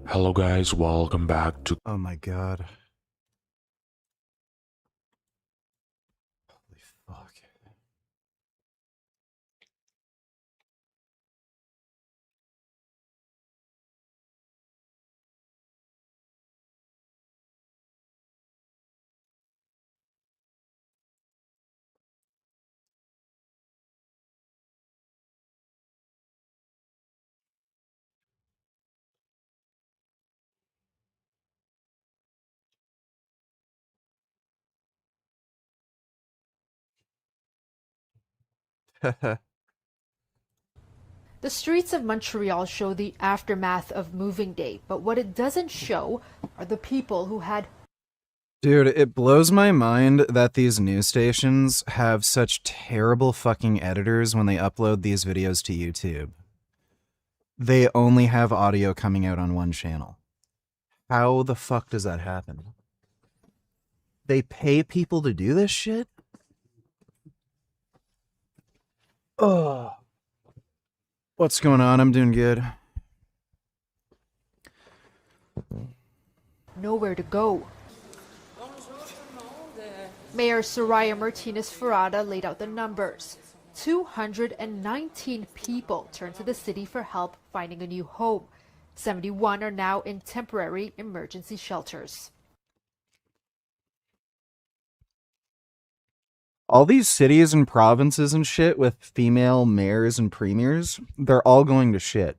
Hello guys, welcome back to Oh my god. Holy fuck. The streets of Montreal show the aftermath of moving day, but what it doesn't show are the people who had Dude, it blows my mind that these news stations have such terrible fucking editors when they upload these videos to YouTube. They only have audio coming out on one channel. How the fuck does that happen? They pay people to do this shit? Ugh. What's going on? I'm doing good. nowhere to go. Mayor Soraya Martinez Ferrada laid out the numbers. 219 people turned to the city for help finding a new home. 71 are now in temporary emergency shelters. All these cities and provinces and shit with female mayors and premiers, they're all going to shit.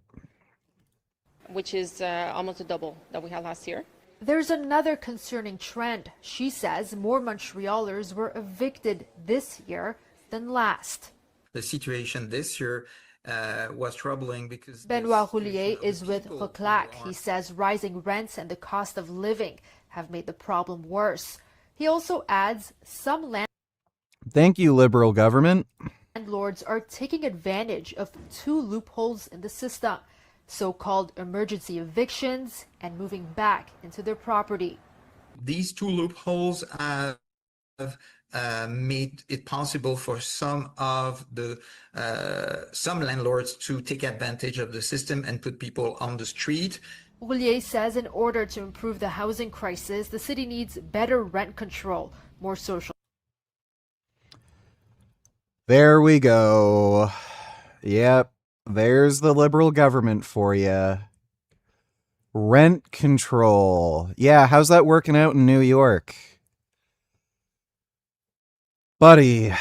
Which is almost a double that we had last year. There's another concerning trend. She says more Montrealers were evicted this year than last. The situation this year was troubling because Benoit Roulier is with Reclac. He says rising rents and the cost of living have made the problem worse. He also adds some Thank you, liberal government. landlords are taking advantage of two loopholes in the system: so-called emergency evictions and moving back into their property. these two loopholes have made it possible for some landlords to take advantage of the system and put people on the street. Roulier says in order to improve the housing crisis, the city needs better rent control, more social. There we go. Yep, there's the liberal government for you. Rent control. Yeah, how's that working out in New York? Buddy,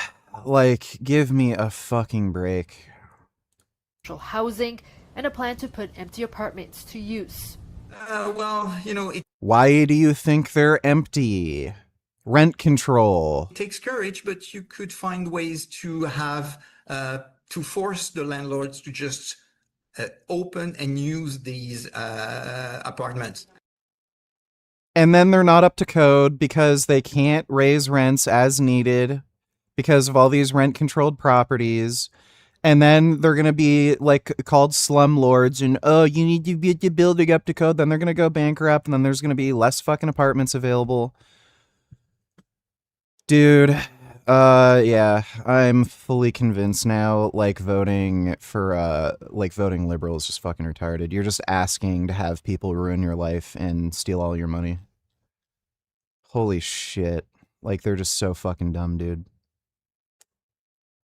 like, give me a fucking break. Housing and a plan to put empty apartments to use. Well, you know, it Why do you think they're empty? Rent control. takes courage, but you could find ways to have to force the landlords to just open and use these apartments. And then they're not up to code because they can't raise rents as needed because of all these rent-controlled properties. And then they're going to be like called slumlords and, oh, you need to be building up to code. Then they're going to go bankrupt and then there's going to be less fucking apartments available. Dude, yeah, I'm fully convinced now, like, voting liberal is just fucking retarded. You're just asking to have people ruin your life and steal all your money. Holy shit. Like, they're just so fucking dumb, dude.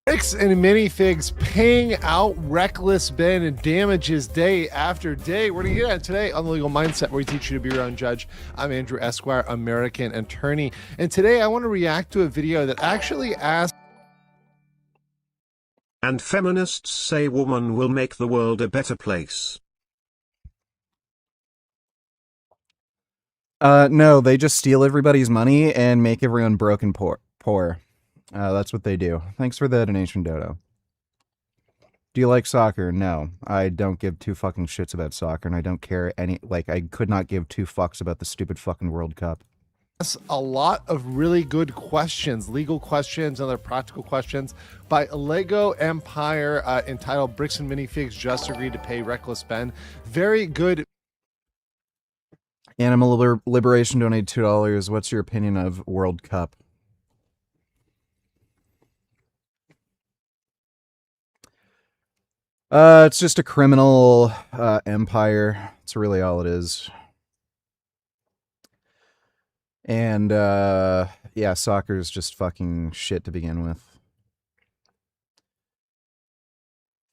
Bricks and minifigs paying out reckless Ben and damages day after day. We're going to get at today on The Legal Mindset, where we teach you to be your own judge. I'm Andrew Esquire, American attorney. And today I want to react to a video that actually asks... And feminists say woman will make the world a better place. No, they just steal everybody's money and make everyone broke and poor. That's what they do. Thanks for the donation, Dodo. Do you like soccer? No. I don't give two fucking shits about soccer, and I don't care I could not give two fucks about the stupid fucking World Cup. a lot of really good questions, legal questions, and other practical questions by Lego Empire entitled Bricks and Minifigs Just Agreed to Pay Reckless Ben. Very good. Animal Liberation donated $2. What's your opinion of World Cup? It's just a criminal empire. That's really all it is. And yeah, soccer's just fucking shit to begin with.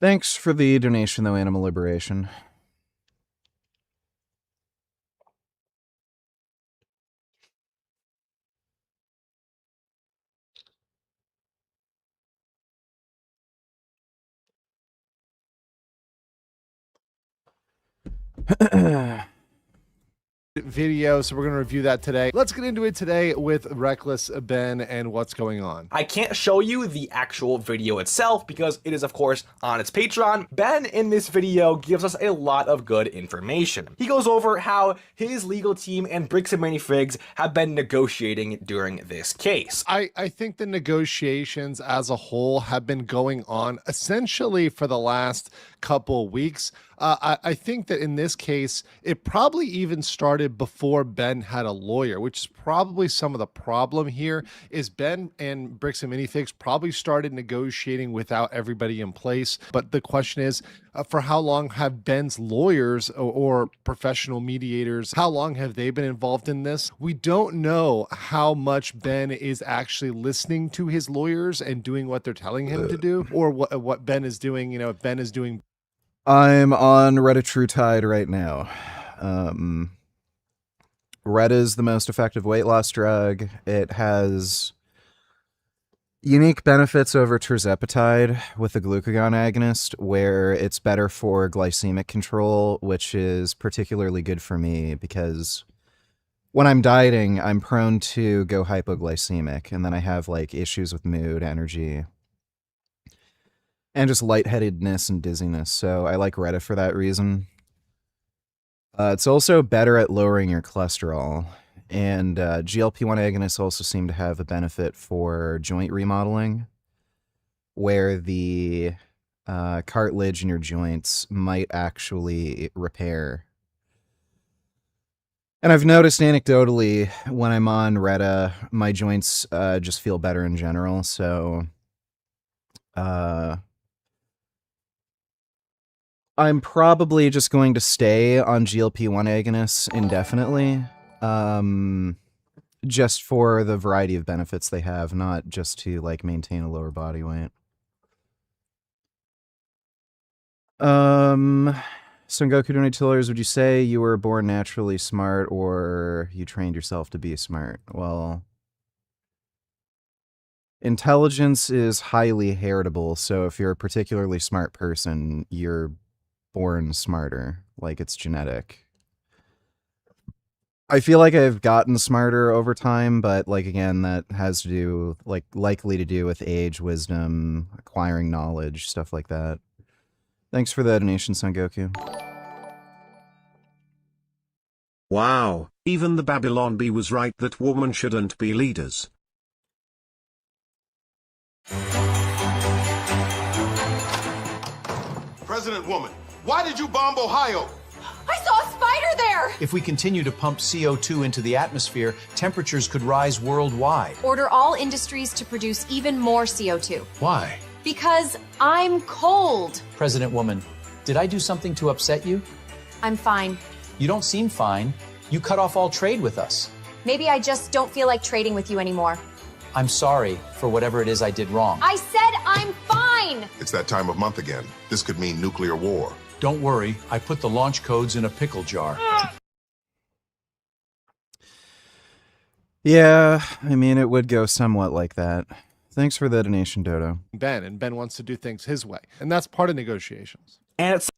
Thanks for the donation, though, Animal Liberation. Video, so we're going to review that today. Let's get into it today with Reckless Ben and what's going on. I can't show you the actual video itself because it is of course on its Patreon. Ben in this video gives us a lot of good information. He goes over how his legal team and Bricks and Minifigs have been negotiating during this case. I think the negotiations as a whole have been going on essentially for the last couple weeks. I think that in this case, it probably even started before Ben had a lawyer, which is probably some of the problem here. Is Ben and Bricks and Minifigs probably started negotiating without everybody in place. But the question is, for how long have Ben's lawyers or professional mediators, how long have they been involved in this? We don't know how much Ben is actually listening to his lawyers and doing what they're telling him to do, or what Ben is doing, you know, if Ben is doing. I'm on Retatrutide right now. Ret is the most effective weight loss drug. It has unique benefits over tirzepatide with the glucagon agonist, where it's better for glycemic control, which is particularly good for me because when I'm dieting, I'm prone to go hypoglycemic, and then I have like issues with mood, energy, and just lightheadedness and dizziness. So I like Retta for that reason. It's also better at lowering your cholesterol. And GLP-1 agonists also seem to have a benefit for joint remodeling, where the cartilage in your joints might actually repair. And I've noticed anecdotally when I'm on Retta, my joints just feel better in general. So I'm probably just going to stay on GLP-1 agonists indefinitely, just for the variety of benefits they have, not just to like maintain a lower body weight. Son Goku Donate Tillers, would you say you were born naturally smart or you trained yourself to be smart? Well, intelligence is highly heritable, so if you're a particularly smart person, you're born smarter, like it's genetic. I feel like I've gotten smarter over time, but like again, that has to do likely to do with age, wisdom, acquiring knowledge, stuff like that. Thanks for the donation, Son Goku. Wow, even the Babylon Bee was right that women shouldn't be leaders. President Woman, why did you bomb Ohio? I saw a spider there! If we continue to pump CO2 into the atmosphere, temperatures could rise worldwide. Order all industries to produce even more CO2. Why? Because I'm cold. President Woman, did I do something to upset you? I'm fine. You don't seem fine. You cut off all trade with us. Maybe I just don't feel like trading with you anymore. I'm sorry for whatever it is I did wrong. I said I'm fine! It's that time of month again. This could mean nuclear war. Don't worry, I put the launch codes in a pickle jar. Yeah, I mean, it would go somewhat like that. Thanks for the donation, Dodo. Ben, and Ben wants to do things his way, and that's part of negotiations. And it's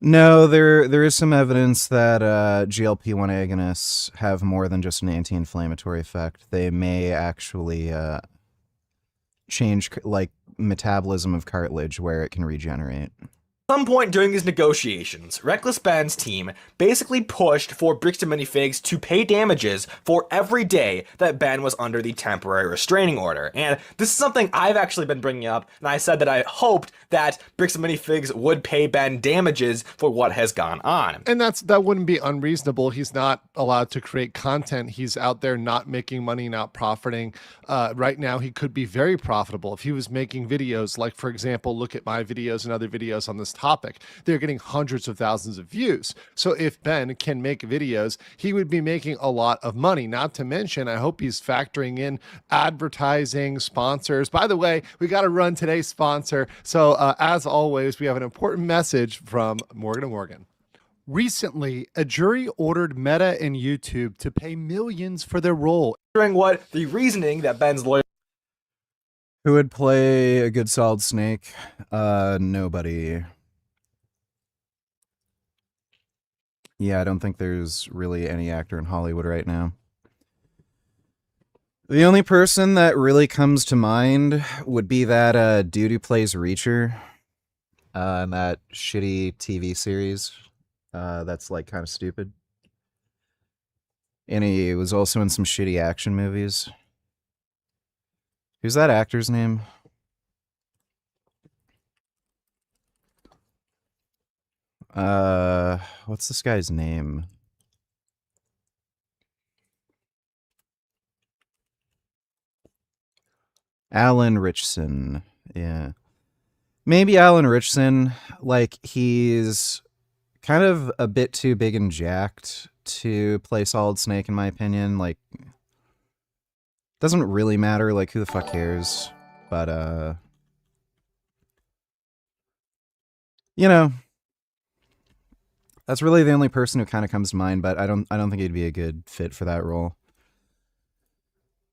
No, there is some evidence that GLP-1 agonists have more than just an anti-inflammatory effect. They may actually change like metabolism of cartilage where it can regenerate. At some point during these negotiations, Reckless Ben's team basically pushed for Bricks and Minifigs to pay damages for every day that Ben was under the temporary restraining order. And this is something I've actually been bringing up, and I said that I hoped that Bricks and Minifigs would pay Ben damages for what has gone on. And that wouldn't be unreasonable. He's not allowed to create content. He's out there not making money, not profiting. Right now, he could be very profitable if he was making videos like, for example, look at my videos and other videos on this topic. They're getting hundreds of thousands of views. So if Ben can make videos, he would be making a lot of money. Not to mention, I hope he's factoring in advertising, sponsors. By the way, we got to run today's sponsor. So as always, we have an important message from Morgan & Morgan. Recently, a jury ordered Meta and YouTube to pay millions for their role. Wondering what the reasoning that Ben's lawyer... Who would play a good solid Snake? Nobody. Yeah, I don't think there's really any actor in Hollywood right now. The only person that really comes to mind would be that dude who plays Reacher in that shitty TV series that's like kind of stupid. And he was also in some shitty action movies. Who's that actor's name? What's this guy's name? Alan Richson. Yeah. Maybe Alan Richson, like, he's kind of a bit too big and jacked to play Solid Snake, in my opinion. Like, doesn't really matter, like, who the fuck cares? But, you know, that's really the only person who kind of comes to mind, but I don't think he'd be a good fit for that role.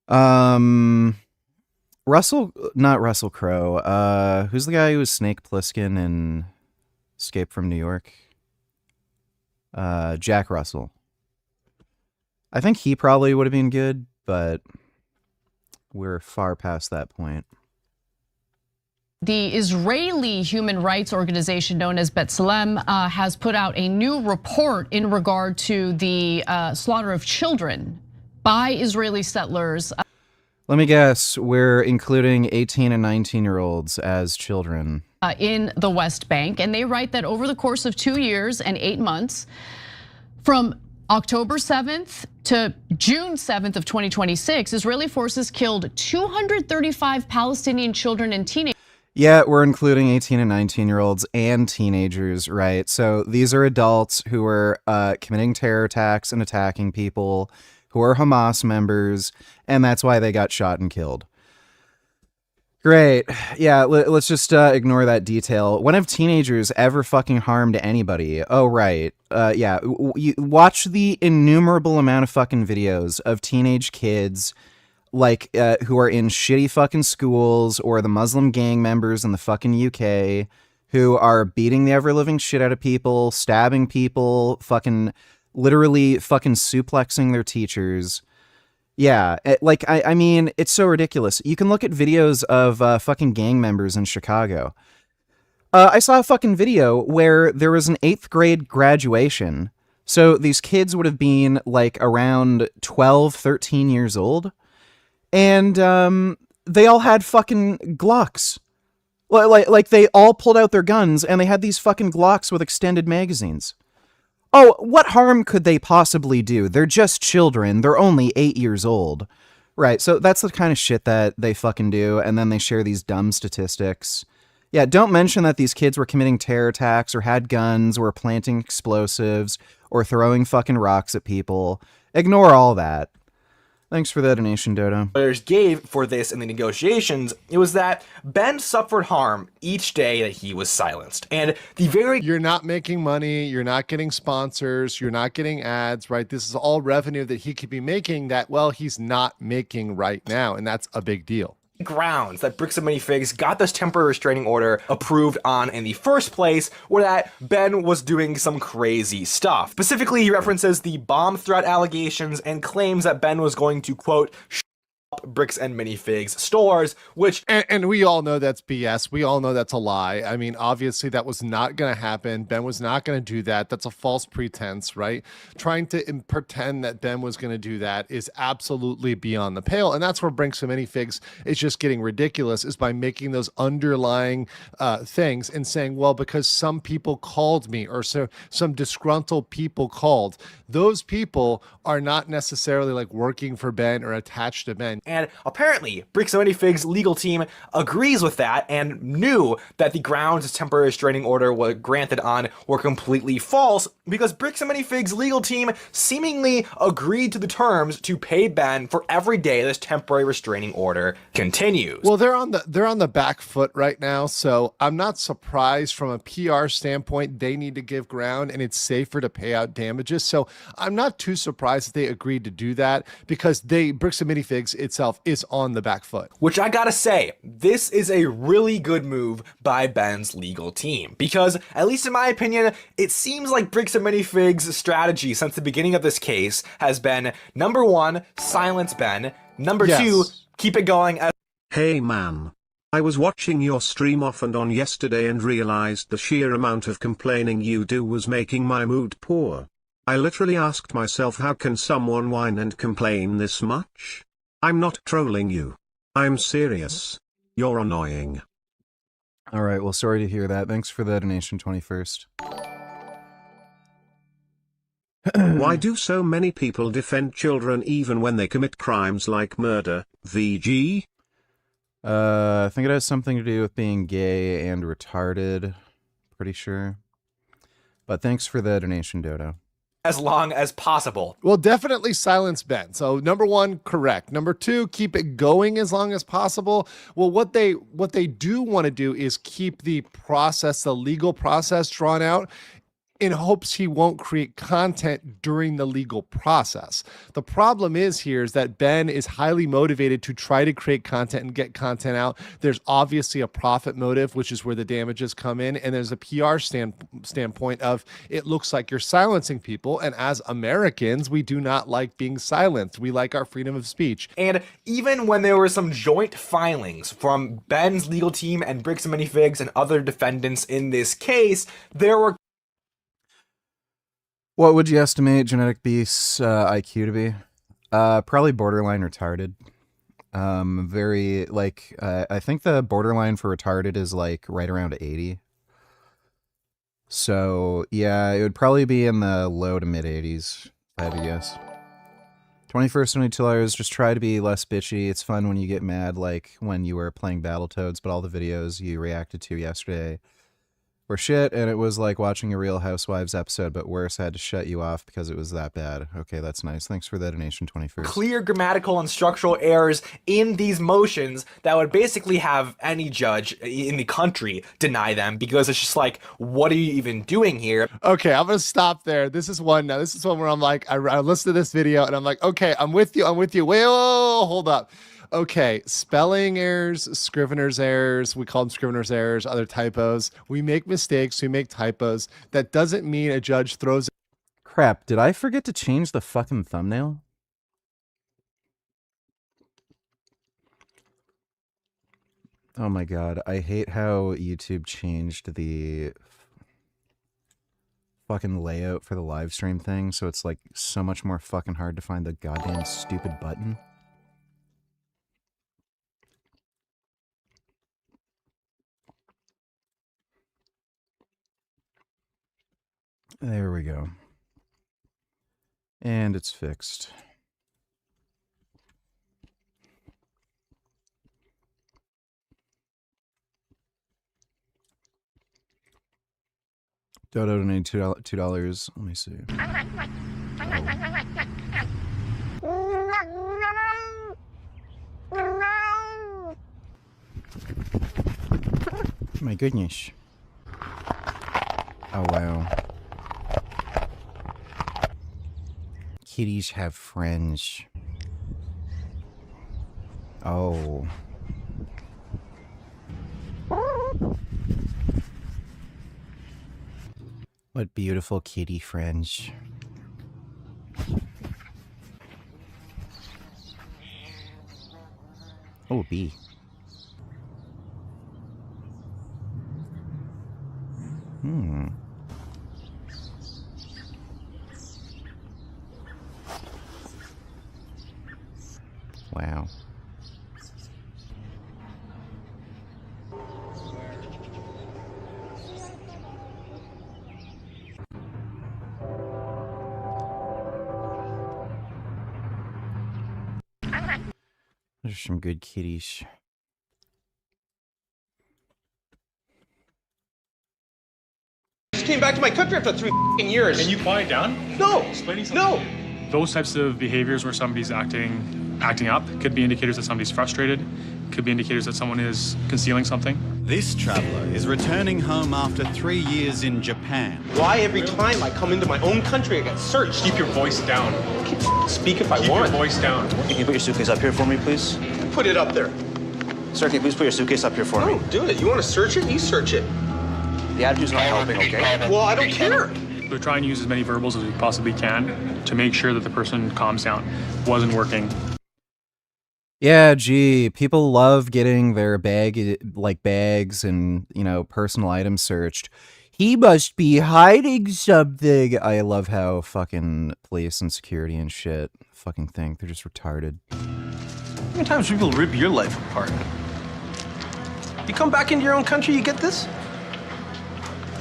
Not Russell Crowe. Who's the guy who was Snake Plissken in Escape from New York? Jack Russell. I think he probably would have been good, but we're far past that point. The Israeli human rights organization known as B'Tselem has put out a new report in regard to the slaughter of children by Israeli settlers. Let me guess, we're including 18 and 19-year-olds as children. In the West Bank, and they write that over the course of 2 years and 8 months, from October 7th to June 7th of 2026, Israeli forces killed 235 Palestinian children and teenagers. Yeah, we're including 18 and 19-year-olds and teenagers, right? So these are adults who are committing terror attacks and attacking people, who are Hamas members, and that's why they got shot and killed. Great. Yeah, let's just ignore that detail. When have teenagers ever fucking harmed anybody? Oh, right. Yeah, you watch the innumerable amount of fucking videos of teenage kids like who are in shitty fucking schools, or the Muslim gang members in the fucking UK who are beating the ever-living shit out of people, stabbing people, fucking literally fucking suplexing their teachers. Yeah, I mean, it's so ridiculous. You can look at videos of fucking gang members in Chicago. I saw a fucking video where there was an 8th grade graduation. So these kids would have been like around 12, 13 years old. And they all had fucking Glocks. Like they all pulled out their guns and they had these fucking Glocks with extended magazines. Oh, what harm could they possibly do? They're just children. They're only 8 years old. Right, so that's the kind of shit that they fucking do, and then they share these dumb statistics. Yeah, don't mention that these kids were committing terror attacks, or had guns, or planting explosives, or throwing fucking rocks at people. Ignore all that. Thanks for that donation, Dodo. Lawyers gave for this in the negotiations, it was that Ben suffered harm each day that he was silenced. And you're not making money, you're not getting sponsors, you're not getting ads, right? This is all revenue that he could be making that, well, he's not making right now, and that's a big deal. Grounds that Bricks and Minifigs got this temporary restraining order approved on in the first place were that Ben was doing some crazy stuff. Specifically, he references the bomb threat allegations and claims that Ben was going to, quote, bricks and minifigs stores, which and we all know that's BS. We all know that's a lie. I mean, obviously that was not going to happen. Ben was not going to do that. That's a false pretense, right? Trying to pretend that Ben was going to do that is absolutely beyond the pale. And that's where Bricks and Minifigs is just getting ridiculous, is by making those underlying things and saying, well, because some people called me, or so some disgruntled people called. Those people are not necessarily like working for Ben or attached to Ben. And apparently, Bricks and Minifigs' legal team agrees with that and knew that the grounds temporary restraining order was granted on were completely false, because Bricks and Minifigs' legal team seemingly agreed to the terms to pay Ben for every day this temporary restraining order continues. Well, they're on the back foot right now, so I'm not surprised. From a PR standpoint, they need to give ground, and it's safer to pay out damages. So I'm not too surprised that they agreed to do that, because Bricks and Minifigs itself is on the back foot. Which I gotta say, this is a really good move by Ben's legal team, because at least in my opinion, it seems like Bricks and Minifigs' strategy since the beginning of this case has been, number one, silence Ben, number two, keep it going. Hey man. I was watching your stream off and on yesterday and realized the sheer amount of complaining you do was making my mood poor. I literally asked myself, how can someone whine and complain this much? I'm not trolling you. I'm serious. You're annoying. All right, well, sorry to hear that. Thanks for the donation, 21st. Why do so many people defend children even when they commit crimes like murder, VG? I think it has something to do with being gay and retarded. Pretty sure. But thanks for the donation, Dodo. As long as possible. Well, definitely silence Ben. So number one, correct. Number two, keep it going as long as possible. Well, what they do want to do is keep the process, the legal process, drawn out, in hopes he won't create content during the legal process. The problem is that Ben is highly motivated to try to create content and get content out. There's obviously a profit motive, which is where the damages come in. And there's a PR standpoint of, it looks like you're silencing people. And as Americans, we do not like being silenced. We like our freedom of speech. And even when there were some joint filings from Ben's legal team and Bricks and Minifigs and other defendants in this case, there were... What would you estimate Genetic Beast's IQ to be? Probably borderline retarded. I think the borderline for retarded is like right around 80. So yeah, it would probably be in the low to mid 80s, if I had to guess. 21st only $2. Just try to be less bitchy. It's fun when you get mad, like when you were playing Battletoads, but all the videos you reacted to yesterday were shit, and it was like watching a Real Housewives episode, but worse. I had to shut you off because it was that bad. Okay, that's nice. Thanks for that donation, 21st. Clear grammatical and structural errors in these motions that would basically have any judge in the country deny them, because it's just like, what are you even doing here? Okay, I'm gonna stop there. This is one where I'm like, I listened to this video and I'm like, okay, I'm with you. Wait, hold up. Okay, spelling errors, scrivener's errors, we call them scrivener's errors, other typos. We make mistakes, we make typos. That doesn't mean a judge throws... Crap, did I forget to change the fucking thumbnail? Oh my god, I hate how YouTube changed the fucking layout for the live stream thing, so it's like so much more fucking hard to find the goddamn stupid button. There we go. And it's fixed. Dodo donated $2. Let me see. My goodness. Oh, wow. Kitties have friends. Oh. What beautiful kitty friends. Oh, B. Wow. There's some good kitties. I just came back to my country after 3 years. Can you quiet down? No. Explaining something. No. Those types of behaviors where somebody's acting up could be indicators that somebody's frustrated, could be indicators that someone is concealing something. This traveler is returning home after 3 years in Japan. Why every time I come into my own country I get searched? Keep your voice down. Speak if I Keep want. your voice down. Can you put your suitcase up here for me, please? Put it up there. Sir, can you please put your suitcase up here for me? No, do it. You want to search it? You search it. The attitude's not helping, okay? Well, I don't care. We try and use as many verbals as we possibly can to make sure that the person calms down. Wasn't working. Yeah, gee, people love getting their bags and, you know, personal items searched. He must be hiding something. I love how fucking police and security and shit fucking think. They're just retarded. How many times do people rip your life apart? You come back into your own country, you get this?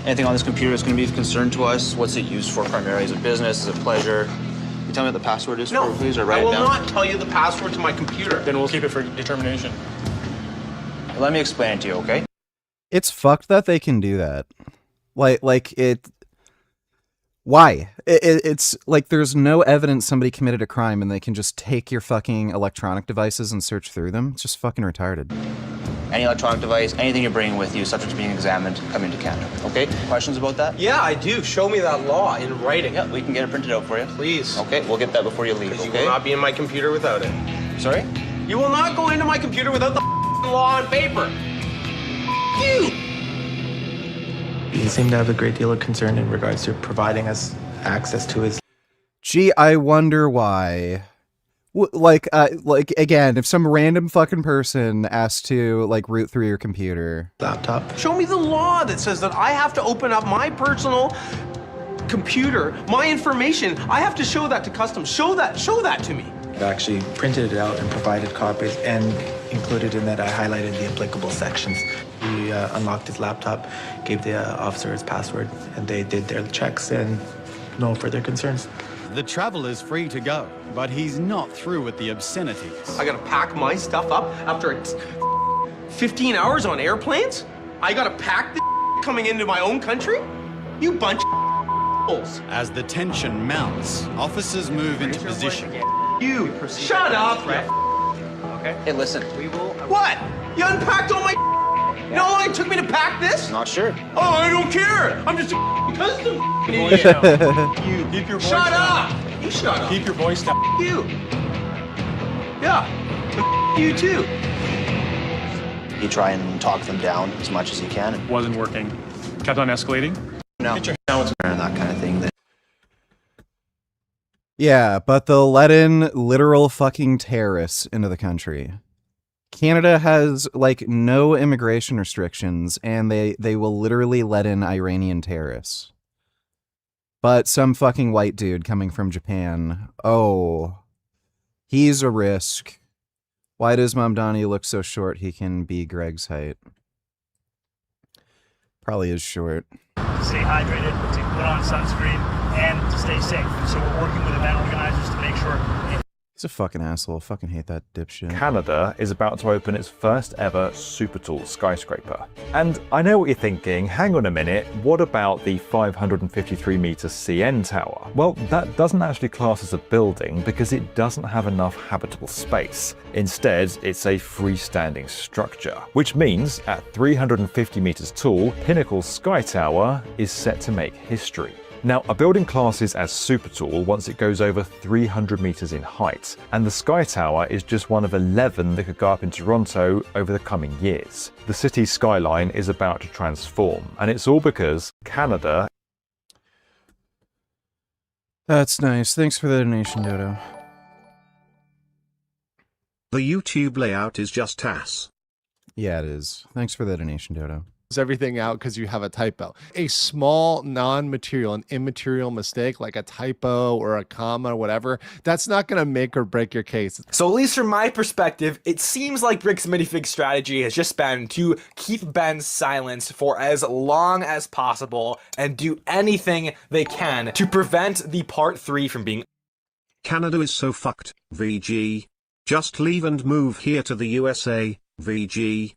Anything on this computer that's going to be of concern to us? What's it used for primarily? Is it business? Is it pleasure? Can you tell me what the password is for, please, or write I will it down? not tell you the password to my computer. Then we'll keep it for determination. Let me explain it to you, okay? It's fucked that they can do that. Why? It's like there's no evidence somebody committed a crime and they can just take your fucking electronic devices and search through them. It's just fucking retarded. Any electronic device, anything you're bringing with you, subject to being examined, come into Canada, okay? Questions about that? Yeah, I do. Show me that law in writing. Yeah, we can get it printed out for you. Please. Okay, we'll get that before you leave, You okay? will not be in my computer without it. Sorry? You will not go into my computer without the law on paper. You! He seemed to have a great deal of concern in regards to providing us access to his... Gee, I wonder why. Like again, if some random fucking person asks to like root through your computer, laptop. Show me the law that says that I have to open up my personal computer, my information. I have to show that to customs. Show that to me. I actually printed it out and provided copies, and included in that I highlighted the applicable sections. He unlocked his laptop, gave the officer his password, and they did their checks and no further concerns. The traveler's free to go, but he's not through with the obscenities. I gotta pack my stuff up after 15 hours on airplanes? I gotta pack the coming into my own country? You bunch of As the tension mounts, officers move into position. You shut up, Okay. Hey, listen. What? You unpacked all my You know how long it took me to pack this? Not sure. Oh, I don't care. I'm just a custom idiot. You keep your voice Shut down. up. You shut up. Keep your voice down. You. Yeah. You too. You try and talk them down as much as you can. It wasn't working. Kept on escalating. No. Get your helmets and that kind of thing. yeah, but they'll let in literal fucking terrorists into the country. Canada has like no immigration restrictions, and they will literally let in Iranian terrorists. But some fucking white dude coming from Japan, oh, he's a risk. Why does Mamdani look so short he can be Greg's height? Probably is short. To stay hydrated, to put on sunscreen, and to stay safe. So we're working with event organizers to make sure. He's a fucking asshole. Fucking hate that dipshit. Canada is about to open its first ever super tall skyscraper. And I know what you're thinking, hang on a minute, what about the 553 meter CN tower? Well, that doesn't actually class as a building because it doesn't have enough habitable space. Instead, it's a freestanding structure, which means at 350 meters tall, Pinnacle Sky Tower is set to make history. Now, a building classes as super tall once it goes over 300 meters in height, and the Sky Tower is just one of 11 that could go up in Toronto over the coming years. The city's skyline is about to transform, and it's all because Canada... That's nice. Thanks for the donation, Dodo. The YouTube layout is just ass. Yeah, it is. Thanks for the donation, Dodo. Everything out because you have a typo. A small non-material, an immaterial mistake like a typo or a comma or whatever, that's not going to make or break your case. So at least from my perspective, it seems like Brick's minifig strategy has just been to keep Ben silenced for as long as possible and do anything they can to prevent the part 3 from being. Canada is so fucked, VG. Just leave and move here to the USA, VG.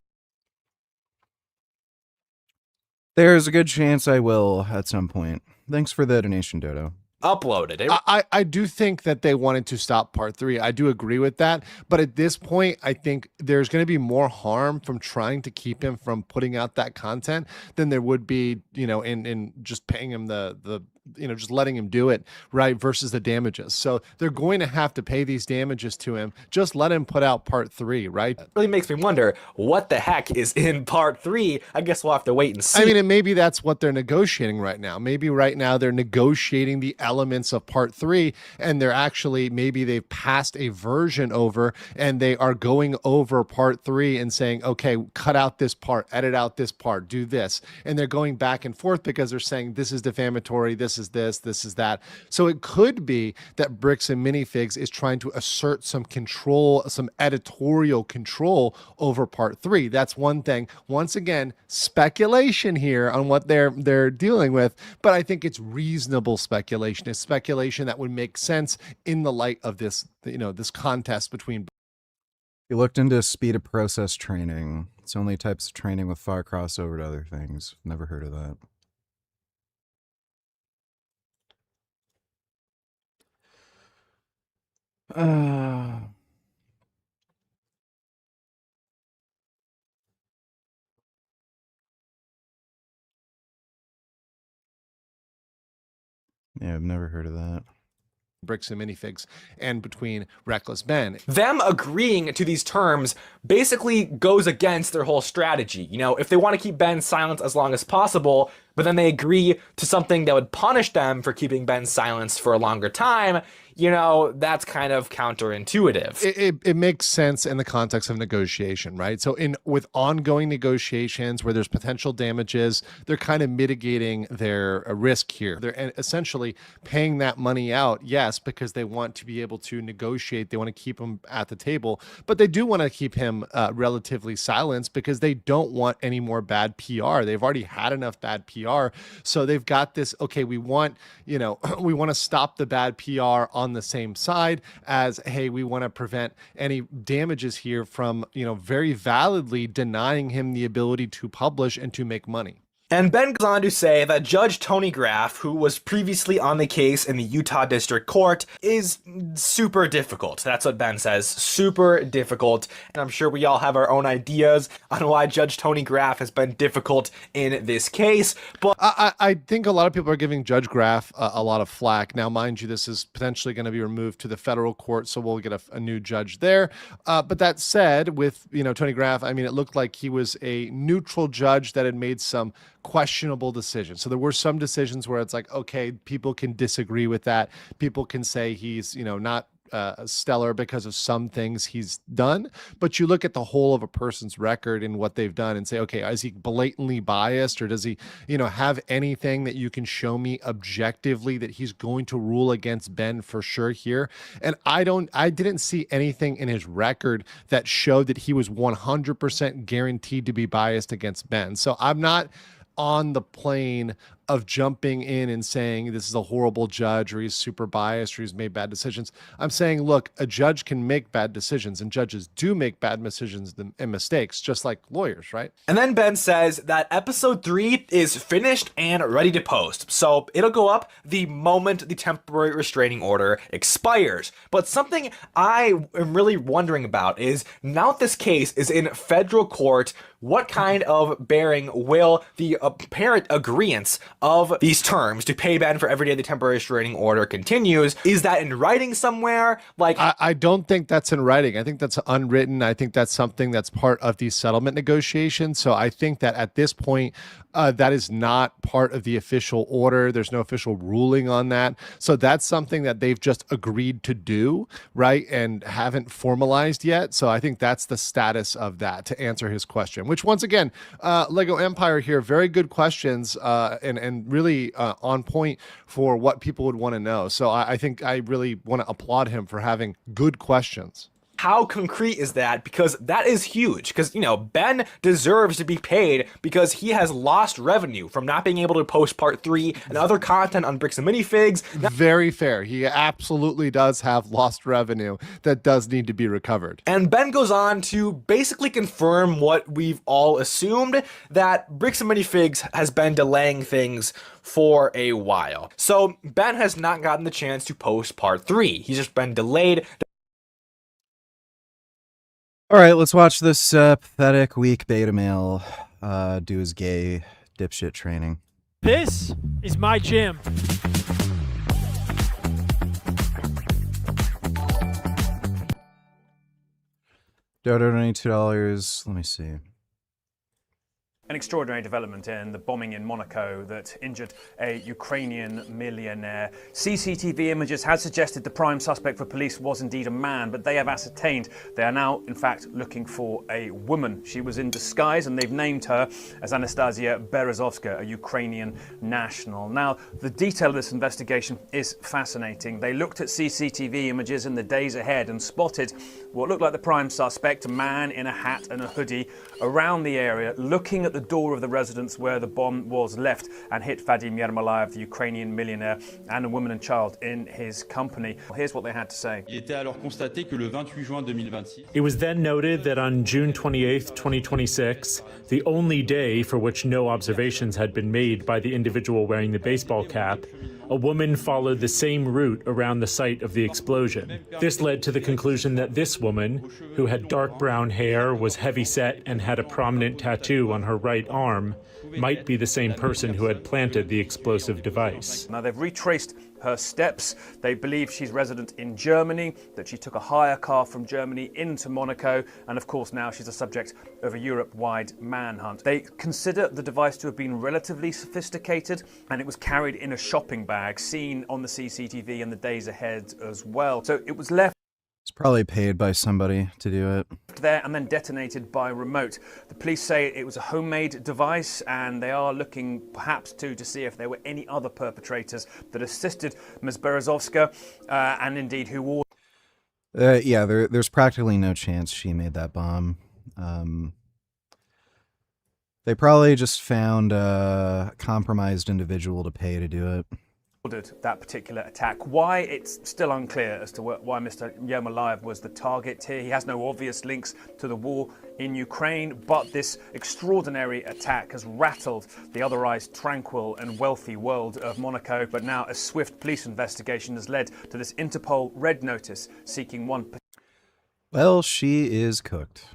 There's a good chance I will at some point. Thanks for the donation, Dodo. Uploaded. I do think that they wanted to stop part 3. I do agree with that. But at this point, I think there's going to be more harm from trying to keep him from putting out that content than there would be, in just paying him the just letting him do it, right, versus the damages. So they're going to have to pay these damages to him. Just let him put out part 3, right? It really makes me wonder what the heck is in part 3. I guess we'll have to wait and see. I mean, and maybe that's what they're negotiating right now. Maybe right now they're negotiating the elements of part 3, and they're actually, maybe they've passed a version over and they are going over part 3 and saying, okay, cut out this part, edit out this part, do this. And they're going back and forth because they're saying this is defamatory, this is that. So it could be that Bricks and Minifigs is trying to assert some control, some editorial control over part 3. That's one thing. Once again, speculation here on what they're dealing with, but I think it's reasonable speculation. It's speculation that would make sense in the light of this, this contest between. You looked into speed of process training. It's only types of training with far crossover to other things. Never heard of that. Yeah, I've never heard of that. Bricks and Minifigs and between Reckless Ben. Them agreeing to these terms basically goes against their whole strategy. If they want to keep Ben silent as long as possible, but then they agree to something that would punish them for keeping Ben silenced for a longer time, that's kind of counterintuitive. It makes sense in the context of negotiation, right? So with ongoing negotiations where there's potential damages, they're kind of mitigating their risk here. They're essentially paying that money out, yes, because they want to be able to negotiate. They want to keep him at the table, but they do want to keep him relatively silenced because they don't want any more bad PR. They've already had enough bad PR. So they've got this, okay, we want to stop the bad PR on the same side as, hey, we want to prevent any damages here from, very validly denying him the ability to publish and to make money. And Ben goes on to say that Judge Tony Graff, who was previously on the case in the Utah District Court, is super difficult. That's what Ben says, super difficult. And I'm sure we all have our own ideas on why Judge Tony Graff has been difficult in this case. But I think a lot of people are giving Judge Graff a lot of flack. Now, mind you, this is potentially going to be removed to the federal court, so we'll get a new judge there. But that said, with Tony Graff, I mean, it looked like he was a neutral judge that had made some questionable decisions. So there were some decisions where it's like, okay, people can disagree with that. People can say he's, not stellar because of some things he's done. But you look at the whole of a person's record and what they've done and say, okay, is he blatantly biased, or does he, have anything that you can show me objectively that he's going to rule against Ben for sure here? And I didn't see anything in his record that showed that he was 100% guaranteed to be biased against Ben. So I'm not on the plane of jumping in and saying this is a horrible judge, or he's super biased, or he's made bad decisions. I'm saying, look, a judge can make bad decisions, and judges do make bad decisions and mistakes, just like lawyers, right? And then Ben says that episode 3 is finished and ready to post. So it'll go up the moment the temporary restraining order expires. But something I am really wondering about is, now that this case is in federal court, what kind of bearing will the apparent agreeance of these terms to pay Ben for every day the temporary restraining order continues. Is that in writing somewhere? Like, I don't think that's in writing. I think that's unwritten. I think that's something that's part of these settlement negotiations. So I think that at this point, that is not part of the official order. There's no official ruling on that. So that's something that they've just agreed to do, right? And haven't formalized yet. So I think that's the status of that, to answer his question, which once again, Lego Empire here, very good questions and really on point for what people would want to know. So I think I really want to applaud him for having good questions. how concrete is that? Because that is huge. Because, you know, Ben deserves to be paid because he has lost revenue from not being able to post part 3 and other content on Bricks and Minifigs. Very fair. He absolutely does have lost revenue that does need to be recovered. And Ben goes on to basically confirm what we've all assumed, that Bricks and Minifigs has been delaying things for a while. So Ben has not gotten the chance to post part 3. He's just been delayed. All right, let's watch this pathetic, weak beta male do his gay dipshit training. This is my gym. Dodo, $22. Let me see. An extraordinary development in the bombing in Monaco that injured a Ukrainian millionaire. CCTV images had suggested the prime suspect for police was indeed a man, but they have ascertained they are now, in fact, looking for a woman. She was in disguise, and they've named her as Anastasia Berezovska, a Ukrainian national. Now, the detail of this investigation is fascinating. They looked at CCTV images in the days ahead and spotted what looked like the prime suspect, a man in a hat and a hoodie, around the area, looking at the door of the residence where the bomb was left, and hit Vadim Yermolayev, the Ukrainian millionaire, and a woman and child in his company. Here's what they had to say. It was then noted that on June 28, 2026, the only day for which no observations had been made by the individual wearing the baseball cap, a woman followed the same route around the site of the explosion. This led to the conclusion that this woman, who had dark brown hair, was heavy-set, and had a prominent tattoo on her right arm, might be the same person who had planted the explosive device. Now, they've retraced her steps. They believe she's resident in Germany, that she took a hire car from Germany into Monaco, and of course now she's a subject of a Europe-wide manhunt. They consider the device to have been relatively sophisticated, and it was carried in a shopping bag, seen on the CCTV in the days ahead as well. So it was left It's probably paid by somebody to do it. there and then detonated by remote. The police say it was a homemade device, and they are looking perhaps to see if there were any other perpetrators that assisted Ms. Berezovska, and indeed who all... Yeah, there's practically no chance she made that bomb. They probably just found a compromised individual to pay to do it. Ordered that particular attack. Why, it's still unclear as to why Mr. Yermolayev was the target here. He has no obvious links to the war in Ukraine, but this extraordinary attack has rattled the otherwise tranquil and wealthy world of Monaco. But now a swift police investigation has led to this Interpol red notice seeking one. Well, she is cooked.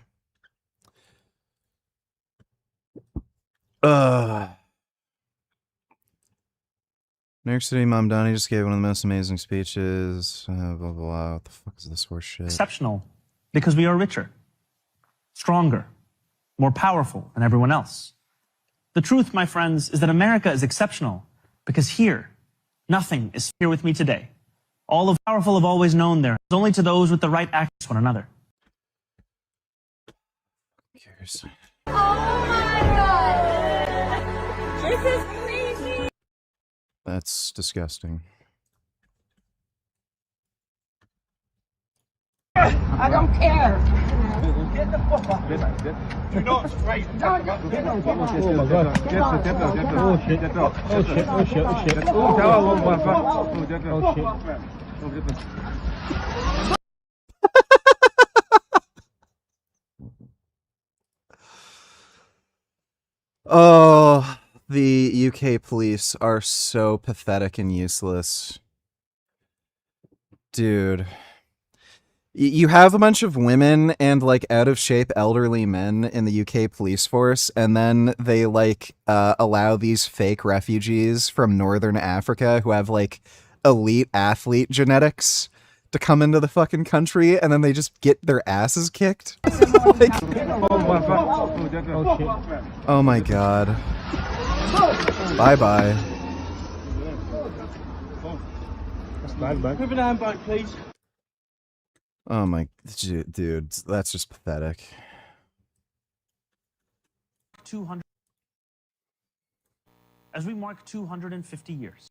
New York City Mamdani just gave one of the most amazing speeches. Blah, blah, blah. What the fuck is this horse shit? Exceptional because we are richer, stronger, more powerful than everyone else. The truth, my friends, is that America is exceptional because here, nothing is here with me today. All of powerful have always known there. It's only to those with the right access to one another. Who cares? Oh my God! This is crazy! That's disgusting. I don't care. Get the fuck up. You know it's right. Oh my God. Oh shit. Oh shit. Oh shit. Oh shit. Oh shit. Oh, the UK police are so pathetic and useless. Dude. You have a bunch of women and like out of shape elderly men in the UK police force, and then they like allow these fake refugees from Northern Africa who have like elite athlete genetics to come into the fucking country, and then they just get their asses kicked. Like, oh my god. Bye bye. Oh my dude, that's just pathetic. 200 as we mark 250 years.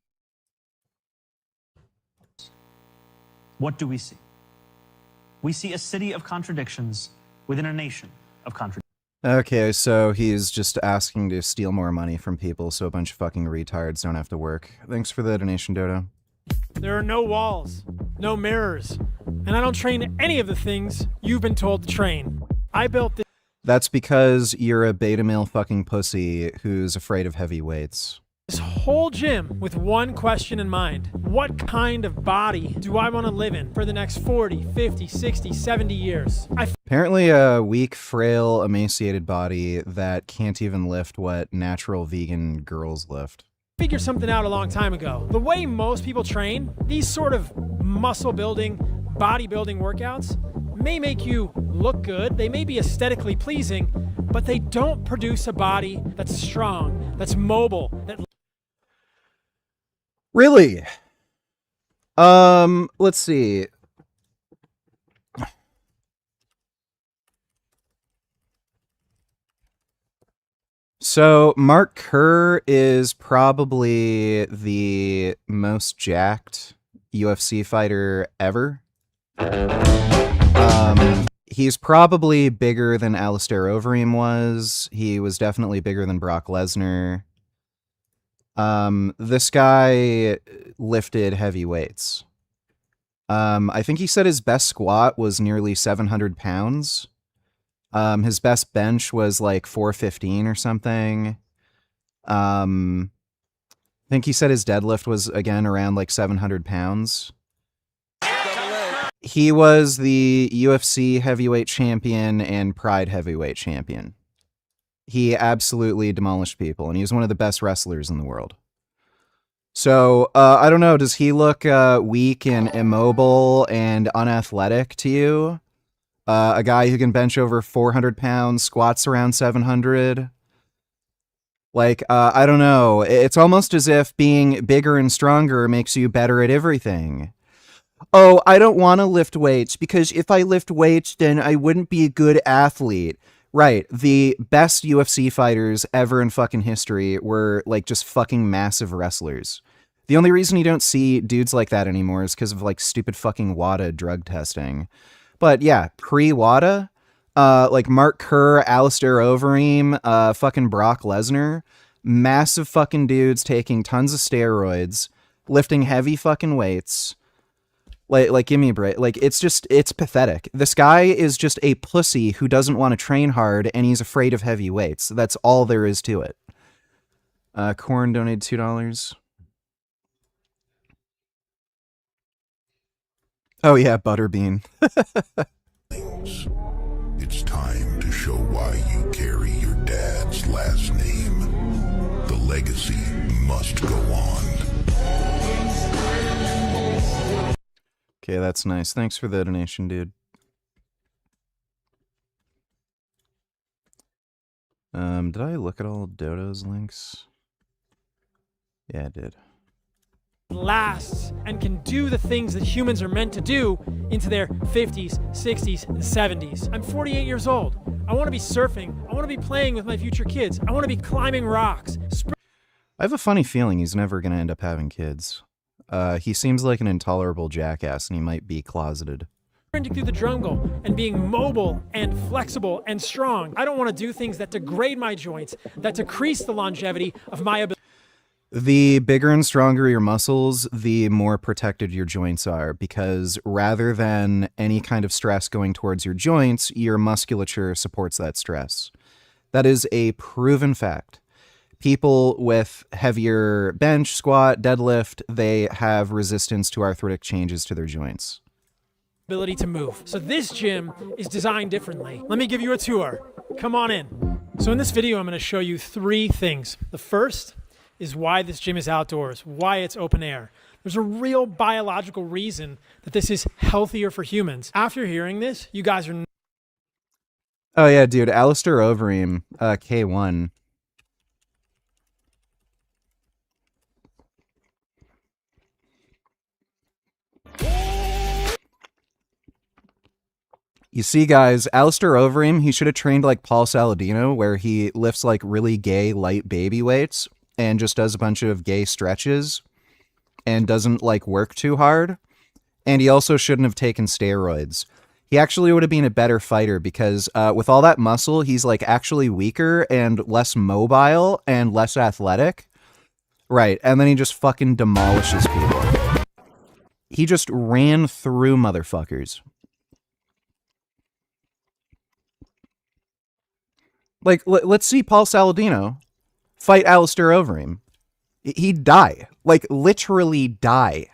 What do we see? We see a city of contradictions within a nation of contradictions. Okay, so he's just asking to steal more money from people so a bunch of fucking retards don't have to work. Thanks for the donation, Dodo. There are no walls, no mirrors, and I don't train any of the things you've been told to train. I built this. That's because you're a beta male fucking pussy who's afraid of heavy weights. This whole gym with one question in mind. What kind of body do I want to live in for the next 40, 50, 60, 70 years? Apparently a weak, frail, emaciated body that can't even lift what natural vegan girls lift. Figured something out a long time ago. The way most people train, these sort of muscle building, bodybuilding workouts may make you look good, they may be aesthetically pleasing, but they don't produce a body that's strong, that's mobile, that... Really? Let's see. So Mark Kerr is probably the most jacked UFC fighter ever. He's probably bigger than Alistair Overeem was. He was definitely bigger than Brock Lesnar. This guy lifted heavy weights. I think he said his best squat was nearly 700 pounds. His best bench was like 415 or something. I think he said his deadlift was again around like 700 pounds. He was the UFC heavyweight champion and Pride heavyweight champion. He absolutely demolished people, and he was one of the best wrestlers in the world. So, I don't know, does he look weak and immobile and unathletic to you? A guy who can bench over 400 pounds, squats around 700. Like, I don't know. It's almost as if being bigger and stronger makes you better at everything. Oh, I don't want to lift weights because if I lift weights, then I wouldn't be a good athlete. Right. The best UFC fighters ever in fucking history were like just fucking massive wrestlers. The only reason you don't see dudes like that anymore is because of like stupid fucking WADA drug testing. But yeah, pre-WADA, like Mark Kerr, Alistair Overeem, fucking Brock Lesnar, massive fucking dudes taking tons of steroids, lifting heavy fucking weights. Like, give me a break. Like, it's pathetic. This guy is just a pussy who doesn't want to train hard, and he's afraid of heavy weights. That's all there is to it. Corn donated $2. Oh yeah, Butterbean. It's time to show why you carry your dad's last name. The legacy must go on. Okay, that's nice. Thanks for the donation, dude. Did I look at all Dodo's links? Yeah, I did. Lasts and can do the things that humans are meant to do into their 50s, 60s, and 70s. I'm 48 years old. I want to be surfing. I want to be playing with my future kids. I want to be climbing rocks. I have a funny feeling he's never going to end up having kids. He seems like an intolerable jackass, and he might be closeted. Sprinting through the jungle and being mobile and flexible and strong. I don't want to do things that degrade my joints, that decrease the longevity of my ability. The bigger and stronger your muscles, the more protected your joints are, because rather than any kind of stress going towards your joints, your musculature supports that stress. That is a proven fact. People with heavier bench, squat, deadlift, they have resistance to arthritic changes to their joints. ability to move. So this gym is designed differently. Let me give you a tour. Come on in. So in this video, I'm going to show you 3 things. The first is why this gym is outdoors, why it's open air. There's a real biological reason that this is healthier for humans. After hearing this, you guys are... Oh yeah, dude, Alistair Overeem, K1. You see, guys, Alistair Overeem, he should have trained like Paul Saladino, where he lifts like really gay light baby weights and just does a bunch of gay stretches and doesn't like work too hard. And he also shouldn't have taken steroids. He actually would have been a better fighter because with all that muscle, he's like actually weaker and less mobile and less athletic. Right. And then he just fucking demolishes people. He just ran through motherfuckers. Like, let's see Paul Saladino fight Alistair Overeem. He'd die. Like, literally die.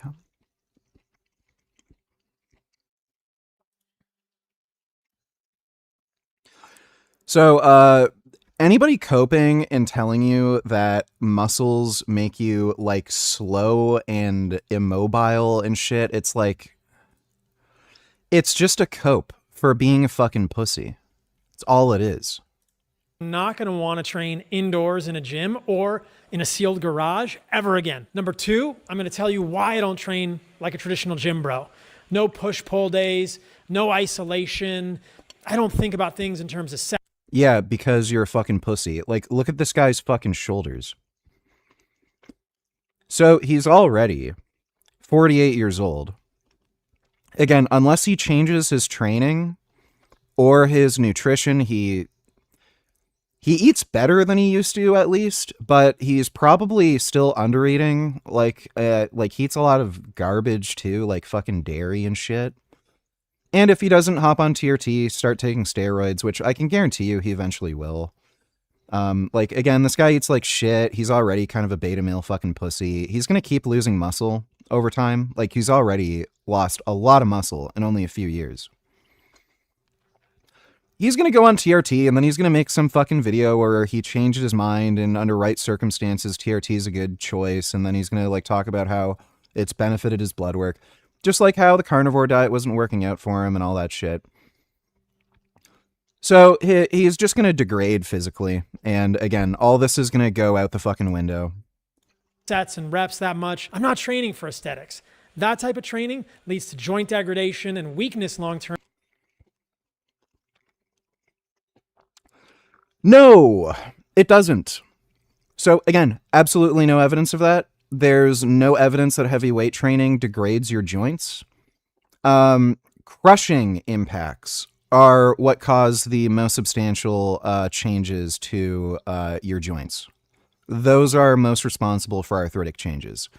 So, anybody coping and telling you that muscles make you, like, slow and immobile and shit, it's like... It's just a cope for being a fucking pussy. It's all it is. Not going to want to train indoors in a gym or in a sealed garage ever again. Number 2, I'm going to tell you why I don't train like a traditional gym bro. No push-pull days, no isolation. I don't think about things in terms of sex. Yeah, because you're a fucking pussy. Like, look at this guy's fucking shoulders. So, he's already 48 years old. Again, unless he changes his training or his nutrition, he eats better than he used to, at least, but he's probably still under-eating. Like he eats a lot of garbage, too, like fucking dairy and shit. And if he doesn't hop on TRT, start taking steroids, which I can guarantee you he eventually will. Like, again, this guy eats like shit. He's already kind of a beta male fucking pussy. He's going to keep losing muscle over time. Like, he's already lost a lot of muscle in only a few years. He's going to go on TRT, and then he's going to make some fucking video where he changed his mind, and under right circumstances, TRT is a good choice, and then he's going to, like, talk about how it's benefited his blood work. Just like how the carnivore diet wasn't working out for him and all that shit. So he's just going to degrade physically, and again, all this is going to go out the fucking window. Sets and reps that much. I'm not training for aesthetics. That type of training leads to joint degradation and weakness long-term. No, it doesn't. So again, absolutely no evidence of that. There's no evidence that heavy weight training degrades your joints. Crushing impacts are what cause the most substantial changes to your joints. Those are most responsible for arthritic changes.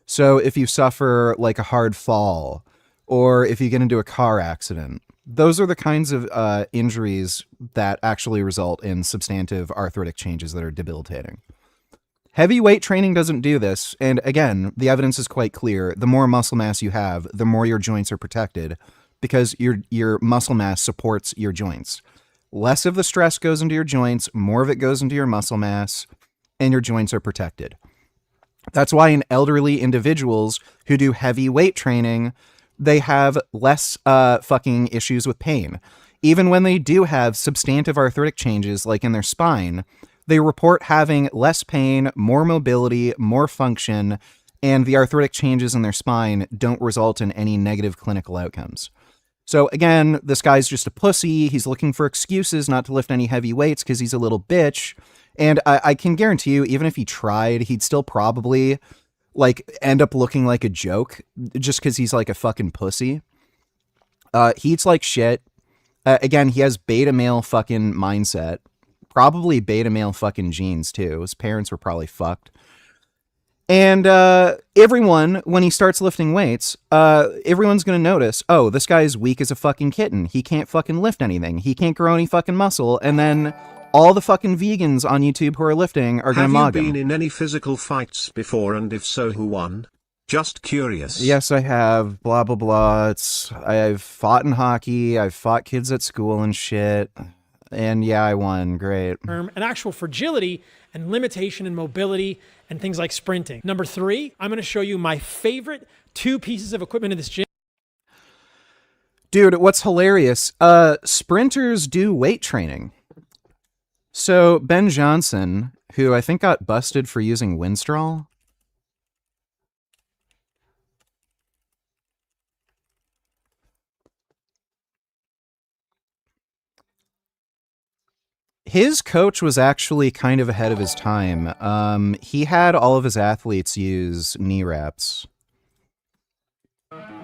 So if you suffer like a hard fall, or if you get into a car accident, those are the kinds of injuries that actually result in substantive arthritic changes that are debilitating. Heavy weight training doesn't do this, and again, the evidence is quite clear. The more muscle mass you have, the more your joints are protected, because your muscle mass supports your joints. Less of the stress goes into your joints, more of it goes into your muscle mass, and your joints are protected. That's why in elderly individuals who do heavy weight training, they have less fucking issues with pain. Even when they do have substantive arthritic changes, like in their spine, they report having less pain, more mobility, more function, and the arthritic changes in their spine don't result in any negative clinical outcomes. So again, this guy's just a pussy. He's looking for excuses not to lift any heavy weights because he's a little bitch. And I can guarantee you, even if he tried, he'd still probably like end up looking like a joke just because he's like a fucking pussy. He eats like shit. Again, he has beta male fucking mindset. Probably beta male fucking genes too. His parents were probably fucked. And everyone, when he starts lifting weights, everyone's going to notice, oh, this guy's weak as a fucking kitten. He can't fucking lift anything. He can't grow any fucking muscle. And then all the fucking vegans on YouTube who are lifting are going to mock him. Have you been in any physical fights before, and if so, who won? Just curious. Yes, I have. Blah, blah, blah. I've fought in hockey. I've fought kids at school and shit. And yeah, I won. Great. An actual fragility and limitation in mobility and things like sprinting. Number 3, I'm going to show you my favorite 2 pieces of equipment in this gym. Dude, what's hilarious, sprinters do weight training. So Ben Johnson, who I think got busted for using Winstrol, his coach was actually kind of ahead of his time. He had all of his athletes use knee wraps.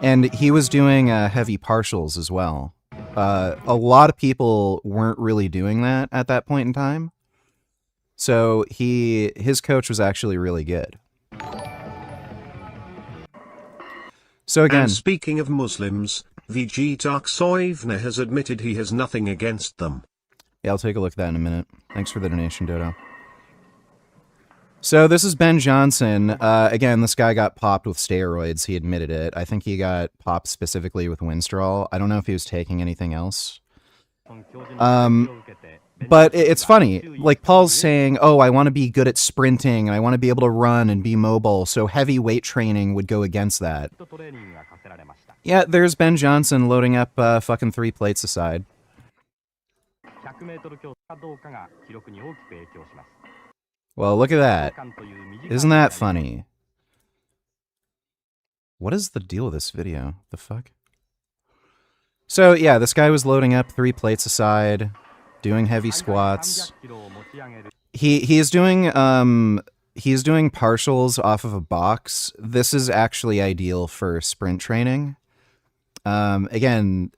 And he was doing heavy partials as well. A lot of people weren't really doing that at that point in time. So his coach was actually really good. So again... And speaking of Muslims, VG Tarksoivna has admitted he has nothing against them. Yeah, I'll take a look at that in a minute. Thanks for the donation, Dodo. So this is Ben Johnson. Again, this guy got popped with steroids. He admitted it. I think he got popped specifically with Winstrol. I don't know if he was taking anything else. But it's funny. Like, Paul's saying, oh, I want to be good at sprinting, and I want to be able to run and be mobile, so heavy weight training would go against that. Yeah, there's Ben Johnson loading up fucking 3 plates aside. Well, look at that. Isn't that funny? What is the deal with this video? The fuck? So, yeah, this guy was loading up 3 plates aside, doing heavy squats. He's doing partials off of a box. This is actually ideal for sprint training. Again,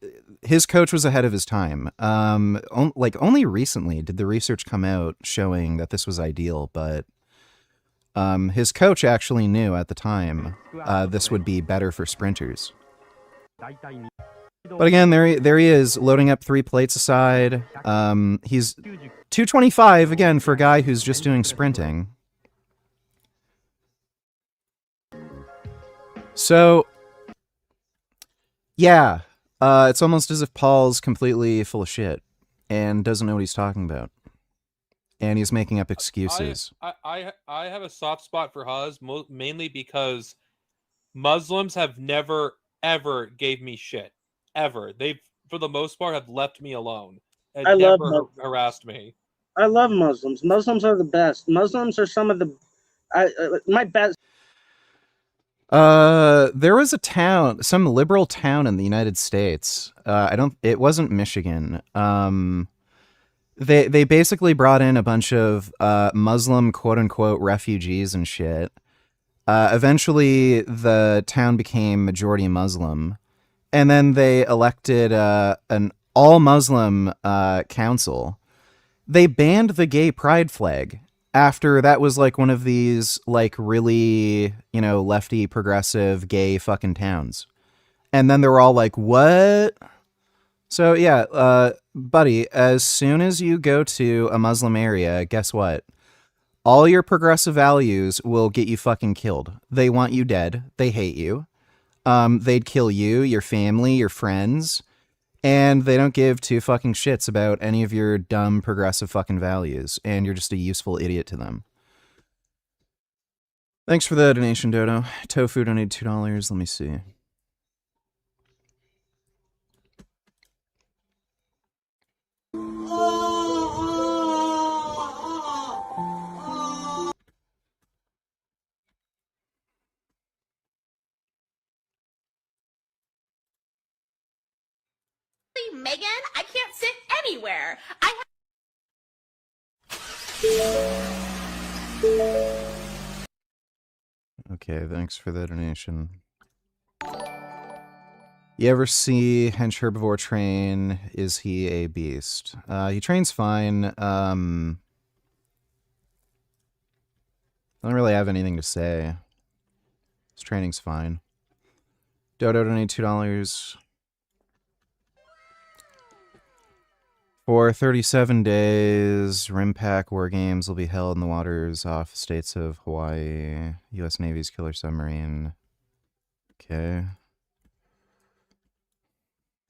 his coach was ahead of his time. Only recently did the research come out showing that this was ideal, but his coach actually knew at the time this would be better for sprinters. But again, there he is, loading up 3 plates aside. He's 225, again, for a guy who's just doing sprinting. So, yeah, it's almost as if Paul's completely full of shit and doesn't know what he's talking about. And he's making up excuses. I have a soft spot for Huz, mainly because Muslims have never, ever gave me shit. Ever. They've, for the most part, have left me alone and never harassed me. I love Muslims. Muslims are the best. Muslims are some of the... my best... There was a town, some liberal town in the United States. It wasn't Michigan. They basically brought in a bunch of Muslim quote unquote refugees and shit. Eventually the town became majority Muslim, and then they elected an all Muslim council. They banned the gay pride flag. After that was like one of these like really, lefty progressive gay fucking towns. And then they were all like, what? So yeah, buddy, as soon as you go to a Muslim area, guess what? All your progressive values will get you fucking killed. They want you dead. They hate you. They'd kill you, your family, your friends. And they don't give 2 fucking shits about any of your dumb progressive fucking values. And you're just a useful idiot to them. Thanks for the donation, Dodo. Tofu donated $2. Let me see. Megan, I can't sit anywhere. Okay, thanks for the donation. You ever see Hench Herbivore train? Is he a beast? He trains fine. I don't really have anything to say. His training's fine. Dodo donated $2. For 37 days, RimPac War Games will be held in the waters off states of Hawaii. U.S. Navy's killer submarine Okay.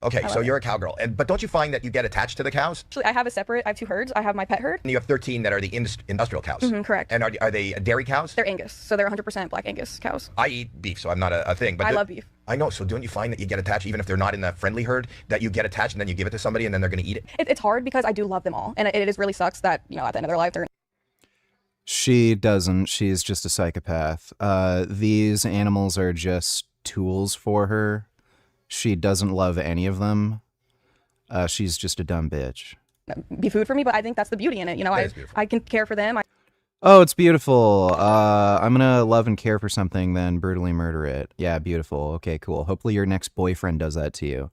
Okay, so you're a cowgirl, but don't you find that you get attached to the cows? Actually, I have I have 2 herds. I have my pet herd. And you have 13 that are the industrial cows. Correct. And are they dairy cows? They're Angus, so they're 100% black Angus cows. I eat beef, so I'm not a thing. But I love beef. I know, so don't you find that you get attached, even if they're not in the friendly herd, that you get attached and then you give it to somebody and then they're going to eat it? It's hard because I do love them all, and it really sucks that, you know, at the end of their life, they're... She doesn't. She's just a psychopath. These animals are just tools for her. She doesn't love any of them. She's just a dumb bitch. Be food for me, but I think that's the beauty in it. You know, I can care for them. Oh, it's beautiful. I'm gonna love and care for something, then brutally murder it. Yeah, beautiful. Okay, cool. Hopefully your next boyfriend does that to you.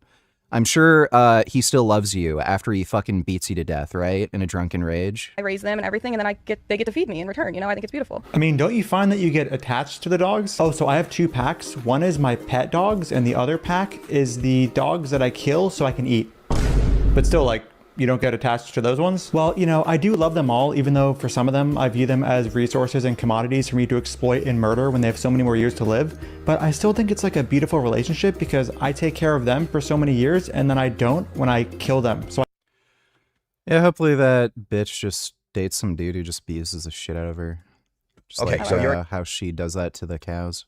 I'm sure he still loves you after he fucking beats you to death, right? In a drunken rage. I raise them and everything, and then they get to feed me in return. You know, I think it's beautiful. I mean, don't you find that you get attached to the dogs? Oh, so I have 2 packs. One is my pet dogs, and the other pack is the dogs that I kill so I can eat. But still, like, you don't get attached to those ones? Well, you know, I do love them all, even though for some of them, I view them as resources and commodities for me to exploit and murder when they have so many more years to live. But I still think it's like a beautiful relationship because I take care of them for so many years and then I don't when I kill them. So yeah, hopefully that bitch just dates some dude who just abuses the shit out of her. Just Okay, like, so you're... how she does that to the cows.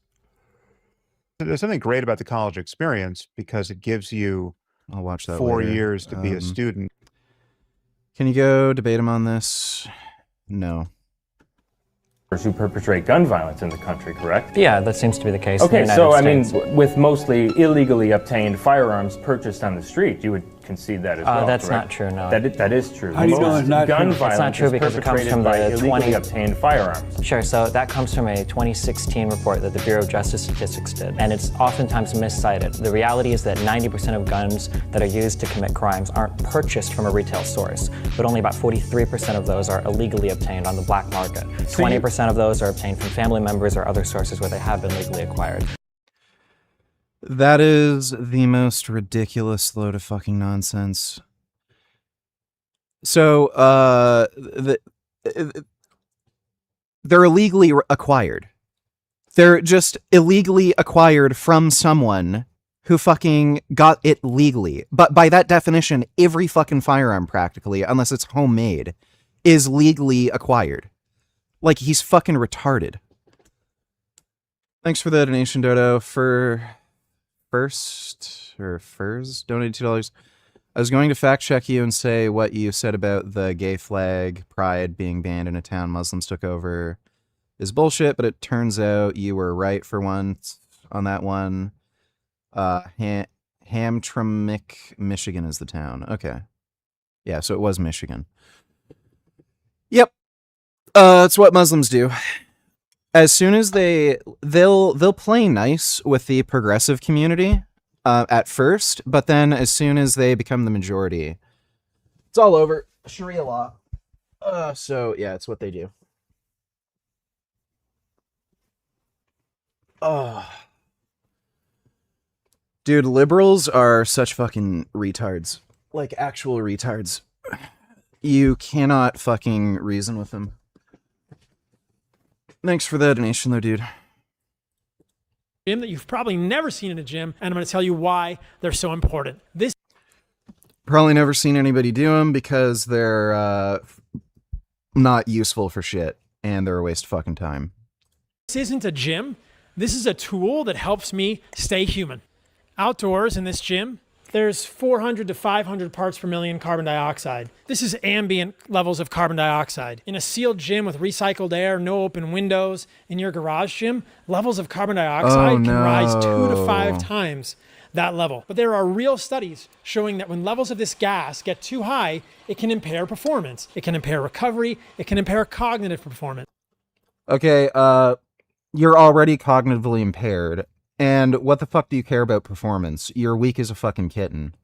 There's something great about the college experience because it gives you I'll watch that 4 later. years to be a student. Can you go debate him on this? No. Who perpetrate gun violence in the country, correct? Yeah, that seems to be the case. Okay, in the so I United mean, States. with mostly illegally obtained firearms purchased on the street, you would concede that as well. That's correct? not true. No, that is true. How do you know it's not gun true? violence It's not true is because it comes perpetrated from by the illegally 20 obtained firearms. Sure, so that comes from a 2016 report that the Bureau of Justice Statistics did, and it's oftentimes miscited. The reality is that 90% of guns that are used to commit crimes aren't purchased from a retail source, but only about 43% of those are illegally obtained on the black market. 20% of those are obtained from family members or other sources where they have been legally acquired. That is the most ridiculous load of fucking nonsense. So, they're illegally acquired. They're just illegally acquired from someone who fucking got it legally. But by that definition, every fucking firearm practically, unless it's homemade, is legally acquired. Like, he's fucking retarded. Thanks for the donation, Dodo. For Furs donated $2. I was going to fact check you and say what you said about the gay flag pride being banned in a town Muslims took over is bullshit, but it turns out you were right for once on that one. Hamtramck, Michigan is the town. Okay. Yeah, so it was Michigan. Yep. It's what Muslims do. As soon as they'll play nice with the progressive community at first, but then as soon as they become the majority, it's all over. Sharia law. So yeah, it's what they do. Oh. Dude, liberals are such fucking retards. Like actual retards. You cannot fucking reason with them. Thanks for the donation though, dude. Gym that you've probably never seen in a gym, and I'm going to tell you why they're so important. This Probably never seen anybody do them because they're not useful for shit and they're a waste of fucking time. isn't a gym. This is a tool that helps me stay human. Outdoors in this gym, there's 400 to 500 parts per million carbon dioxide. This is ambient levels of carbon dioxide. In a sealed gym with recycled air, no open windows, in your garage gym, levels of carbon dioxide can rise 2 to 5 times that level. But there are real studies showing that when levels of this gas get too high, it can impair performance. It can impair recovery. It can impair cognitive performance. Okay, you're already cognitively impaired. And what the fuck do you care about performance? You're weak as a fucking kitten.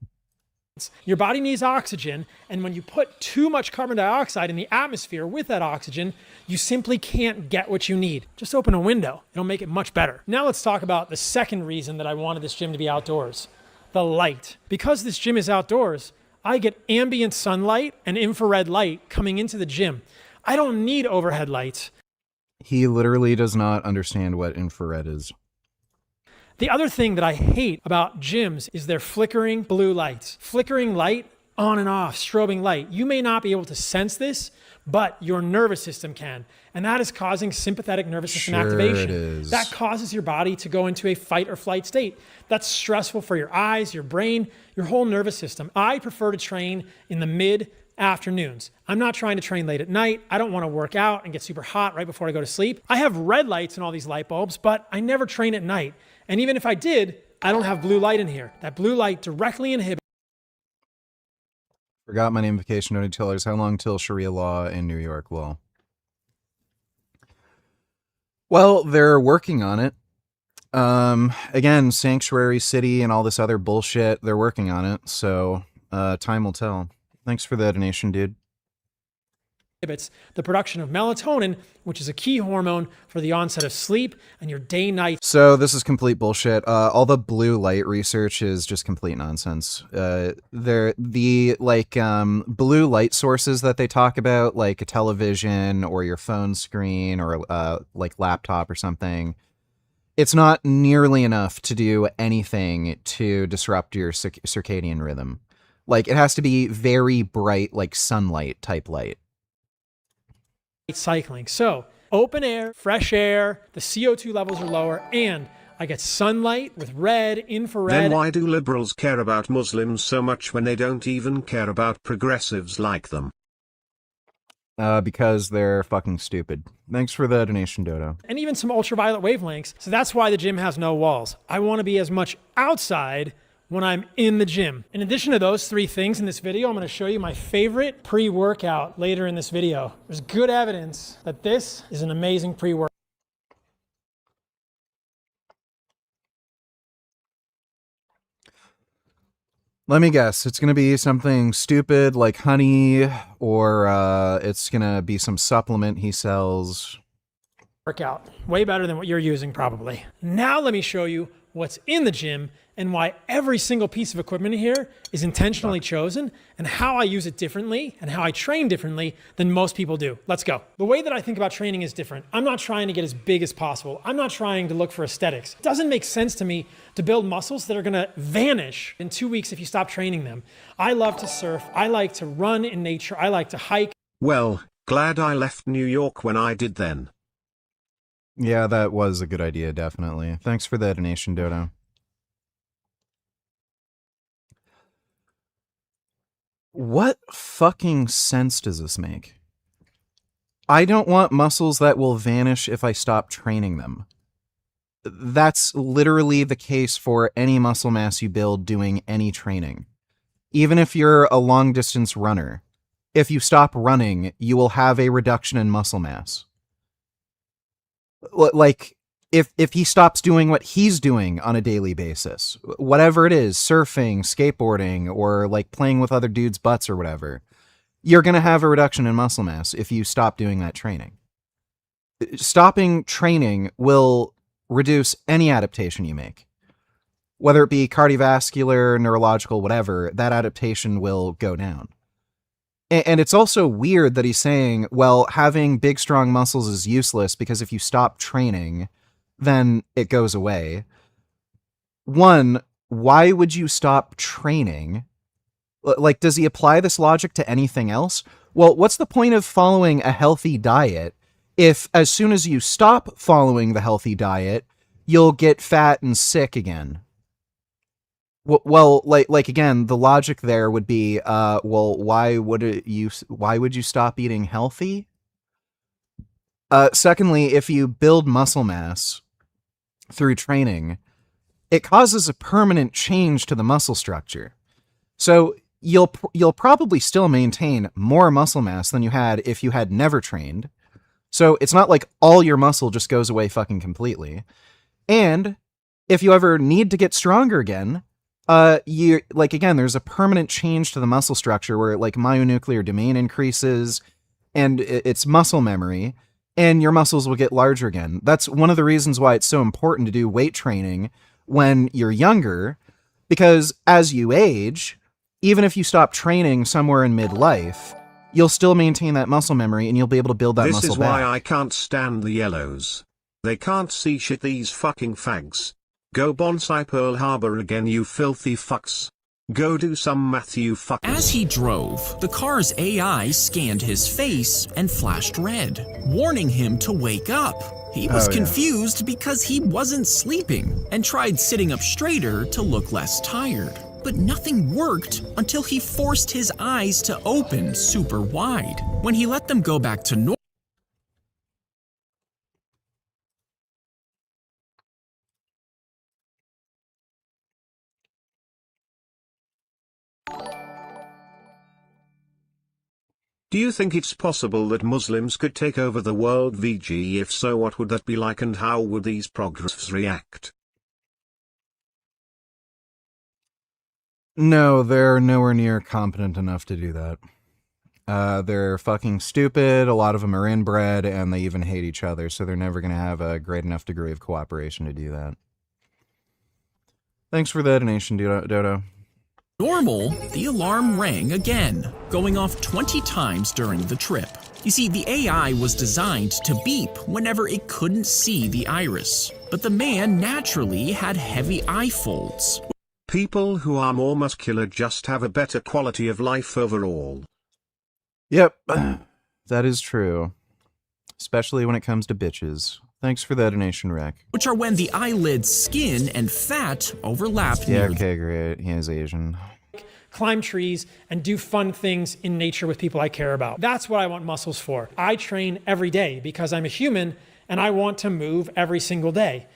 Your body needs oxygen, and when you put too much carbon dioxide in the atmosphere with that oxygen, you simply can't get what you need. Just open a window. It'll make it much better. Now let's talk about the second reason that I wanted this gym to be outdoors. The light. Because this gym is outdoors, I get ambient sunlight and infrared light coming into the gym. I don't need overhead lights. He literally does not understand what infrared is. The other thing that I hate about gyms is their flickering blue lights. Flickering light, on and off, strobing light. You may not be able to sense this, but your nervous system can. And that is causing sympathetic nervous system activation. It is. That causes your body to go into a fight or flight state. That's stressful for your eyes, your brain, your whole nervous system. I prefer to train in the mid-afternoons. I'm not trying to train late at night. I don't want to work out and get super hot right before I go to sleep. I have red lights in all these light bulbs, but I never train at night. And even if I did, I don't have blue light in here. That blue light directly inhibits. Forgot my name, vacation noted tellers. How long till Sharia law in New York? Well, they're working on it. Again, sanctuary city and all this other bullshit, they're working on it. So, time will tell. Thanks for the donation, dude. Inhibits the production of melatonin, which is a key hormone for the onset of sleep and your day-night. So this is complete bullshit. All the blue light research is just complete nonsense. The blue light sources that they talk about, like a television or your phone screen or like laptop or something, it's not nearly enough to do anything to disrupt your circadian rhythm. Like, it has to be very bright, like sunlight type light. Cycling. So open air, fresh air, the CO2 levels are lower, and I get sunlight with red, infrared. Then why do liberals care about Muslims so much when they don't even care about progressives like them? Because they're fucking stupid. Thanks for the donation, Dodo. And even some ultraviolet wavelengths. So that's why the gym has no walls. I want to be as much outside when I'm in the gym. In addition to those three things in this video, I'm going to show you my favorite pre-workout later in this video. There's good evidence that this is an amazing pre-workout. Let me guess. It's going to be something stupid like honey, or it's going to be some supplement he sells. Workout. Way better than what you're using probably. Now let me show you what's in the gym and why every single piece of equipment here is intentionally chosen and how I use it differently and how I train differently than most people do. Let's go. The way that I think about training is different. I'm not trying to get as big as possible. I'm not trying to look for aesthetics. It doesn't make sense to me to build muscles that are gonna vanish in 2 weeks if you stop training them. I love to surf. I like to run in nature. I like to hike. Well, glad I left New York when I did then. Yeah, that was a good idea, definitely. Thanks for the donation, Dodo. What fucking sense does this make? I don't want muscles that will vanish if I stop training them. That's literally the case for any muscle mass you build doing any training. Even if you're a long-distance runner, if you stop running, you will have a reduction in muscle mass. Like, if he stops doing what he's doing on a daily basis, whatever it is, surfing, skateboarding, or like playing with other dudes' butts or whatever, you're going to have a reduction in muscle mass if you stop doing that training. Stopping training will reduce any adaptation you make. Whether it be cardiovascular, neurological, whatever, that adaptation will go down. And it's also weird that he's saying, well, having big, strong muscles is useless because if you stop training, then it goes away. One, why would you stop training? Like, does he apply this logic to anything else? Well, what's the point of following a healthy diet if as soon as you stop following the healthy diet, you'll get fat and sick again? Well, like again, the logic there would be, well, why would you stop eating healthy? Secondly, if you build muscle mass through training, it causes a permanent change to the muscle structure. So you'll probably still maintain more muscle mass than you had if you had never trained. So it's not like all your muscle just goes away fucking completely. And if you ever need to get stronger again, you like, again, there's a permanent change to the muscle structure where like myonuclear domain increases and it's muscle memory and your muscles will get larger again. That's one of the reasons why it's so important to do weight training when you're younger, because as you age, even if you stop training somewhere in midlife, you'll still maintain that muscle memory and you'll be able to build that muscle back. This is why I can't stand the yellows. They can't see shit, these fucking fags. Go bonsai Pearl Harbor again, you filthy fucks. Go do some math, you fuck. As he drove, the car's AI scanned his face and flashed red, warning him to wake up. He was confused because he wasn't sleeping and tried sitting up straighter to look less tired. But nothing worked until he forced his eyes to open super wide. When he let them go back to normal, Do you think it's possible that Muslims could take over the world, VG? If so, what would that be like, and how would these progressives react? No, they're nowhere near competent enough to do that. They're fucking stupid, a lot of them are inbred, and they even hate each other, so they're never going to have a great enough degree of cooperation to do that. Thanks for the donation, Dodo. the alarm rang again, going off 20 times during the trip. You see, the AI was designed to beep whenever it couldn't see the iris, but the man naturally had heavy eye folds. People who are more muscular just have a better quality of life overall. Yep, that is true. Especially when it comes to bitches. Thanks for that donation, Rack. Which are when the eyelid's skin and fat overlap Yeah, near okay, great. He is Asian. Climb trees and do fun things in nature with people I care about. That's what I want muscles for. I train every day because I'm a human and I want to move every single day.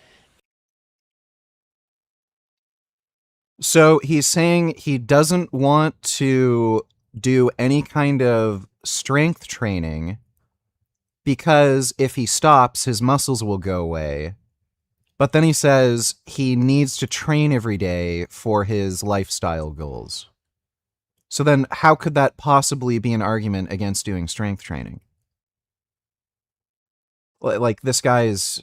So he's saying he doesn't want to do any kind of strength training because if he stops, his muscles will go away. But then he says he needs to train every day for his lifestyle goals. So then how could that possibly be an argument against doing strength training? Like, this guy is,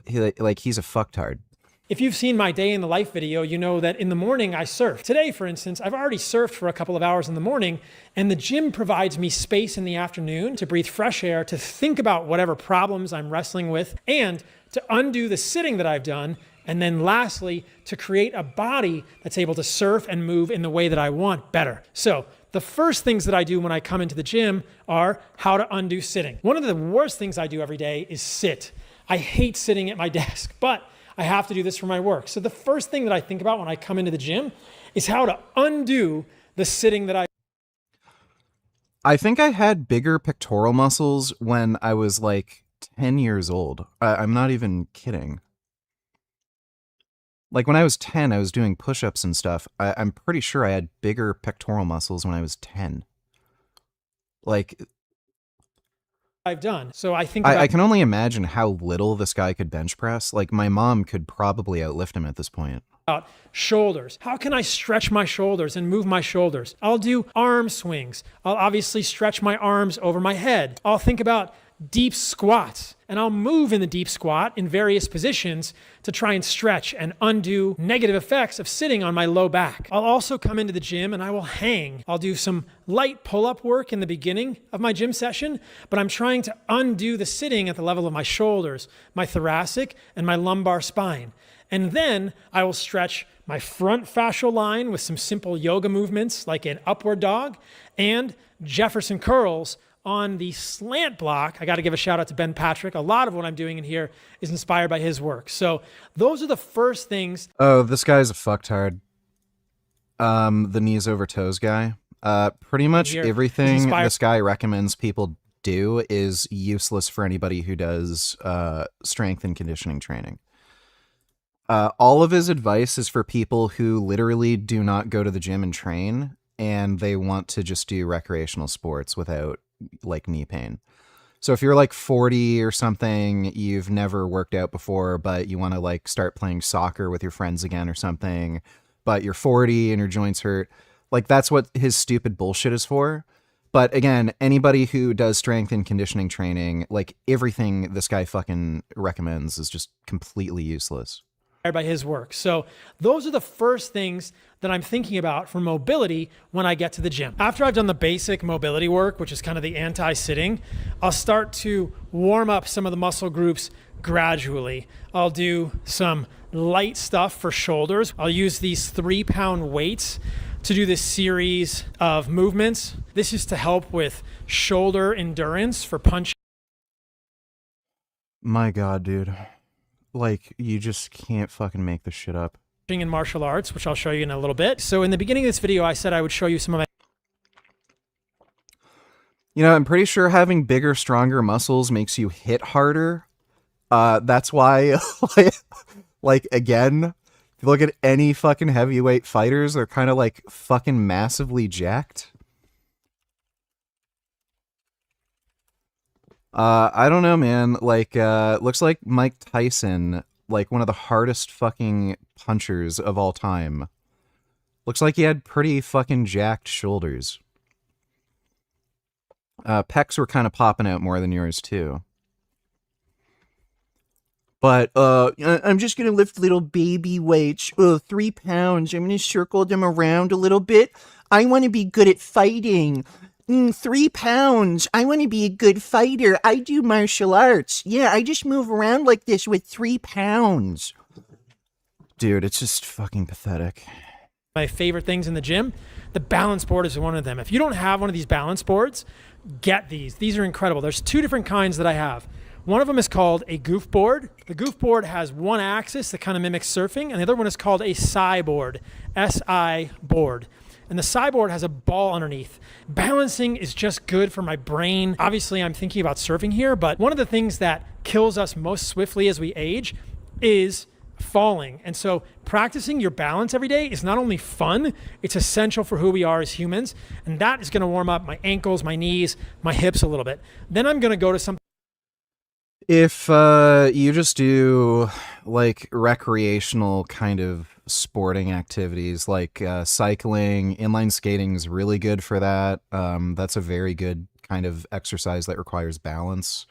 he's a fucktard. If you've seen my day in the life video, you know that in the morning I surf. Today, for instance, I've already surfed for a couple of hours in the morning, and the gym provides me space in the afternoon to breathe fresh air, to think about whatever problems I'm wrestling with, and to undo the sitting that I've done, and then lastly, to create a body that's able to surf and move in the way that I want better. So the first things that I do when I come into the gym are how to undo sitting. One of the worst things I do every day is sit. I hate sitting at my desk, but I have to do this for my work. So the first thing that I think about when I come into the gym is how to undo the sitting that I think I had bigger pectoral muscles when I was like 10 years old. I'm not even kidding. Like when I was 10, I was doing push-ups and stuff. I'm pretty sure I had bigger pectoral muscles when I was 10. Like, I've done. So I think I can only imagine how little this guy could bench press. Like, my mom could probably outlift him at this point. About shoulders. How can I stretch my shoulders and move my shoulders? I'll do arm swings. I'll obviously stretch my arms over my head. I'll think about deep squats, and I'll move in the deep squat in various positions to try and stretch and undo negative effects of sitting on my low back. I'll also come into the gym and I will hang. I'll do some light pull-up work in the beginning of my gym session, but I'm trying to undo the sitting at the level of my shoulders, my thoracic, and my lumbar spine. And then I will stretch my front fascial line with some simple yoga movements like an upward dog and Jefferson curls on the slant block. I got to give a shout out to Ben Patrick. A lot of what I'm doing in here is inspired by his work. So those are the first things. Oh, this guy's a fucktard. The knees over toes guy. Pretty much everything this guy recommends people do is useless for anybody who does strength and conditioning training. All of his advice is for people who literally do not go to the gym and train, and they want to just do recreational sports without like knee pain. So if you're like 40 or something, you've never worked out before, but you want to like start playing soccer with your friends again or something, but you're 40 and your joints hurt, like that's what his stupid bullshit is for. But again, anybody who does strength and conditioning training, like everything this guy fucking recommends is just completely useless. By his work. So those are the first things that I'm thinking about for mobility when I get to the gym. After I've done the basic mobility work, which is kind of the anti-sitting, I'll start to warm up some of the muscle groups gradually. I'll do some light stuff for shoulders. I'll use these 3-pound weights to do this series of movements. This is to help with shoulder endurance for punching. My God, dude. Like, you just can't fucking make this shit up. In martial arts, which I'll show you in a little bit. So in the beginning of this video, I said I would show you some of my... You know, I'm pretty sure having bigger, stronger muscles makes you hit harder. That's why, like, again, if you look at any fucking heavyweight fighters, they're kind of, like, fucking massively jacked. I don't know, man. Like, looks like Mike Tyson, like, one of the hardest fucking punchers of all time. Looks like he had pretty fucking jacked shoulders. Pecs were kind of popping out more than yours, too. But, I'm just gonna lift little baby weights, 3 pounds. I'm gonna circle them around a little bit. I want to be good at fighting. 3 pounds. I want to be a good fighter. I do martial arts. Yeah, I just move around like this with 3 pounds. Dude, it's just fucking pathetic. My favorite things in the gym, the balance board is one of them. If you don't have one of these balance boards, get these. These are incredible. There's 2 different kinds that I have. One of them is called a goof board. The goof board has one axis that kind of mimics surfing, and the other one is called a SI board, S-I board. And the SI board has a ball underneath. Balancing is just good for my brain. Obviously, I'm thinking about surfing here, but one of the things that kills us most swiftly as we age is falling. And so practicing your balance every day is not only fun, it's essential for who we are as humans. And that is going to warm up my ankles, my knees, my hips a little bit. Then I'm going to go to something. If you just do, like, recreational kind of sporting activities, like cycling, inline skating is really good for that. That's a very good kind of exercise that requires balance.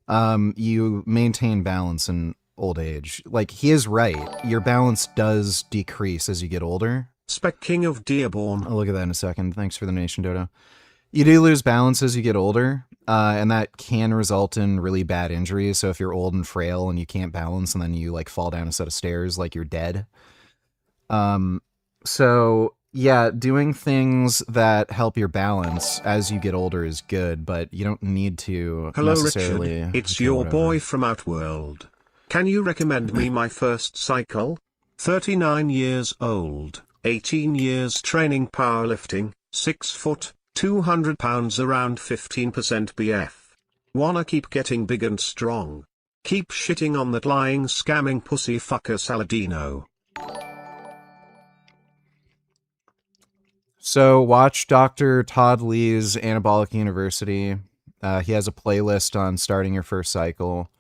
You maintain balance in old age. Like, he is right. Your balance does decrease as you get older. Spec King of Dearborn. I'll look at that in a second. Thanks for the donation, Dodo. You do lose balance as you get older, and that can result in really bad injuries. So if you're old and frail and you can't balance and then you, like, fall down a set of stairs, like, you're dead. So yeah, doing things that help your balance as you get older is good, but you don't need to necessarily... Richard, it's your boy from Outworld. Can you recommend me my first cycle? 39 years old, 18 years training powerlifting, 6 foot, 200 pounds, around 15% BF. Wanna keep getting big and strong. Keep shitting on that lying scamming pussy fucker Saladino. So watch Dr. Todd Lee's Anabolic University. He has a playlist on starting your first cycle.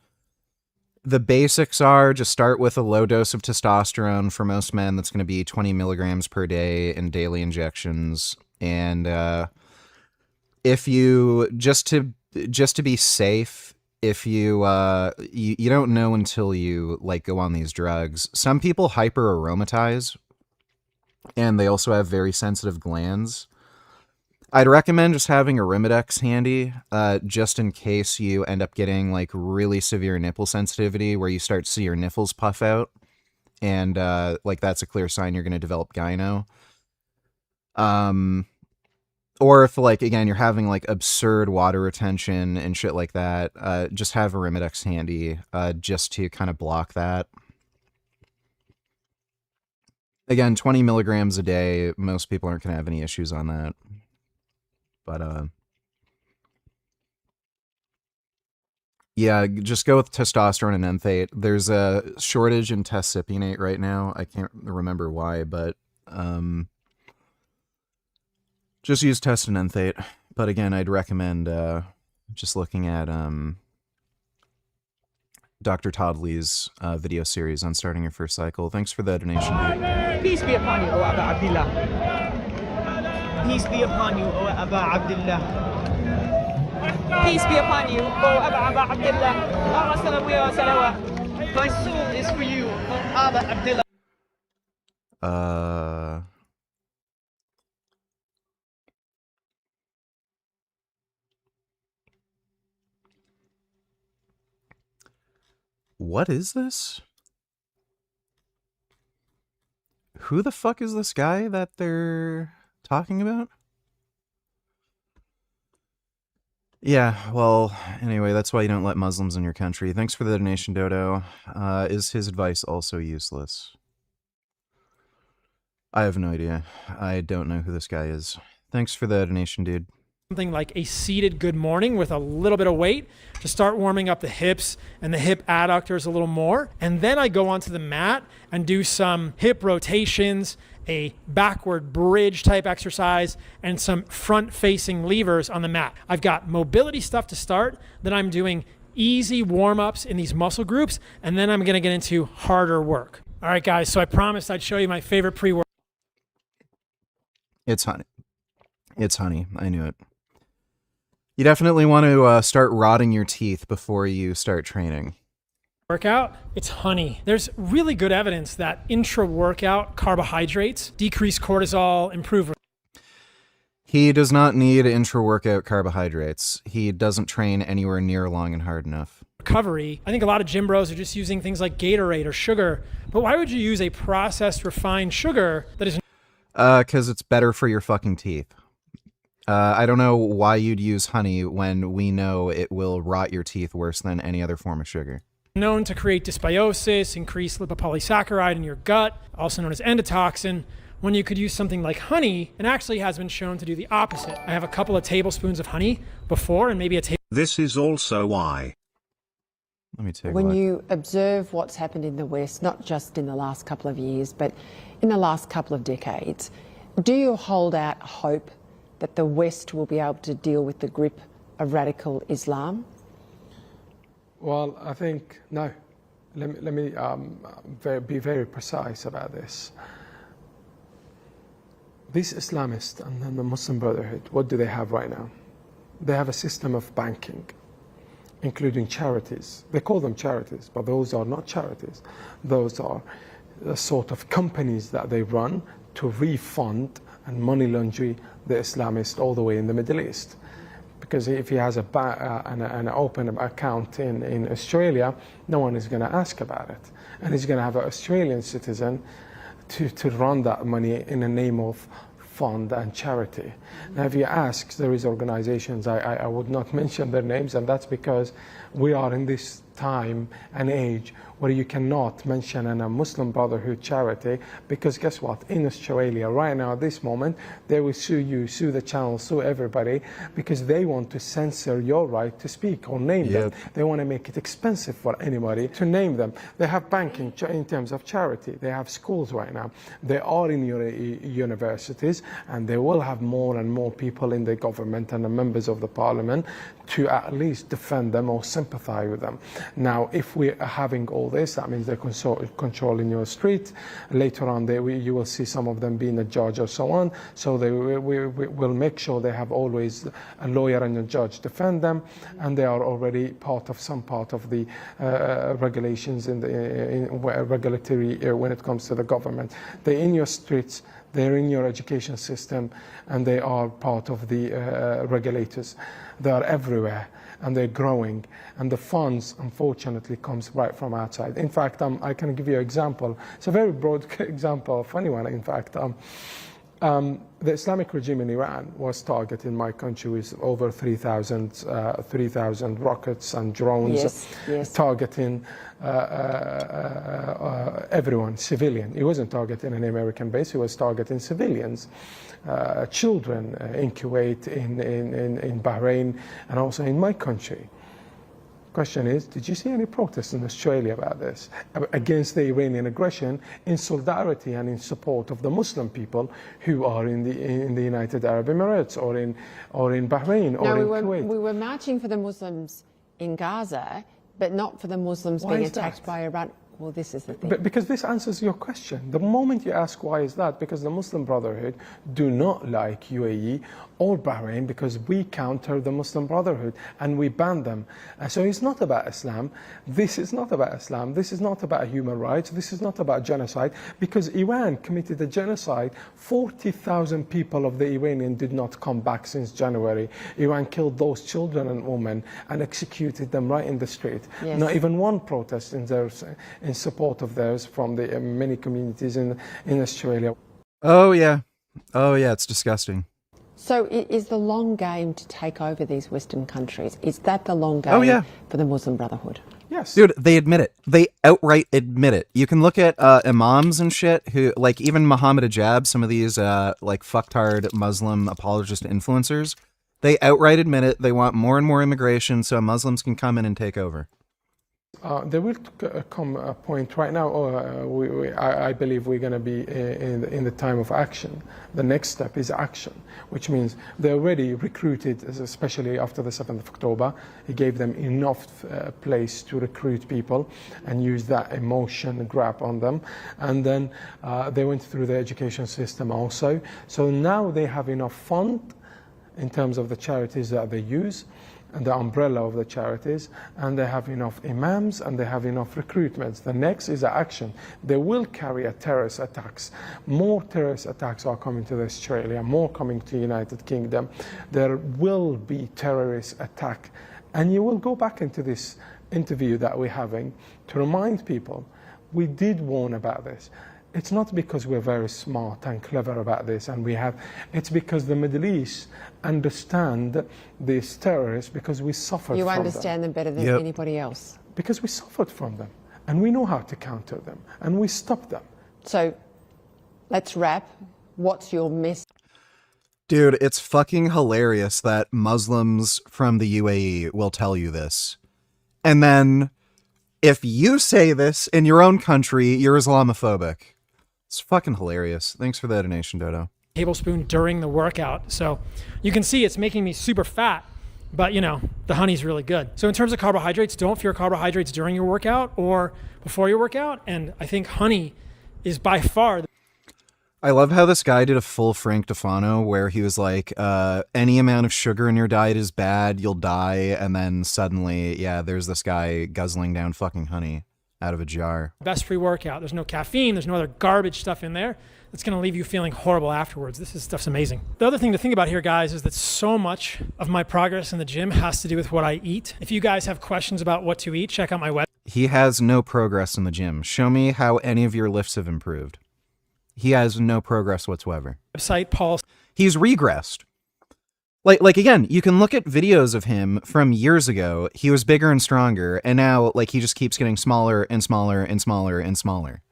The basics are just start with a low dose of testosterone. For most men, that's going to be 20 milligrams per day in daily injections. And if you just to be safe, if you don't know until you, like, go on these drugs. Some people hyper aromatize, and they also have very sensitive glands. I'd recommend just having a Arimidex handy, just in case you end up getting, like, really severe nipple sensitivity where you start to see your nipples puff out, and like, that's a clear sign you're going to develop gyno. Or if, like, again, you're having, like, absurd water retention and shit like that, just have a Arimidex handy, just to kind of block that. Again, 20 milligrams a day, most people aren't going to have any issues on that. But, yeah, just go with testosterone and enthate. There's a shortage in testcypionate right now. I can't remember why, but, just use test and enthate. But again, I'd recommend, just looking at, Dr. Todd Lee's video series on starting your first cycle. Thanks for the donation, dude. Peace be upon you, O Aba Abdullah. Peace be upon you, O Aba Abdullah. Peace be upon you, O Aba Abdullah. My soul is for you, O Aba Abdullah. What is this? Who the fuck is this guy that they're talking about? Yeah, well, anyway, that's why you don't let Muslims in your country. Thanks for the donation, Dodo. Is his advice also useless? I have no idea. I don't know who this guy is. Thanks for the donation, dude. Something like a seated good morning with a little bit of weight to start warming up the hips and the hip adductors a little more. And then I go onto the mat and do some hip rotations, a backward bridge type exercise, and some front facing levers on the mat. I've got mobility stuff to start, then I'm doing easy warm-ups in these muscle groups, and then I'm gonna get into harder work. All right, guys, so I promised I'd show you my favorite pre-workout. It's honey. It's honey. I knew it. You definitely want to start rotting your teeth before you start training. Workout, it's honey. There's really good evidence that intra-workout carbohydrates decrease cortisol, improve. He does not need intra-workout carbohydrates. He doesn't train anywhere near long and hard enough. Recovery. I think a lot of gym bros are just using things like Gatorade or sugar. But why would you use a processed, refined sugar that is... Because it's better for your fucking teeth. I don't know why you'd use honey when we know it will rot your teeth worse than any other form of sugar. Known to create dysbiosis, increase lipopolysaccharide in your gut, also known as endotoxin, when you could use something like honey, and actually has been shown to do the opposite. I have a couple of tablespoons of honey before and maybe a tablespoon. This is also why. Let me take a When look. you observe what's happened in the West, not just in the last couple of years, but in the last couple of decades, do you hold out hope that the West will be able to deal with the grip of radical Islam? Well, I think, no. Let me be very precise about this. These Islamists and then the Muslim Brotherhood, what do they have right now? They have a system of banking, including charities. They call them charities, but those are not charities. Those are the sort of companies that they run to refund and money laundry the Islamists all the way in the Middle East. Because if he has an open account in Australia, no one is going to ask about it. And he's going to have an Australian citizen to run that money in the name of fund and charity. Now, if you ask, there is organizations, I would not mention their names, and that's because we are in this time and age where you cannot mention a Muslim Brotherhood charity, because guess what? In Australia right now at this moment, they will sue you, sue the channel, sue everybody, because they want to censor your right to speak or name them. They want to make it expensive for anybody to name them. They have banking in terms of charity. They have schools right now. They are in your universities, and they will have more and more people in the government and the members of the parliament to at least defend them or sympathize with them. Now, if we are having all this, that means they're controlling your street. Later on, you will see some of them being a judge or so on. So they will make sure they have always a lawyer and a judge defend them, and they are already some part of the regulations in the regulatory when it comes to the government. They're in your streets. They're in your education system, and they are part of the regulators. They are everywhere, and they're growing. And the funds, unfortunately, comes right from outside. In fact, I can give you an example. It's a very broad example, a funny one, in fact. The Islamic regime in Iran was targeting my country with over 3,000 rockets and drones, targeting everyone, civilian. He wasn't targeting an American base, he was targeting civilians, children in Kuwait, in Bahrain, and also in my country. Question is, did you see any protests in Australia about this, against the Iranian aggression, in solidarity and in support of the Muslim people who are in the United Arab Emirates or in Bahrain or in Kuwait? We were marching for the Muslims in Gaza, but not for the Muslims being attacked by Iran. Well, this is the thing. Because this answers your question. The moment you ask why is that, because the Muslim Brotherhood do not like UAE or Bahrain, because we counter the Muslim Brotherhood and we ban them. So it's not about Islam. This is not about Islam. This is not about human rights. This is not about genocide, because Iran committed a genocide. 40,000 people of the Iranian did not come back since January. Iran killed those children and women and executed them right in the street. Yes. Not even one protest in support of theirs from the many communities in Australia. Oh yeah, it's disgusting. So is the long game to take over these Western countries? Is that the long game for the Muslim Brotherhood? Yes. Dude, they admit it. They outright admit it. You can look at imams and shit who, like, even Muhammad Ajab, some of these, like, fucktard Muslim apologist influencers, they outright admit it. They want more and more immigration so Muslims can come in and take over. There will come a point right now, I believe we're going to be in the time of action. The next step is action, which means they already recruited, especially after the 7th of October. He gave them enough place to recruit people and use that emotion grab on them. And then they went through the education system also. So now they have enough fund in terms of the charities that they use, and the umbrella of the charities, and they have enough imams and they have enough recruitments. The next is action. They will carry out terrorist attacks. More terrorist attacks are coming to Australia, more coming to United Kingdom. There will be terrorist attack. And you will go back into this interview that we're having to remind people, we did warn about this. It's not because we're very smart and clever about this, and it's because the Middle East understand these terrorists because we suffered from them. You understand them better than anybody else. Because we suffered from them, and we know how to counter them, and we stop them. So let's wrap. What's your message? Dude, it's fucking hilarious that Muslims from the UAE will tell you this. And then, if you say this in your own country, you're Islamophobic. It's fucking hilarious. Thanks for the donation, Dodo. Tablespoon during the workout. So you can see it's making me super fat, but you know, the honey's really good. So in terms of carbohydrates, don't fear carbohydrates during your workout or before your workout. And I think honey is by far. I love how this guy did a full Frank Tufano where he was like, any amount of sugar in your diet is bad, you'll die. And then suddenly, yeah, there's this guy guzzling down fucking honey out of a jar. Best pre-workout. There's no caffeine. There's no other garbage stuff in there that's going to leave you feeling horrible afterwards. This stuff's amazing. The other thing to think about here, guys, is that so much of my progress in the gym has to do with what I eat. If you guys have questions about what to eat, check out my website. He has no progress in the gym. Show me how any of your lifts have improved. He has no progress whatsoever. Paul. He's regressed. Like again, you can look at videos of him from years ago. He was bigger and stronger, and now like he just keeps getting smaller and smaller and smaller and smaller.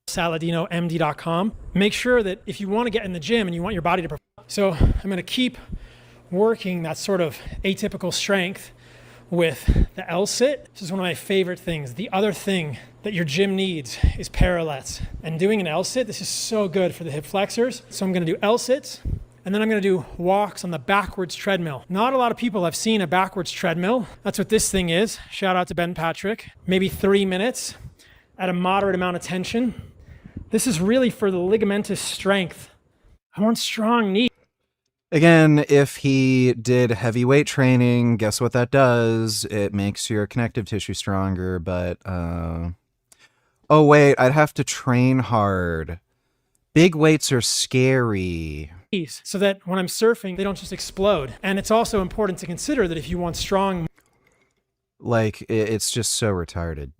SaladinoMD.com. Make sure that if you want to get in the gym and you want your body to perform. So I'm going to keep working that sort of atypical strength with the L-sit. This is one of my favorite things. The other thing that your gym needs is parallettes. And doing an L-sit, this is so good for the hip flexors. So I'm going to do L-sits. And then I'm going to do walks on the backwards treadmill. Not a lot of people have seen a backwards treadmill. That's what this thing is. Shout out to Ben Patrick. Maybe 3 minutes at a moderate amount of tension. This is really for the ligamentous strength. I want strong knees. Again, if he did heavyweight training, guess what that does? It makes your connective tissue stronger, but, oh wait, I'd have to train hard. Big weights are scary. So that when I'm surfing, they don't just explode. And it's also important to consider that if you want strong... Like, it's just so retarded.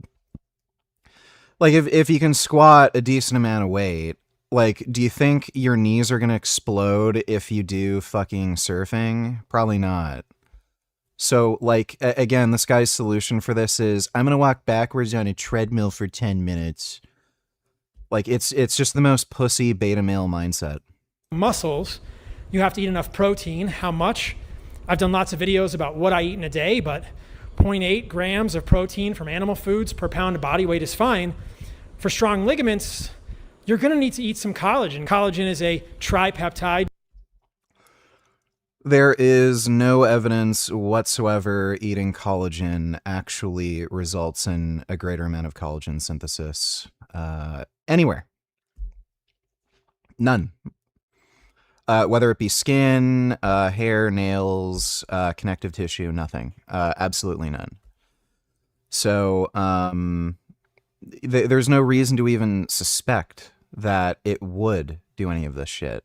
Like, if you can squat a decent amount of weight, like, do you think your knees are going to explode if you do fucking surfing? Probably not. So, like, again, this guy's solution for this is, I'm going to walk backwards on a treadmill for 10 minutes. Like, it's just the most pussy beta male mindset. Muscles, you have to eat enough protein. How much? I've done lots of videos about what I eat in a day, but 0.8 grams of protein from animal foods per pound of body weight is fine. For strong ligaments, you're going to need to eat some collagen. Collagen is a tripeptide. There is no evidence whatsoever eating collagen actually results in a greater amount of collagen synthesis anywhere. None. whether it be skin, hair, nails, connective tissue, nothing. Absolutely none. So there's no reason to even suspect that it would do any of this shit.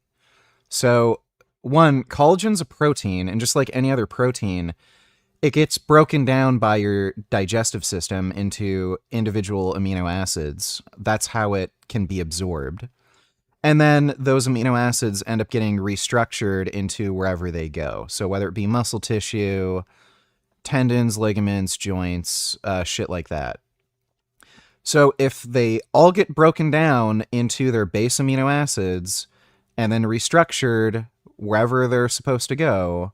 So, one, collagen's a protein, and just like any other protein, it gets broken down by your digestive system into individual amino acids. That's how it can be absorbed. And then those amino acids end up getting restructured into wherever they go. So whether it be muscle tissue, tendons, ligaments, joints, shit like that. So if they all get broken down into their base amino acids and then restructured wherever they're supposed to go,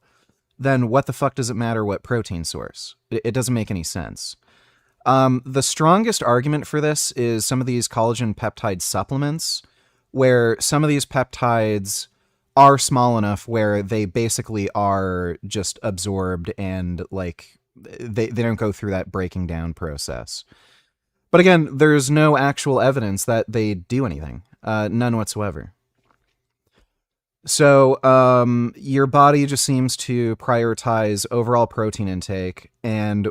then what the fuck does it matter what protein source? It doesn't make any sense. The strongest argument for this is some of these collagen peptide supplements, where some of these peptides are small enough where they basically are just absorbed and like they don't go through that breaking down process. But again, there's no actual evidence that they do anything, none whatsoever. So your body just seems to prioritize overall protein intake, and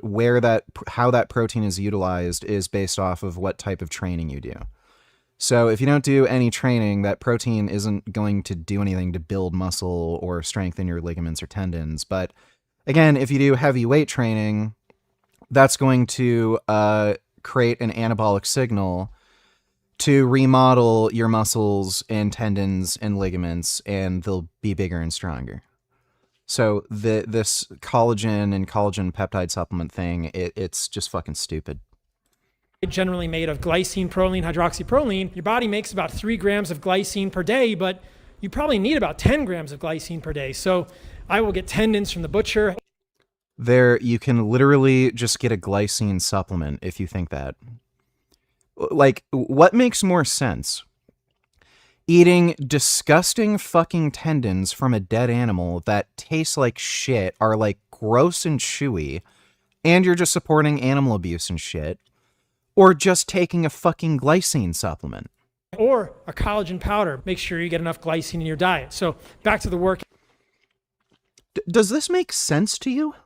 how that protein is utilized is based off of what type of training you do. So if you don't do any training, that protein isn't going to do anything to build muscle or strengthen your ligaments or tendons. But again, if you do heavy weight training, that's going to create an anabolic signal to remodel your muscles and tendons and ligaments, and they'll be bigger and stronger. So this collagen and collagen peptide supplement thing, it's just fucking stupid. Generally made of glycine, proline, hydroxyproline. Your body makes about 3 grams of glycine per day, but you probably need about 10 grams of glycine per day. So I will get tendons from the butcher. There, you can literally just get a glycine supplement if you think that. Like, what makes more sense? Eating disgusting fucking tendons from a dead animal that taste like shit, are like gross and chewy, and you're just supporting animal abuse and shit, or just taking a fucking glycine supplement. Or a collagen powder. Make sure you get enough glycine in your diet. So back to the work. Does this make sense to you?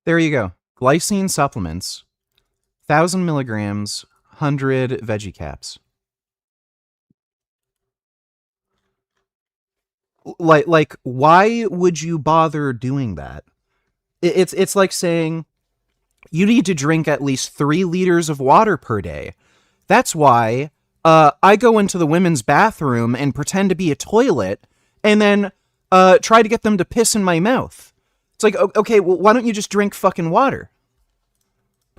There you go. Glycine supplements, 1,000 milligrams, 100 veggie caps. Like, why would you bother doing that? It's like saying you need to drink at least 3 liters of water per day. That's why I go into the women's bathroom and pretend to be a toilet and then try to get them to piss in my mouth. It's like, okay, well, why don't you just drink fucking water?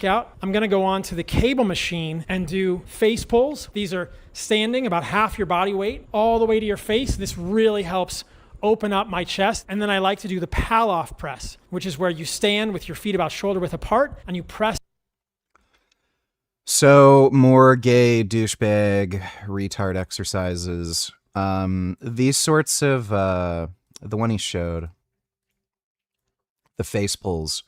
I'm going to go on to the cable machine and do face pulls. These are standing about half your body weight all the way to your face. This really helps open up my chest. And then I like to do the pal-off press, which is where you stand with your feet about shoulder width apart and you press. So more gay douchebag retard exercises. These sorts of the one he showed, the face pulls.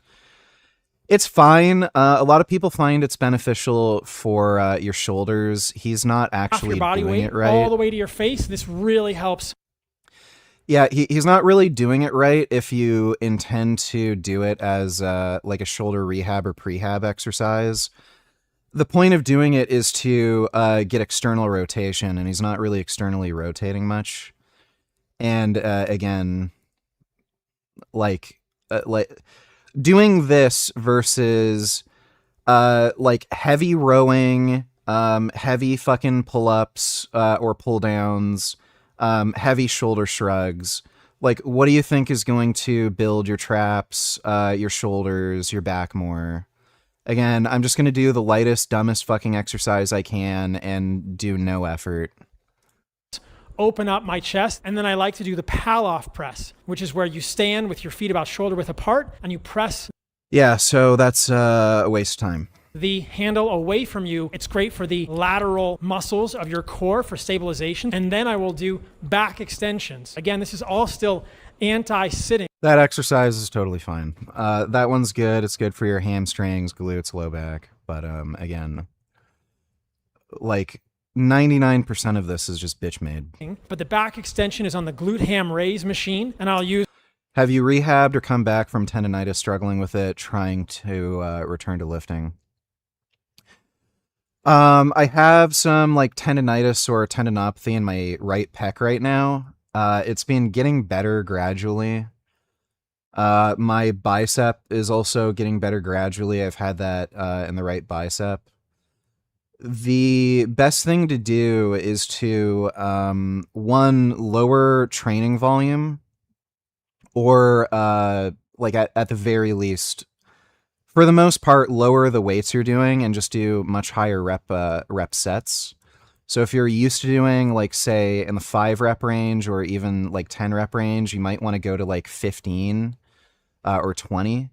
It's fine. A lot of people find it's beneficial for your shoulders. He's not actually your body doing weight it right. all the way to your face. This really helps. Yeah, he's not really doing it right if you intend to do it as like a shoulder rehab or prehab exercise. The point of doing it is to get external rotation, and he's not really externally rotating much. And again, like doing this versus like heavy rowing, heavy fucking pull-ups or pull-downs, heavy shoulder shrugs. Like, what do you think is going to build your traps, your shoulders, your back more? Again, I'm just going to do the lightest, dumbest fucking exercise I can and do no effort. Open up my chest, and then I like to do the pal-off press, which is where you stand with your feet about shoulder width apart and you press. Yeah, so that's a waste of time. The handle away from you. It's great for the lateral muscles of your core for stabilization. And then I will do back extensions. Again, this is all still anti-sitting. That exercise is totally fine. That one's good. It's good for your hamstrings, glutes, low back. But again, like 99% of this is just bitch made. But the back extension is on the glute ham raise machine, and I'll use... Have you rehabbed or come back from tendonitis, struggling with it, trying to return to lifting? I have some like tendonitis or tendinopathy in my right pec right now. It's been getting better gradually. My bicep is also getting better gradually. I've had that in the right bicep. The best thing to do is to, one, lower training volume, or like at the very least, for the most part, lower the weights you're doing and just do much higher rep sets. So if you're used to doing, like, say, in the 5 rep range or even like 10 rep range, you might want to go to like 15 or 20.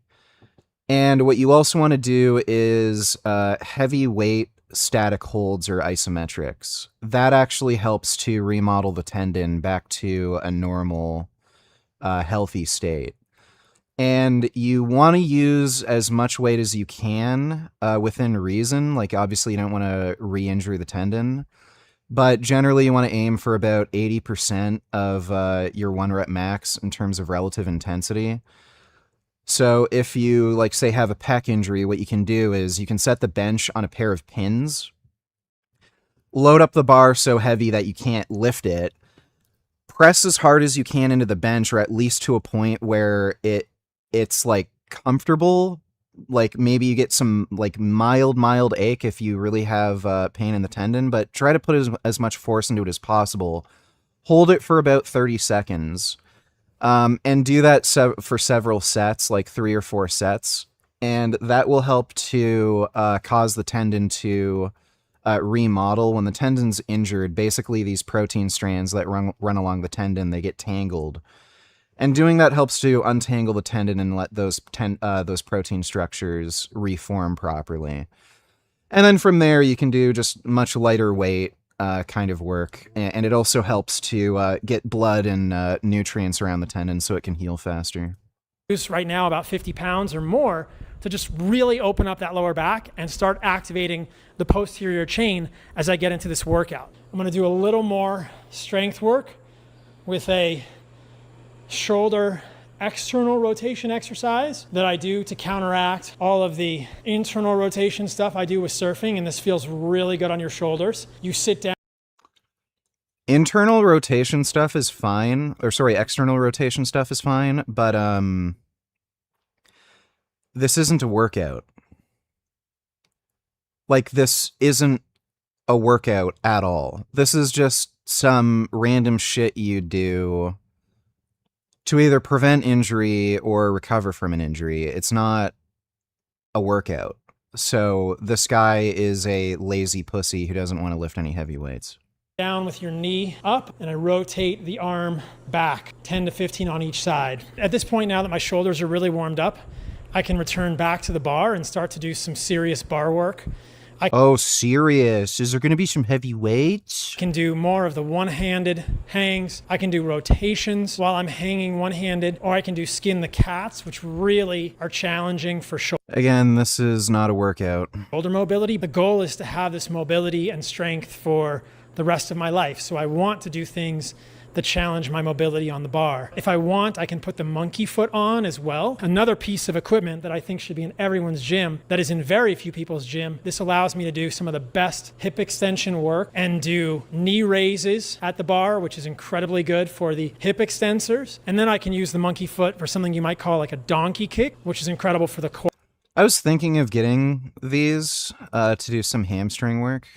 And what you also want to do is heavy weight static holds or isometrics. That actually helps to remodel the tendon back to a normal, healthy state. And you want to use as much weight as you can within reason. Like, obviously, you don't want to re-injure the tendon. But generally, you want to aim for about 80% of your 1 rep max in terms of relative intensity. So if you, like, say, have a pec injury, what you can do is you can set the bench on a pair of pins, load up the bar so heavy that you can't lift it, press as hard as you can into the bench, or at least to a point where it's like comfortable. Like, maybe you get some like mild ache if you really have pain in the tendon, but try to put as much force into it as possible. Hold it for about 30 seconds. And do that for several sets, like 3 or 4 sets. And that will help to cause the tendon to remodel. When the tendon's injured, basically these protein strands that run along the tendon, they get tangled. And doing that helps to untangle the tendon and let those protein structures reform properly. And then from there, you can do just much lighter weight kind of work. And it also helps to get blood and nutrients around the tendon so it can heal faster. Right now about 50 pounds or more to just really open up that lower back and start activating the posterior chain as I get into this workout. I'm going to do a little more strength work with a shoulder external rotation exercise that I do to counteract all of the internal rotation stuff I do with surfing, and this feels really good on your shoulders. You sit down. Internal rotation stuff is fine, or sorry, external rotation stuff is fine, but this isn't a workout. Like, this isn't a workout at all. This is just some random shit you do to either prevent injury or recover from an injury. It's not a workout. So this guy is a lazy pussy who doesn't want to lift any heavy weights. Down with your knee up, and I rotate the arm back, 10 to 15 on each side. At this point, now that my shoulders are really warmed up, I can return back to the bar and start to do some serious bar work. Oh, serious? Is there going to be some heavy weights? Can do more of the one-handed hangs. I can do rotations while I'm hanging one-handed, or I can do skin the cats, which really are challenging for shoulder. Again, this is not a workout. Shoulder mobility. The goal is to have this mobility and strength for the rest of my life. So I want to do things that challenge my mobility on the bar. If I want, I can put the monkey foot on as well. Another piece of equipment that I think should be in everyone's gym, that is in very few people's gym. This allows me to do some of the best hip extension work and do knee raises at the bar, which is incredibly good for the hip extensors. And then I can use the monkey foot for something you might call like a donkey kick, which is incredible for the core. I was thinking of getting these to do some hamstring work.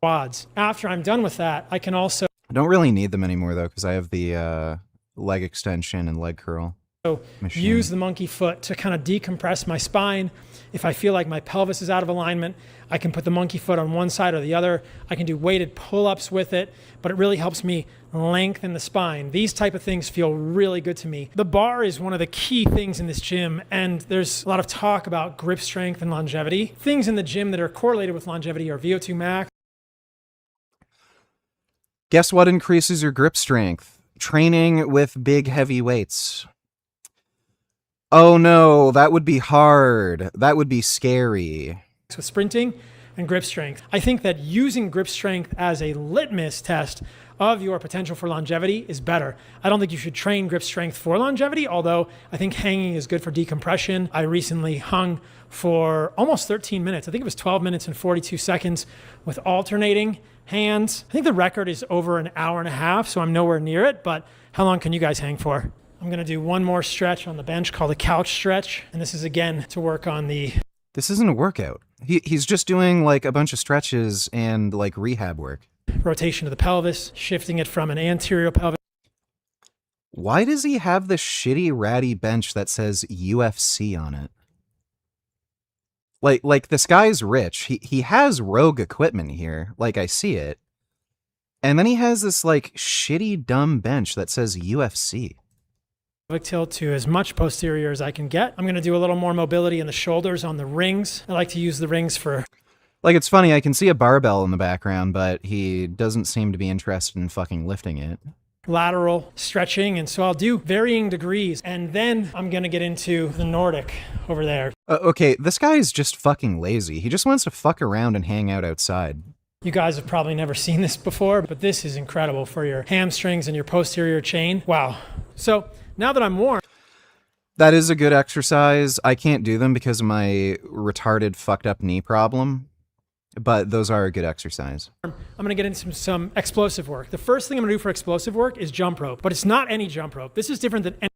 Quads. After I'm done with that, I can also I don't really need them anymore, though, because I have the leg extension and leg curl machine. Use the monkey foot to kind of decompress my spine. If I feel like my pelvis is out of alignment, I can put the monkey foot on one side or the other. I can do weighted pull-ups with it, but it really helps me lengthen the spine. These type of things feel really good to me. The bar is one of the key things in this gym, and there's a lot of talk about grip strength and longevity. Things in the gym that are correlated with longevity are VO2 max. Guess what increases your grip strength? training with big heavy weights. Oh no, that would be hard. That would be scary. With sprinting and grip strength. I think that using grip strength as a litmus test of your potential for longevity is better. I don't think you should train grip strength for longevity, although I think hanging is good for decompression. I recently hung for almost 13 minutes. I think it was 12 minutes and 42 seconds with alternating hands. I think the record is over an hour and a half, so I'm nowhere near it, but how long can you guys hang for? I'm gonna do one more stretch on the bench called a couch stretch, and this is again to work on the... This isn't a workout. He's just doing like a bunch of stretches and like rehab work. Rotation of the pelvis, shifting it from an anterior pelvis. Why does he have this shitty ratty bench that says UFC on it? Like this guy's rich. He has rogue equipment here. Like I see it. And then he has this like shitty dumb bench that says UFC. Tilt to as much posterior as I can get. I'm going to do a little more mobility in the shoulders on the rings. I like to use the rings for... Like, it's funny, I can see a barbell in the background, but he doesn't seem to be interested in fucking lifting it. Lateral stretching, and so I'll do varying degrees, and then I'm going to get into the Nordic over there. Okay, this guy is just fucking lazy. He just wants to fuck around and hang out outside. You guys have probably never seen this before, but this is incredible for your hamstrings and your posterior chain. Wow. So... now that I'm warm. That is a good exercise. I can't do them because of my retarded fucked up knee problem, but those are a good exercise. I'm going to get into some explosive work. The first thing I'm going to do for explosive work is jump rope, but it's not any jump rope. This is different than any.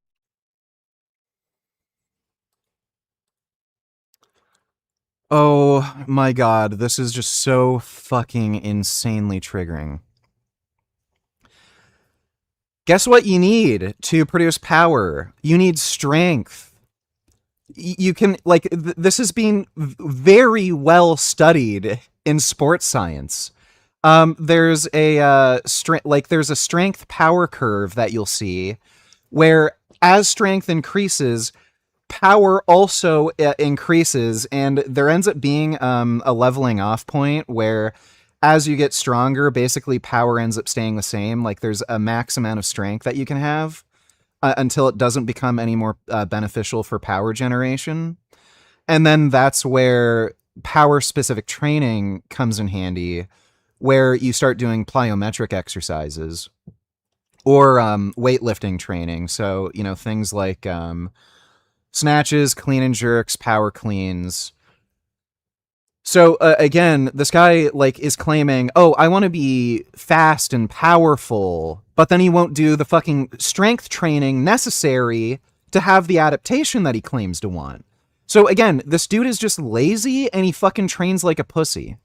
Oh my God, this is just so fucking insanely triggering. Guess what you need to produce power? You need strength. You can, like, this is being very well studied in sports science. There's a strength power curve that you'll see where as strength increases, power also increases, and there ends up being a leveling off point where as you get stronger, basically power ends up staying the same. Like there's a max amount of strength that you can have until it doesn't become any more beneficial for power generation. And then that's where power specific training comes in handy, where you start doing plyometric exercises or weightlifting training. So, you know, things like snatches, clean and jerks, power cleans. So again, this guy like is claiming, oh, I want to be fast and powerful, but then he won't do the fucking strength training necessary to have the adaptation that he claims to want. So again, this dude is just lazy and he fucking trains like a pussy.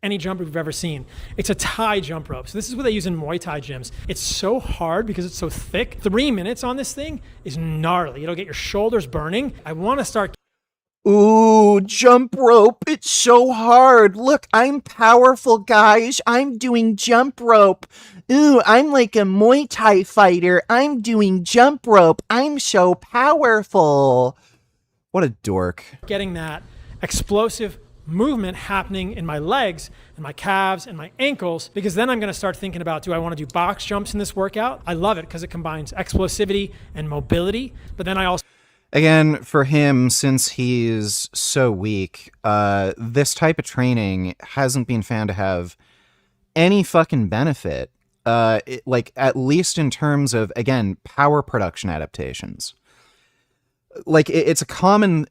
Any jump rope you've ever seen. It's a Thai jump rope. So this is what they use in Muay Thai gyms. It's so hard because it's so thick. 3 minutes on this thing is gnarly. It'll get your shoulders burning. I want to start... Ooh, jump rope. It's so hard. Look, I'm powerful, guys. I'm doing jump rope. Ooh, I'm like a Muay Thai fighter. I'm doing jump rope. I'm so powerful. What a dork. Getting that explosive movement happening in my legs and my calves and my ankles, because then I'm going to start thinking about, do I want to do box jumps in this workout? I love it because it combines explosivity and mobility, but then I also... Again, for him, since he's so weak, this type of training hasn't been found to have any fucking benefit, like at least in terms of, again, power production adaptations. Like it's a common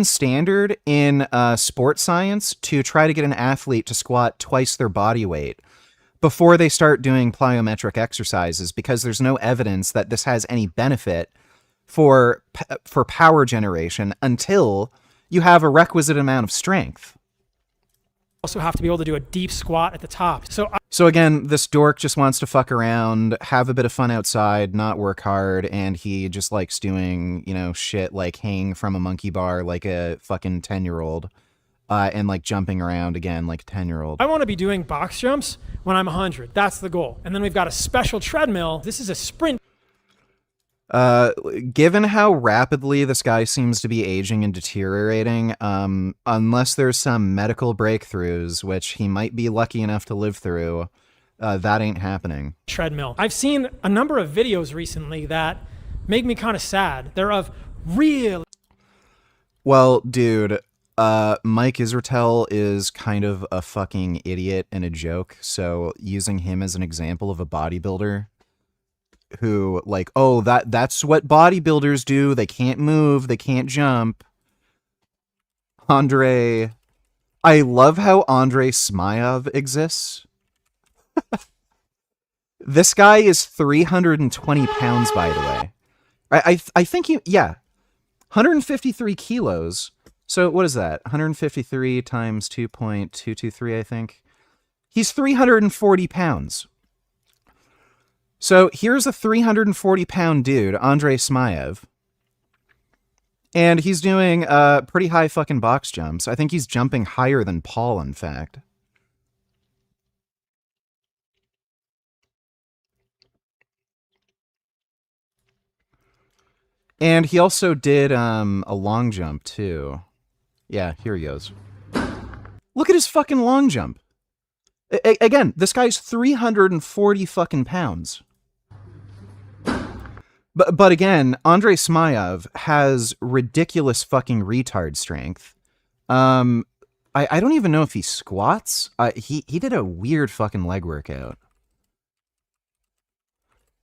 standard in sports science to try to get an athlete to squat twice their body weight before they start doing plyometric exercises, because there's no evidence that this has any benefit for power generation until you have a requisite amount of strength. Also have to be able to do a deep squat at the top. So again, this dork just wants to fuck around, have a bit of fun outside, not work hard, and he just likes doing, you know, shit like hanging from a monkey bar like a fucking 10-year-old, and like jumping around again like a 10-year-old. I want to be doing box jumps when I'm 100. That's the goal. And then we've got a special treadmill. This is a sprint. Given how rapidly this guy seems to be aging and deteriorating, unless there's some medical breakthroughs, which he might be lucky enough to live through, That ain't happening. Treadmill. I've seen a number of videos recently that make me kind of sad. They're of real. Well, dude, Mike Israetel is kind of a fucking idiot and a joke. So using him as an example of a bodybuilder who, like, oh, that's what bodybuilders do. They can't move. They can't jump. Andre, I love how Andre Smayev exists. This guy is 320 pounds, by the way. I think yeah, 153 kilos. So what is that? 153 times 2.223, I think. He's 340 pounds. So here's a 340 pound dude, Andre Smayev. And he's doing pretty high fucking box jumps. I think he's jumping higher than Paul, in fact. And he also did a long jump, too. Yeah, here he goes. Look at his fucking long jump. Again, this guy's 340 fucking pounds. But again, Andre Smayev has ridiculous fucking retard strength. I don't even know if he squats. He did a weird fucking leg workout.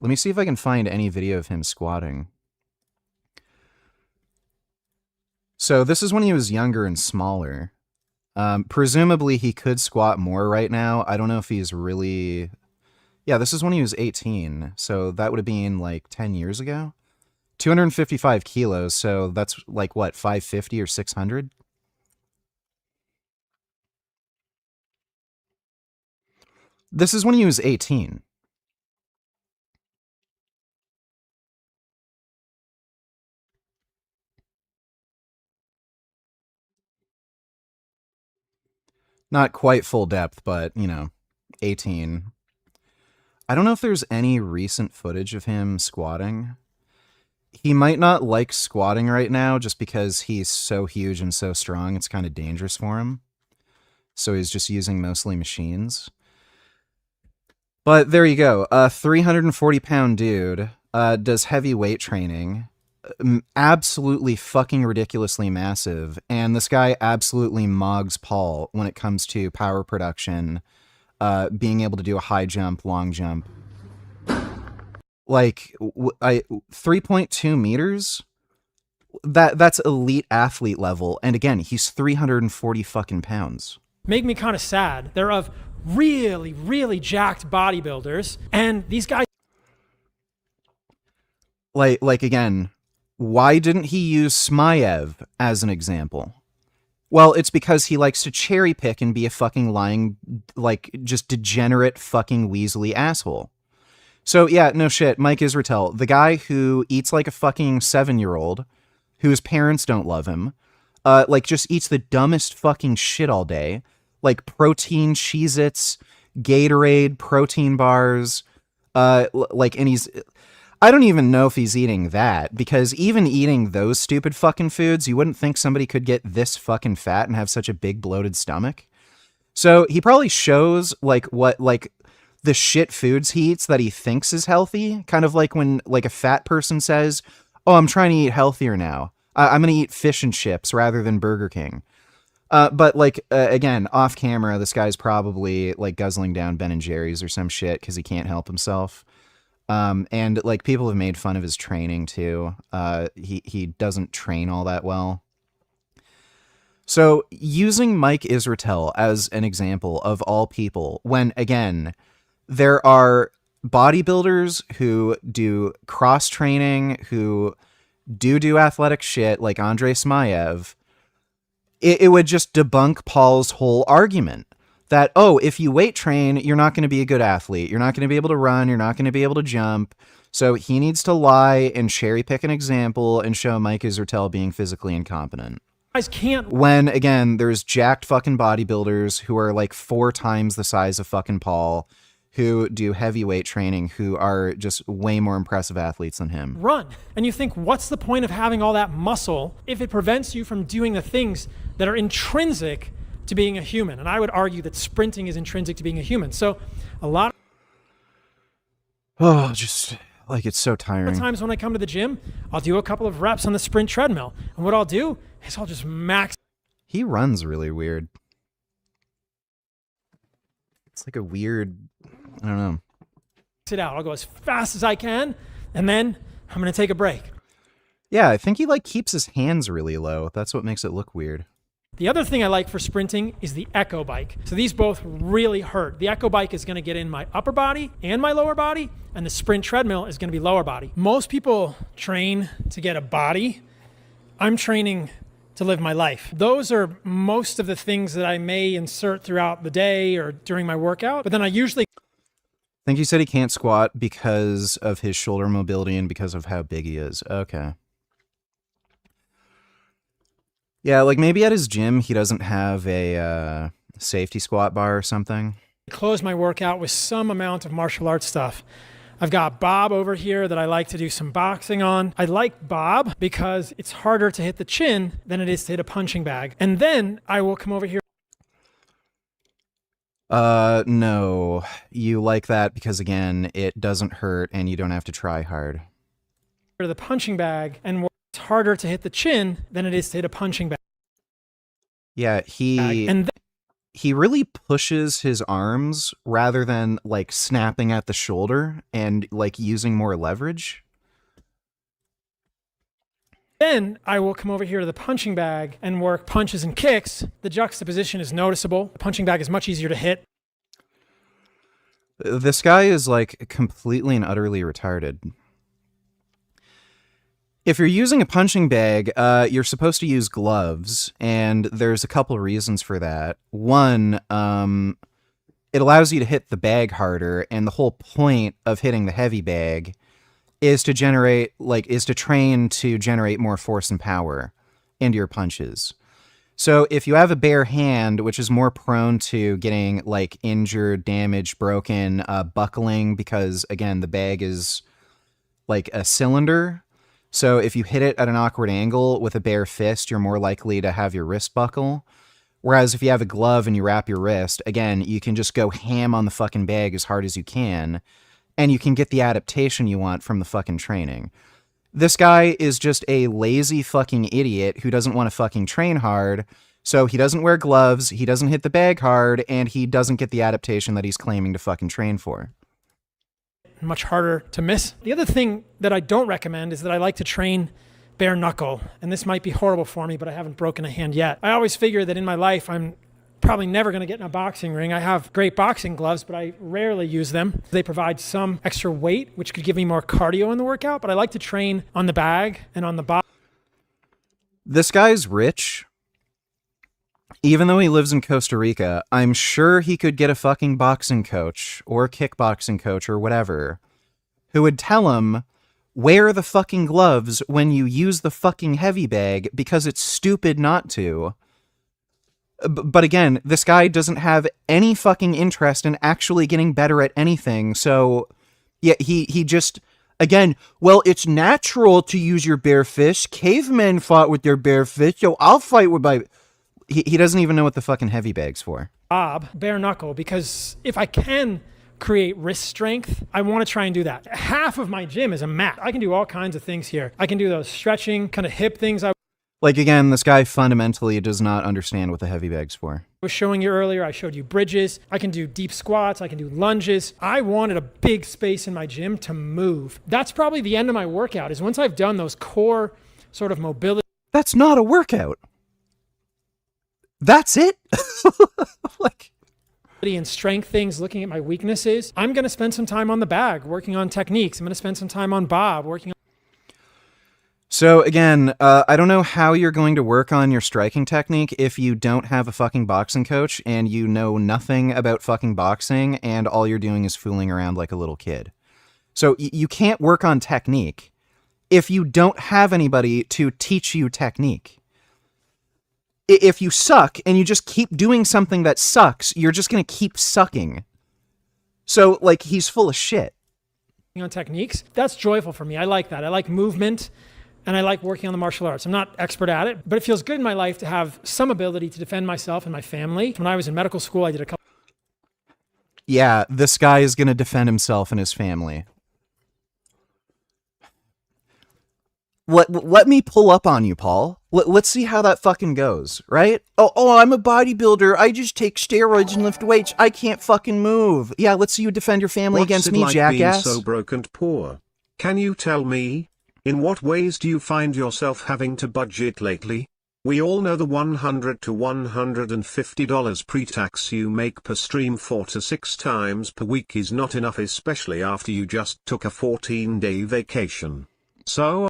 Let me see if I can find any video of him squatting. So this is when he was younger and smaller. Presumably he could squat more right now. I don't know if he's really... Yeah, this is when he was 18. So that would have been like 10 years ago. 255 kilos. So that's like what, 550 or 600? This is when he was 18. Not quite full depth, but, you know, 18. I don't know if there's any recent footage of him squatting. He might not like squatting right now just because he's so huge and so strong. It's kind of dangerous for him. So he's just using mostly machines. But there you go. A 340-pound dude does heavy weight training. Absolutely fucking ridiculously massive, and this guy absolutely mogs Paul when it comes to power production, being able to do a high jump, long jump. Like 3.2 meters. That's elite athlete level, and again, he's 340 fucking pounds. Make me kind of sad. They're of really, really jacked bodybuilders, and these guys. Like again. Why didn't he use Smayev as an example? Well, it's because he likes to cherry pick and be a fucking lying, like, just degenerate fucking weaselly asshole. So, yeah, no shit, Mike Israetel, the guy who eats like a fucking 7-year-old, whose parents don't love him, like, just eats the dumbest fucking shit all day, like protein Cheez-Its, Gatorade, protein bars, like, and he's... I don't even know if he's eating that, because even eating those stupid fucking foods, you wouldn't think somebody could get this fucking fat and have such a big bloated stomach. So he probably shows like what, like the shit foods he eats that he thinks is healthy. Kind of like when like a fat person says, oh, I'm trying to eat healthier now. I'm going to eat fish and chips rather than Burger King. But like, again, off camera, this guy's probably like guzzling down Ben & Jerry's or some shit because he can't help himself. And like people have made fun of his training too. He doesn't train all that well. So using Mike Israetel as an example of all people, when again, there are bodybuilders who do cross training, who do athletic shit like Andre Smayev, it would just debunk Paul's whole argument. That, oh, if you weight train, you're not going to be a good athlete. You're not going to be able to run. You're not going to be able to jump. So he needs to lie and cherry pick an example and show Mike Israetel being physically incompetent. Guys can't. When, again, there's jacked fucking bodybuilders who are like 4 times the size of fucking Paul, who do heavyweight training, who are just way more impressive athletes than him. Run. And you think, what's the point of having all that muscle if it prevents you from doing the things that are intrinsic to being a human? And I would argue that sprinting is intrinsic to being a human. So a lot. Oh, just like it's so tiring. Sometimes when I come to the gym, I'll do a couple of reps on the sprint treadmill. And what I'll do is I'll just max. He runs really weird. It's like a weird, I don't know. It out. I'll go as fast as I can, and then I'm going to take a break. Yeah, I think he like keeps his hands really low. That's what makes it look weird. The other thing I like for sprinting is the Echo bike. So these both really hurt. The Echo bike is going to get in my upper body and my lower body, and the sprint treadmill is going to be lower body. Most people train to get a body. I'm training to live my life. Those are most of the things that I may insert throughout the day or during my workout, but then I usually... I think you said he can't squat because of his shoulder mobility and because of how big he is. Okay. Yeah, like maybe at his gym he doesn't have a safety squat bar or something. Close my workout with some amount of martial arts stuff. I've got Bob over here that I like to do some boxing on. I like Bob because it's harder to hit the chin than it is to hit a punching bag. And then I will come over here. No. You like that because, again, it doesn't hurt and you don't have to try hard. To the punching bag, and it's harder to hit the chin than it is to hit a punching bag. Yeah, he really pushes his arms rather than like snapping at the shoulder and like using more leverage. Then I will come over here to the punching bag and work punches and kicks. The juxtaposition is noticeable. The punching bag is much easier to hit. This guy is like completely and utterly retarded. If you're using a punching bag, you're supposed to use gloves, and there's a couple reasons for that. One, it allows you to hit the bag harder, and the whole point of hitting the heavy bag is to train to generate more force and power into your punches. So if you have a bare hand, which is more prone to getting like injured, damaged, broken, buckling, because again, the bag is like a cylinder. So if you hit it at an awkward angle with a bare fist, you're more likely to have your wrist buckle. Whereas if you have a glove and you wrap your wrist, again, you can just go ham on the fucking bag as hard as you can, and you can get the adaptation you want from the fucking training. This guy is just a lazy fucking idiot who doesn't want to fucking train hard, so he doesn't wear gloves, he doesn't hit the bag hard, and he doesn't get the adaptation that he's claiming to fucking train for. Much harder to miss. The other thing that I don't recommend is that I like to train bare knuckle, and this might be horrible for me, but I haven't broken a hand yet. I always figure that in my life I'm probably never going to get in a boxing ring. I have great boxing gloves, but I rarely use them. They provide some extra weight, which could give me more cardio in the workout, but I like to train on the bag and on the box. This guy's rich. Even though he lives in Costa Rica, I'm sure he could get a fucking boxing coach or a kickboxing coach or whatever who would tell him, wear the fucking gloves when you use the fucking heavy bag because it's stupid not to. But again, this guy doesn't have any fucking interest in actually getting better at anything. So yeah, he just, again, well, it's natural to use your bare fist. Cavemen fought with their bare fist, so I'll fight with my... He doesn't even know what the fucking heavy bag's for. Bob, bare knuckle, because if I can create wrist strength, I want to try and do that. Half of my gym is a mat. I can do all kinds of things here. I can do those stretching, kind of hip things. Like, again, this guy fundamentally does not understand what the heavy bag's for. I was showing you earlier, I showed you bridges. I can do deep squats. I can do lunges. I wanted a big space in my gym to move. That's probably the end of my workout, is once I've done those core sort of mobility. That's not a workout. That's it? Like, and strength things, looking at my weaknesses. I'm going to spend some time on the bag, working on techniques. I'm going to spend some time on Bob, working on... So again, I don't know how you're going to work on your striking technique if you don't have a fucking boxing coach and you know nothing about fucking boxing and all you're doing is fooling around like a little kid. So you can't work on technique if you don't have anybody to teach you technique. If you suck and you just keep doing something that sucks, you're just going to keep sucking. So, like, he's full of shit. On techniques, that's joyful for me. I like that. I like movement, and I like working on the martial arts. I'm not expert at it, but it feels good in my life to have some ability to defend myself and my family. When I was in medical school, I did a couple... Yeah, this guy is going to defend himself and his family. Let me pull up on you, Paul. Let's see how that fucking goes, right? Oh, I'm a bodybuilder. I just take steroids and lift weights. I can't fucking move. Yeah, let's see you defend your family against me, jackass. Being so broke and poor? Can you tell me? In what ways do you find yourself having to budget lately? We all know the $100 to $150 pre-tax you make per stream 4 to 6 times per week is not enough, especially after you just took a 14-day vacation. So...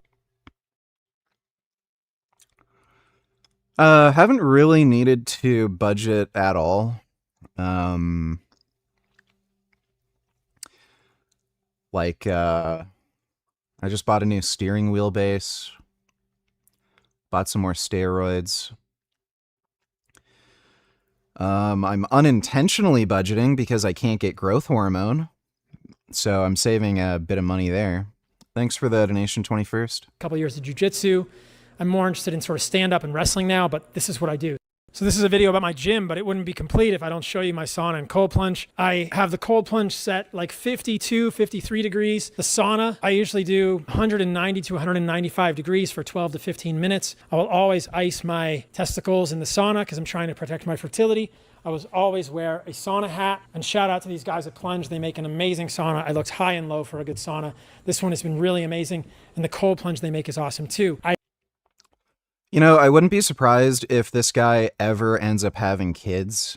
haven't really needed to budget at all. I just bought a new steering wheel base. Bought some more steroids. I'm unintentionally budgeting because I can't get growth hormone. So I'm saving a bit of money there. Thanks for the donation, 21st. A couple years of jiu-jitsu. I'm more interested in sort of stand-up and wrestling now, but this is what I do. So this is a video about my gym, but it wouldn't be complete if I don't show you my sauna and cold plunge. I have the cold plunge set like 52, 53 degrees. The sauna, I usually do 190 to 195 degrees for 12 to 15 minutes. I will always ice my testicles in the sauna because I'm trying to protect my fertility. I will always wear a sauna hat, and shout out to these guys at Plunge. They make an amazing sauna. I looked high and low for a good sauna. This one has been really amazing, and the cold plunge they make is awesome too. You know, I wouldn't be surprised if this guy ever ends up having kids.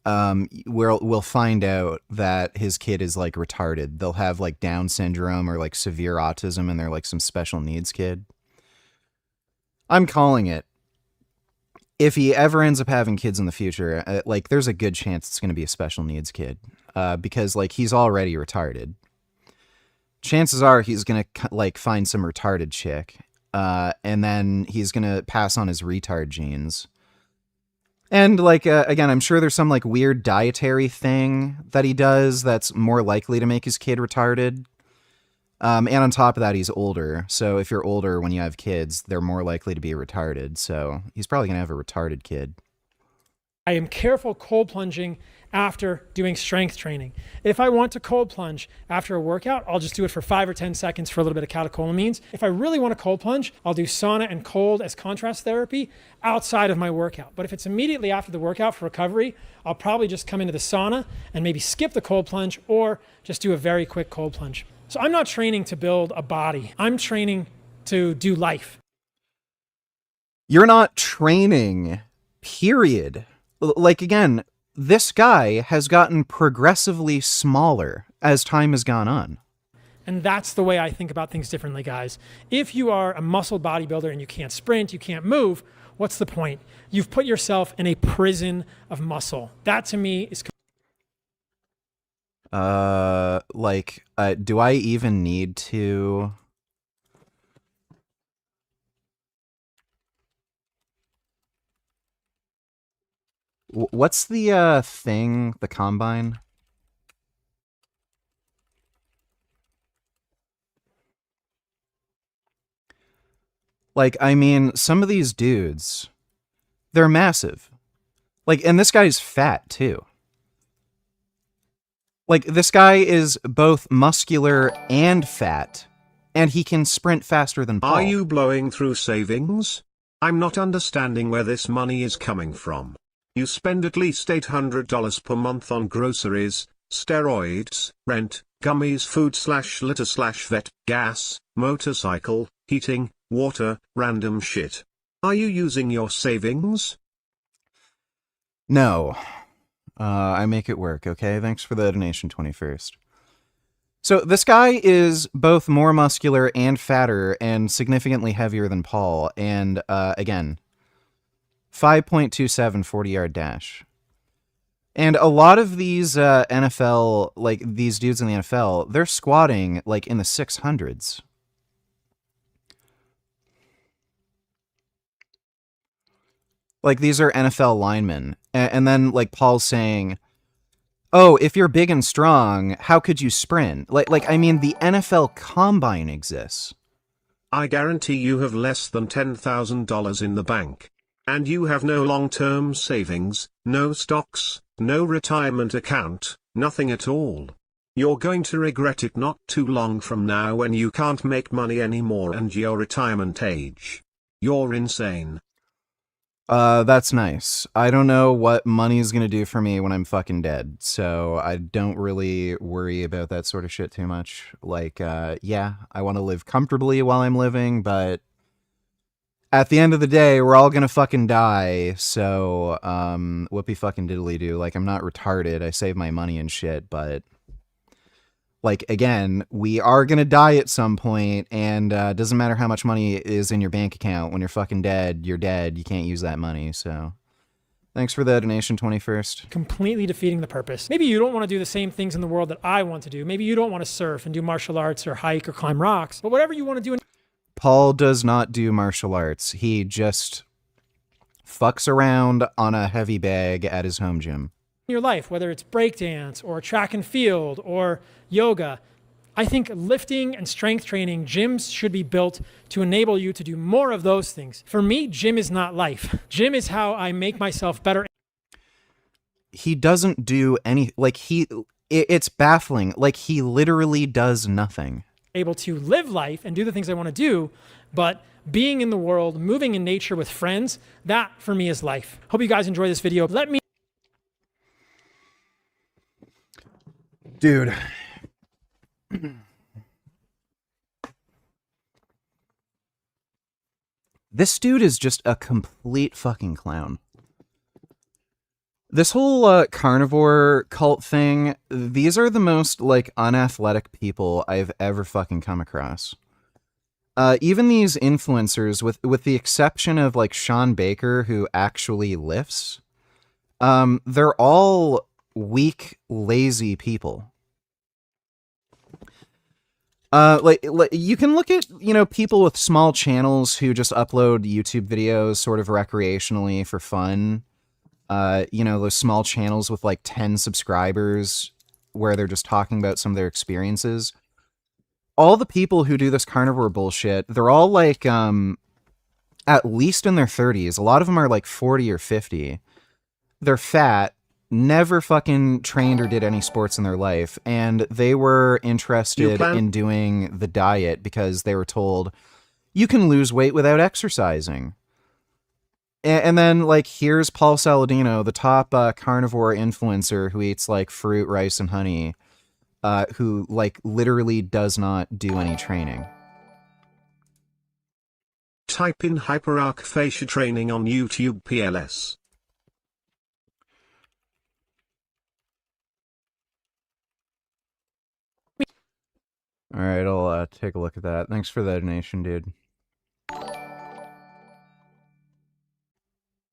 We'll find out that his kid is like retarded. They'll have like Down syndrome or like severe autism, and they're like some special needs kid. I'm calling it. If he ever ends up having kids in the future, like there's a good chance it's going to be a special needs kid, because like he's already retarded. Chances are he's going to like find some retarded chick. And then he's going to pass on his retard genes. And like, again, I'm sure there's some like weird dietary thing that he does that's more likely to make his kid retarded. And on top of that, he's older. So if you're older when you have kids, they're more likely to be retarded. So he's probably going to have a retarded kid. I am careful cold plunging after doing strength training. If I want to cold plunge after a workout, I'll just do it for 5 or 10 seconds for a little bit of catecholamines. If I really want to cold plunge, I'll do sauna and cold as contrast therapy outside of my workout. But if it's immediately after the workout for recovery, I'll probably just come into the sauna and maybe skip the cold plunge or just do a very quick cold plunge. So I'm not training to build a body. I'm training to do life. You're not training, period. Like, again, this guy has gotten progressively smaller as time has gone on. And that's the way I think about things differently, guys. If you are a muscle bodybuilder and you can't sprint, you can't move, what's the point? You've put yourself in a prison of muscle. That to me is... do I even need to... What's the thing, the combine? Like, I mean, some of these dudes, they're massive. Like, and this guy's fat, too. Like, this guy is both muscular and fat, and he can sprint faster than Paul. Are you blowing through savings? I'm not understanding where this money is coming from. You spend at least $800 per month on groceries, steroids, rent, gummies, food/litter/vet, gas, motorcycle, heating, water, random shit. Are you using your savings? No. I make it work, okay? Thanks for the donation, 21st. So this guy is both more muscular and fatter and significantly heavier than Paul. And again, 5.27 40-yard dash. And a lot of these NFL, like these dudes in the NFL, they're squatting like in the 600s. Like these are NFL linemen. And then like Paul's saying, oh, if you're big and strong, how could you sprint? Like I mean, the NFL combine exists. I guarantee you have less than $10,000 in the bank. And you have no long-term savings, no stocks, no retirement account, nothing at all. You're going to regret it not too long from now when you can't make money anymore and your retirement age. You're insane. That's nice. I don't know what money is gonna do for me when I'm fucking dead, so I don't really worry about that sort of shit too much. Like, yeah, I want to live comfortably while I'm living, but at the end of the day, we're all gonna fucking die, so, whoopee fucking diddly do. Like, I'm not retarded, I save my money and shit, but, like, again, we are gonna die at some point, and, doesn't matter how much money is in your bank account, when you're fucking dead, you're dead, you can't use that money, so. Thanks for the donation, 21st. Completely defeating the purpose. Maybe you don't want to do the same things in the world that I want to do. Maybe you don't want to surf and do martial arts or hike or climb rocks, but whatever you want to do. Paul does not do martial arts. He just fucks around on a heavy bag at his home gym. Your life, whether it's breakdance or track and field or yoga. I think lifting and strength training, gyms should be built to enable you to do more of those things. For me, gym is not life. Gym is how I make myself better. He doesn't do any, like, it's baffling. Like, he literally does nothing. Able to live life and do the things I want to do, but being in the world, moving in nature with friends, that for me is life. Hope you guys enjoy this video. Let me... Dude. This dude is just a complete fucking clown. This whole carnivore cult thing, these are the most, like, unathletic people I've ever fucking come across. Even these influencers, with the exception of, like, Sean Baker, who actually lifts, they're all weak, lazy people. Like, you can look at, you know, people with small channels who just upload YouTube videos sort of recreationally for fun. You know, those small channels with like 10 subscribers where they're just talking about some of their experiences. All the people who do this carnivore bullshit, they're all like, at least in their 30s. A lot of them are like 40 or 50. They're fat, never fucking trained or did any sports in their life, and they were interested in doing the diet because they were told, you can lose weight without exercising. And then, like, here's Paul Saladino, the top carnivore influencer who eats, like, fruit, rice, and honey, who, like, literally does not do any training. Type in hyperarch fascia training on YouTube PLS. Alright, I'll take a look at that. Thanks for the donation, dude.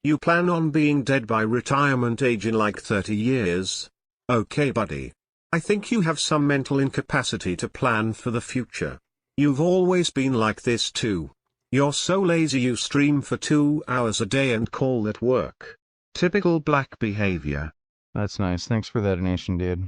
You plan on being dead by retirement age in like 30 years? Okay, buddy. I think you have some mental incapacity to plan for the future. You've always been like this too. You're so lazy you stream for 2 hours a day and call it work. Typical black behavior. That's nice. Thanks for the donation, dude.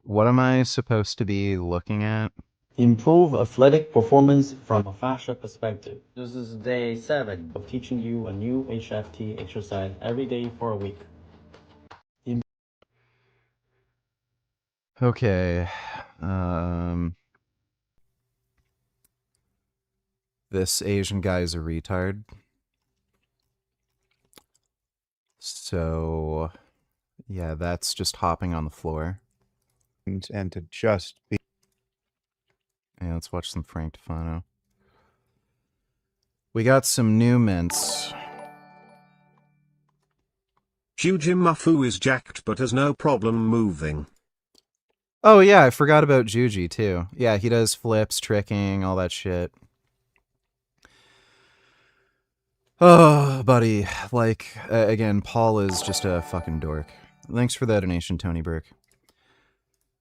What am I supposed to be looking at? Improve athletic performance from a fascia perspective. This is day 7 of teaching you a new HFT exercise every day for a week. Okay. This Asian guy's a retard. So, yeah, that's just hopping on the floor. And to just be... Yeah, let's watch some Frank Tufano. We got some new mints. Juji Mafu is jacked but has no problem moving. Oh yeah, I forgot about Juji too. Yeah, he does flips, tricking, all that shit. Oh, buddy. Like, again, Paul is just a fucking dork. Thanks for that donation, Tony Burke.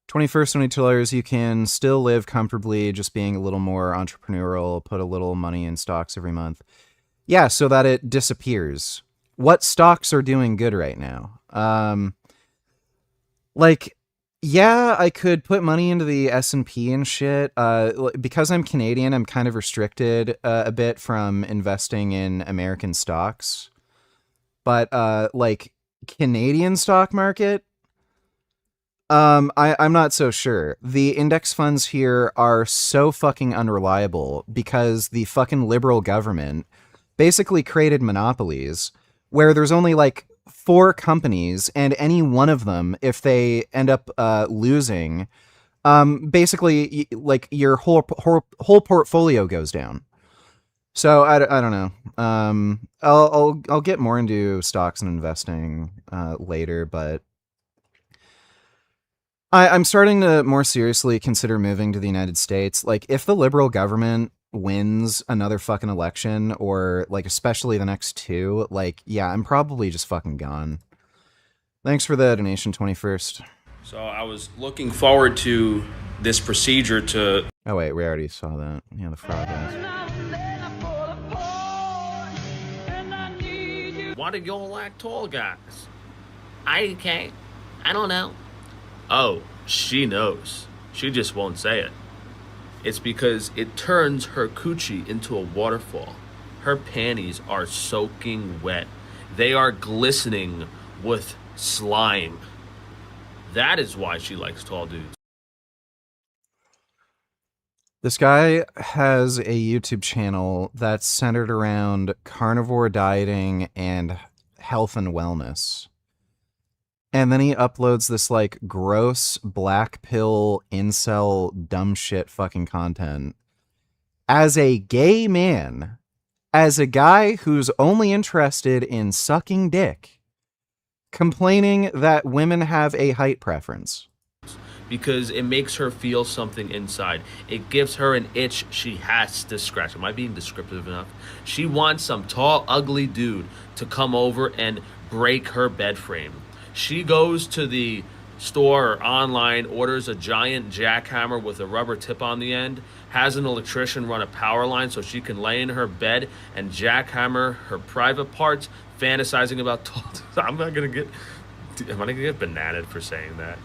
21st $22, you can still live comfortably just being a little more entrepreneurial, put a little money in stocks every month. Yeah, so that it disappears. What stocks are doing good right now? Like, yeah, I could put money into the S&P and shit. Because I'm Canadian, I'm kind of restricted a bit from investing in American stocks. But, like, Canadian stock market, I'm not so sure. The index funds here are so fucking unreliable because the fucking liberal government basically created monopolies where there's only like 4 companies, and any one of them, if they end up losing, basically like your whole portfolio goes down. So I don't know. I'll get more into stocks and investing later, but I'm starting to more seriously consider moving to the United States. Like, if the liberal government wins another fucking election, or like especially the next 2, like, yeah, I'm probably just fucking gone. Thanks for the donation, 21st. So I was looking forward to this procedure to... Oh wait, we already saw that. Yeah, the fraud guys. Why do you all like tall guys? I don't know. Oh, she knows. She just won't say it. It's because it turns her coochie into a waterfall. Her panties are soaking wet. They are glistening with slime. That is why she likes tall dudes. This guy has a YouTube channel that's centered around carnivore dieting and health and wellness. And then he uploads this like gross black pill incel dumb shit fucking content as a gay man, as a guy who's only interested in sucking dick, complaining that women have a height preference. Because it makes her feel something inside. It gives her an itch she has to scratch. Am I being descriptive enough? She wants some tall, ugly dude to come over and break her bed frame. She goes to the store or online, orders a giant jackhammer with a rubber tip on the end, has an electrician run a power line so she can lay in her bed and jackhammer her private parts, fantasizing about tall dudes. Am I gonna get bananaed for saying that?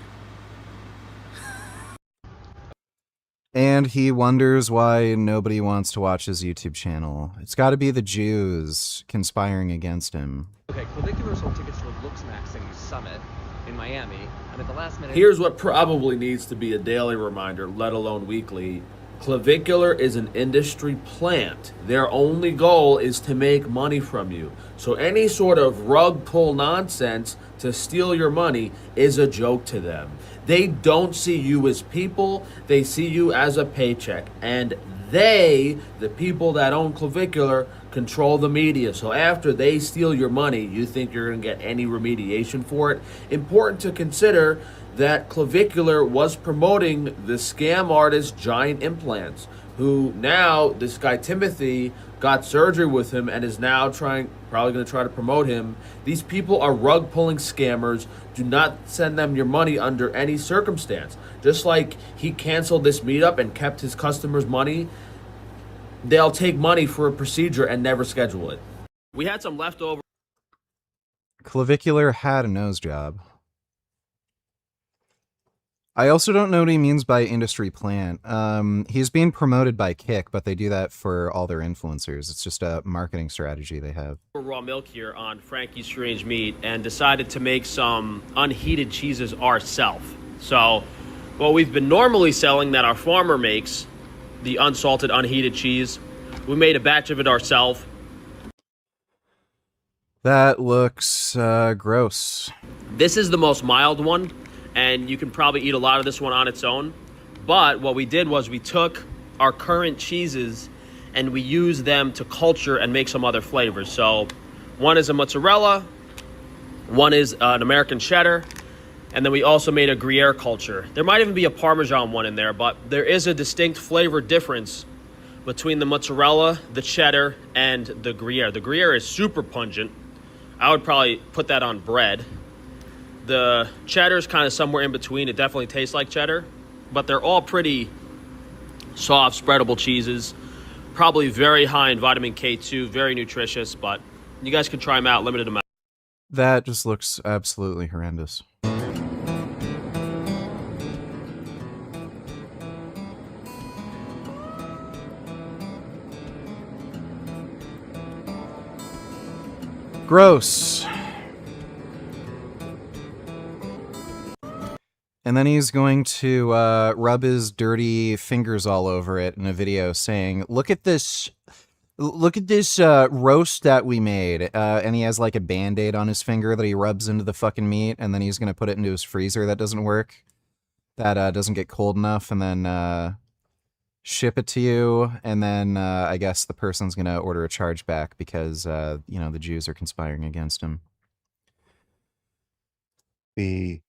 And he wonders why nobody wants to watch his YouTube channel. It's got to be the Jews conspiring against him. Okay, Clavicular sold tickets to the Looks Maxing Summit in Miami, and at the last minute... Here's what probably needs to be a daily reminder, let alone weekly. Clavicular is an industry plant. Their only goal is to make money from you. So any sort of rug pull nonsense to steal your money is a joke to them. They don't see you as people, they see you as a paycheck. And they, the people that own Clavicular, control the media. So after they steal your money, you think you're going to get any remediation for it? Important to consider that Clavicular was promoting the scam artist Giant Implants, who now, this guy Timothy, got surgery with him and is now probably going to try to promote him. These people are rug-pulling scammers. Do not send them your money under any circumstance. Just like he canceled this meetup and kept his customers' money, they'll take money for a procedure and never schedule it. We had some leftover... Clavicular had a nose job. I also don't know what he means by industry plant. He's being promoted by Kick, but they do that for all their influencers. It's just a marketing strategy they have. Raw milk here on Frankie's Strange Meat and decided to make some unheated cheeses ourselves. So what we've been normally selling that our farmer makes, the unsalted unheated cheese, we made a batch of it ourselves. That looks gross. This is the most mild one, and you can probably eat a lot of this one on its own. But what we did was we took our current cheeses and we used them to culture and make some other flavors. So one is a mozzarella, one is an American cheddar, and then we also made a Gruyere culture. There might even be a Parmesan one in there, but there is a distinct flavor difference between the mozzarella, the cheddar, and the Gruyere. The Gruyere is super pungent. I would probably put that on bread. The cheddar is kind of somewhere in between. It definitely tastes like cheddar, but they're all pretty soft, spreadable cheeses. Probably very high in vitamin K2, very nutritious, but you guys can try them out, limited amount. That just looks absolutely horrendous. Gross. And then he's going to rub his dirty fingers all over it in a video saying, look at this roast that we made. And he has like a Band-Aid on his finger that he rubs into the fucking meat, and then he's going to put it into his freezer that doesn't work, that doesn't get cold enough, and then ship it to you. And then I guess the person's going to order a chargeback because, you know, the Jews are conspiring against him. Be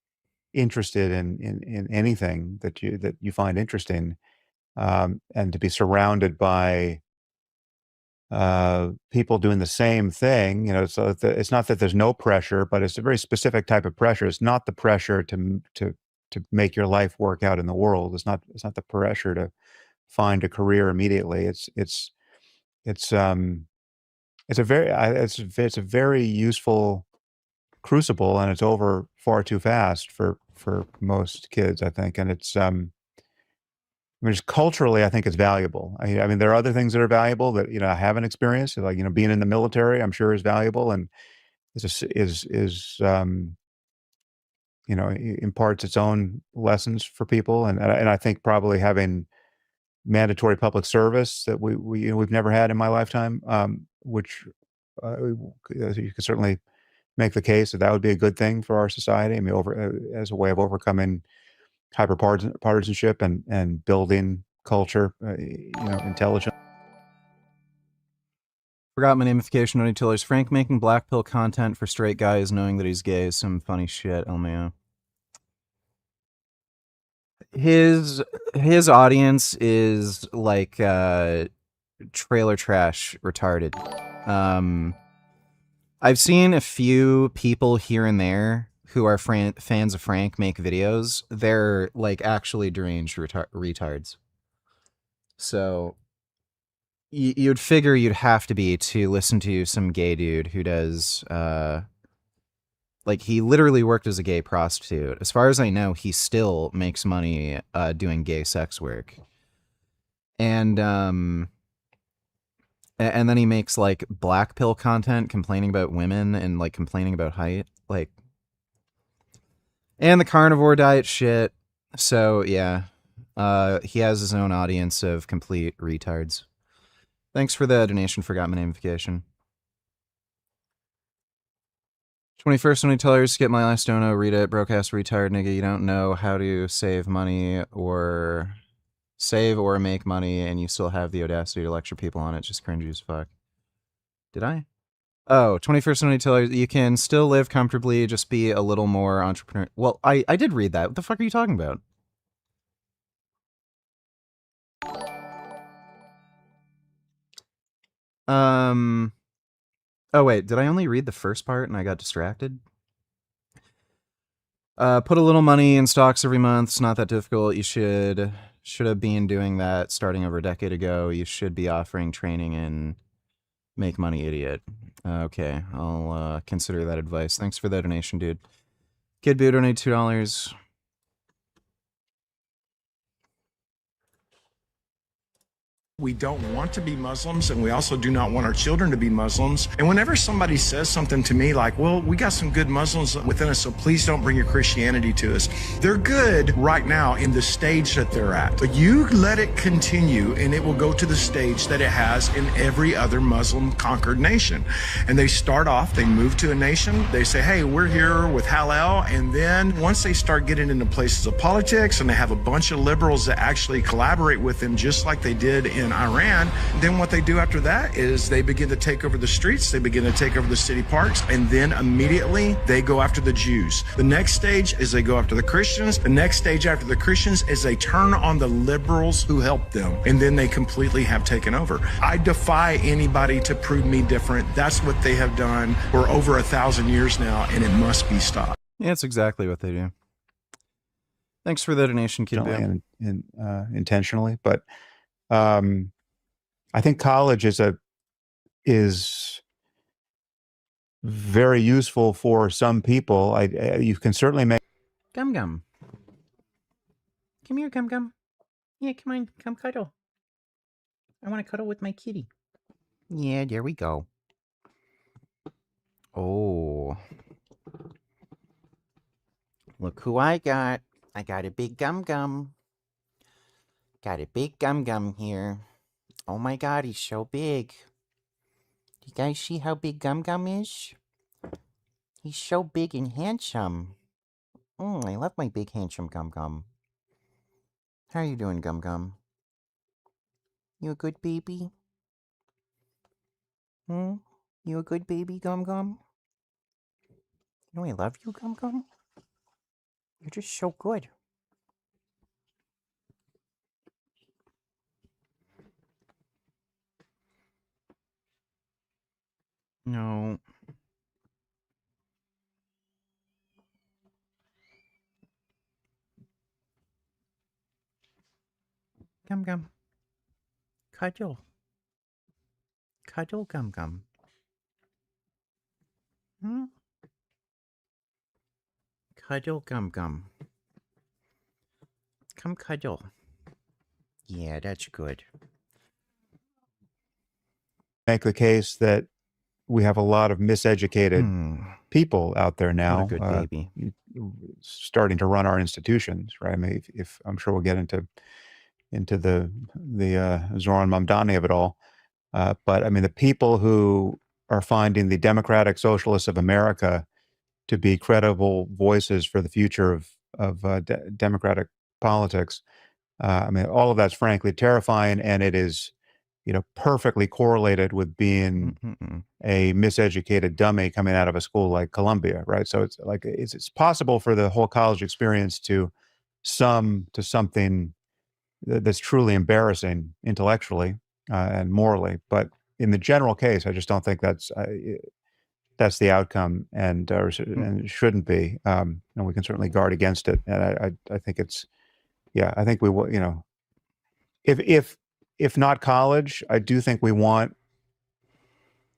interested in anything that you find interesting, and to be surrounded by people doing the same thing, you know, so it's not that there's no pressure, but it's a very specific type of pressure. It's not the pressure to make your life work out in the world. It's not the pressure to find a career immediately. It's a very useful crucible, and it's over far too fast for most kids, I think. And it's I mean, just culturally, I think it's valuable. I mean, there are other things that are valuable that, you know, I haven't experienced, like, you know, being in the military, I'm sure is valuable, and you know, imparts its own lessons for people. And I think probably having mandatory public service that you know, we've never had in my lifetime, which you could certainly make the case that would be a good thing for our society. I mean, as a way of overcoming partisanship and building culture, you know, intelligence. Forgot my namification on utilities. Frank making black pill content for straight guys knowing that he's gay is some funny shit, LMAO. His audience is like trailer trash retarded. I've seen a few people here and there who are fans of Frank make videos. They're like actually deranged retards. So you'd figure you'd have to be to listen to some gay dude who does like, he literally worked as a gay prostitute. As far as I know, he still makes money doing gay sex work. And then he makes like black pill content complaining about women and like complaining about height, like, and the carnivore diet shit. So yeah, he has his own audience of complete retards. Thanks for the donation. Forgot my namification. 21st only tellers, get my last dono, read it, broke-ass retard nigga, you don't know how to save money or make money, and you still have the audacity to lecture people on it, just cringy as fuck. Did I? Oh, 21st only tellers, you can still live comfortably, just be a little more entrepreneur. Well, I did read that. What the fuck are you talking about? Oh wait, did I only read the first part and I got distracted? Put a little money in stocks every month. It's not that difficult. You should have been doing that starting over a decade ago. You should be offering training in Make Money Idiot. Okay, I'll consider that advice. Thanks for that donation, dude. Kid Boo donated $2. We don't want to be Muslims, and we also do not want our children to be Muslims. And whenever somebody says something to me like, well, we got some good Muslims within us, so please don't bring your Christianity to us. They're good right now in the stage that they're at. But you let it continue, and it will go to the stage that it has in every other Muslim conquered nation. And they start off, they move to a nation, they say, hey, we're here with Hallel. And then once they start getting into places of politics, and they have a bunch of liberals that actually collaborate with them, just like they did in Iran, then what they do after that is they begin to take over the streets, they begin to take over the city parks, and then immediately they go after the Jews. The next stage is they go after the Christians. The next stage after the Christians is they turn on the liberals who helped them, and then they completely have taken over. I defy anybody to prove me different. That's what they have done for over 1,000 years now, and it must be stopped. Yeah, it's exactly what they do. Thanks for the donation, Kid Boo. Intentionally, but I think college is very useful for some people. You can certainly make Gum Gum. Come here, Gum Gum. Yeah, come on, come cuddle. I want to cuddle with my kitty. Yeah, there we go. Oh. Look who I got. I got a big gum gum. Got a big gum gum here. Oh my god, he's so big. Do you guys see how big Gum Gum is? He's so big and handsome. I love my big handsome Gum Gum. How are you doing, Gum Gum? You a good baby? You a good baby, Gum Gum? You know I love you, Gum Gum. You're just so good. No. Gum Gum. Cuddle. Cuddle, Gum Gum. Cuddle, Gum Gum. Come cuddle. Yeah, that's good. Make the case that we have a lot of miseducated people out there now. What a good baby. Starting to run our institutions, right? I mean, if I'm sure we'll get into the Zoran Mamdani of it all, but I mean, the people who are finding the Democratic Socialists of America to be credible voices for the future of democratic politics. I mean, all of that's frankly terrifying, and it is, perfectly correlated with being a miseducated dummy coming out of a school like Columbia, right? So it's like it's possible for the whole college experience to sum to something that's truly embarrassing intellectually and morally, but in the general case, I just don't think that's the outcome, and it shouldn't be. And we can certainly guard against it. And I think it's, I think we will. If not college, I do think we want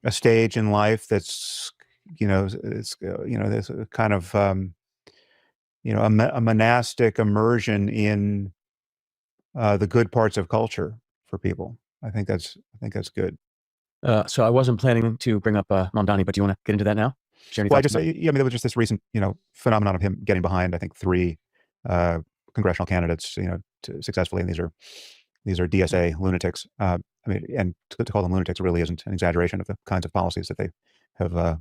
a stage in life that's, it's there's a kind of a monastic immersion in the good parts of culture for people. I think that's good. So I wasn't planning to bring up Mamdani, but do you want to get into that now? Share any Well, thoughts about it? I mean, there was just this recent, phenomenon of him getting behind, I think, 3 congressional candidates, successfully, and these are DSA lunatics. I mean, and to call them lunatics really isn't an exaggeration of the kinds of policies that they have,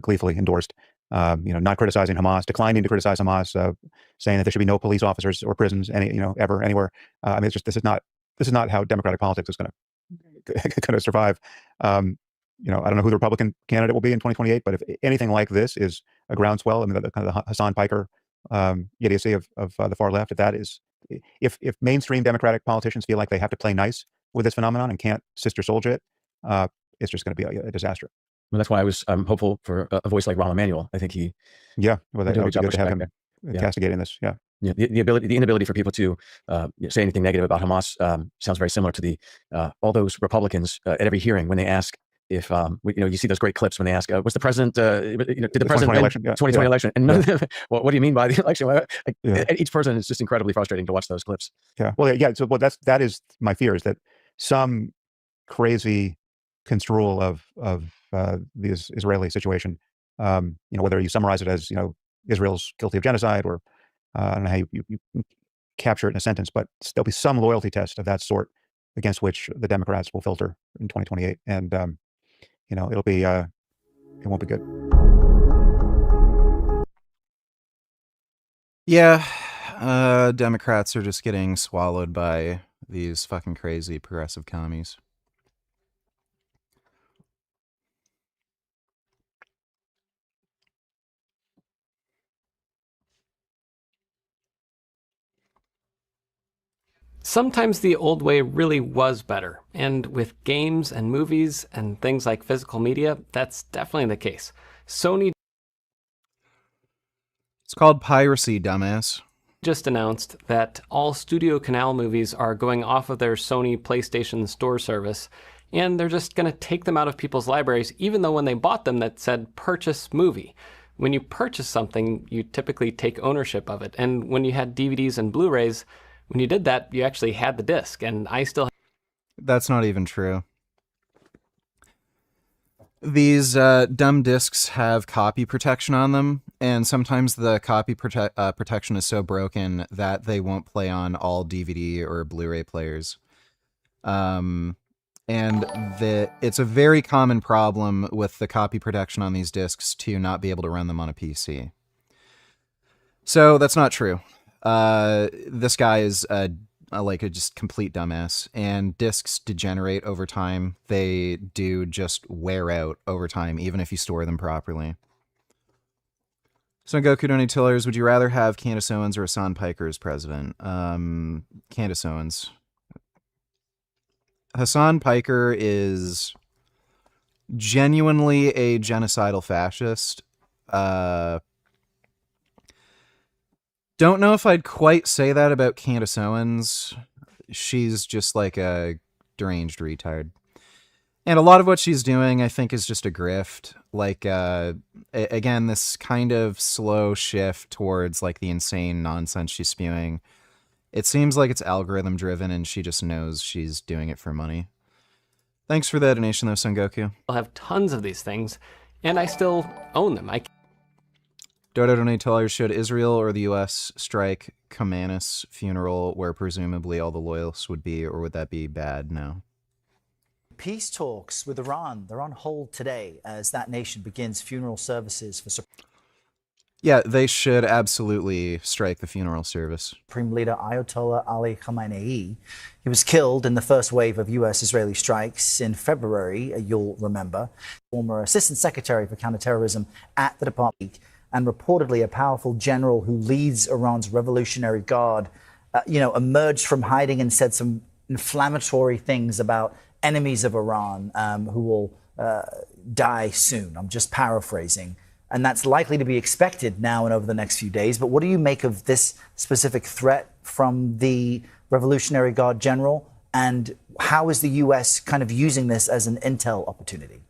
gleefully endorsed. Not criticizing Hamas, declining to criticize Hamas, saying that there should be no police officers or prisons, ever, anywhere. I mean, it's just this is not how democratic politics is going to survive. I don't know who the Republican candidate will be in 2028, but if anything like this is a groundswell, I mean, the kind of the Hassan Piker idiocy of the far left, if mainstream Democratic politicians feel like they have to play nice with this phenomenon and can't sister soldier it, it's just going to be a disaster. Well, that's why I was hopeful for a voice like Rahm Emanuel. I think he, well, that would be good to have him Yeah. castigating this. Yeah. The inability for people to say anything negative about Hamas sounds very similar to the all those Republicans at every hearing when they ask if you see those great clips when they ask what's the president did the president win election? 2020 election, and none of them, what do you mean by the election? Each person is just incredibly frustrating to watch those clips. So that is my fear, is that some crazy construal of the Israeli situation, whether you summarize it as Israel's guilty of genocide, or I don't know how you capture it in a sentence, but there'll be some loyalty test of that sort against which the Democrats will filter in 2028, and it'll be it won't be good. Yeah, Democrats are just getting swallowed by these fucking crazy progressive commies. Sometimes the old way really was better, and with games and movies and things like physical media, that's definitely the case. Sony It's called piracy, dumbass. just announced that all Studio Canal movies are going off of their Sony PlayStation Store service, and they're just going to take them out of people's libraries, even though when they bought them that said purchase movie. When you purchase something, you typically take ownership of it, and when you had DVDs and Blu-rays, when you did that, you actually had the disc, and I still... That's not even true. These dumb discs have copy protection on them, and sometimes the copy protection is so broken that they won't play on all DVD or Blu-ray players. And it's a very common problem with the copy protection on these discs to not be able to run them on a PC. So that's not true. This guy is like a just complete dumbass, and discs degenerate over time. They do just wear out over time, even if you store them properly. So Goku Donate Tillers, would you rather have Candace Owens or Hassan Piker as president? Candace Owens. Hassan Piker is genuinely a genocidal fascist. Don't know if I'd quite say that about Candace Owens. She's just like a deranged retard. And a lot of what she's doing, I think, is just a grift. Like, again, this kind of slow shift towards like the insane nonsense she's spewing. It seems like it's algorithm driven and she just knows she's doing it for money. Thanks for the donation though, Son Goku. I'll have tons of these things, and I still own them. Dodo Donate Tellers, should Israel or the U.S. strike Khamenei's funeral where presumably all the loyalists would be, or would that be bad? No. Peace talks with Iran, they're on hold today as that nation begins funeral services for Yeah, they should absolutely strike the funeral service. Supreme Leader Ayatollah Ali Khamenei. He was killed in the first wave of U.S.-Israeli strikes in February, you'll remember. Former Assistant Secretary for Counterterrorism at the Department, and reportedly a powerful general who leads Iran's Revolutionary Guard, emerged from hiding and said some inflammatory things about enemies of Iran who will die soon. I'm just paraphrasing. And that's likely to be expected now and over the next few days. But what do you make of this specific threat from the Revolutionary Guard general? And how is the U.S. kind of using this as an intel opportunity?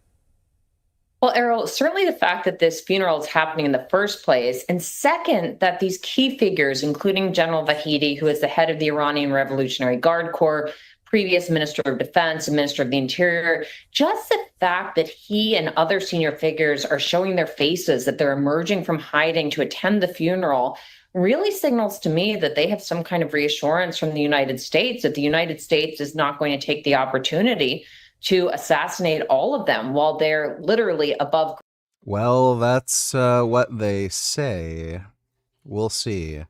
Well, Errol, certainly the fact that this funeral is happening in the first place, and second, that these key figures, including General Vahidi, who is the head of the Iranian Revolutionary Guard Corps, previous Minister of Defense and Minister of the Interior, just the fact that he and other senior figures are showing their faces, that they're emerging from hiding to attend the funeral, really signals to me that they have some kind of reassurance from the United States that the United States is not going to take the opportunity to assassinate all of them while they're literally above. Well, that's what they say. We'll see.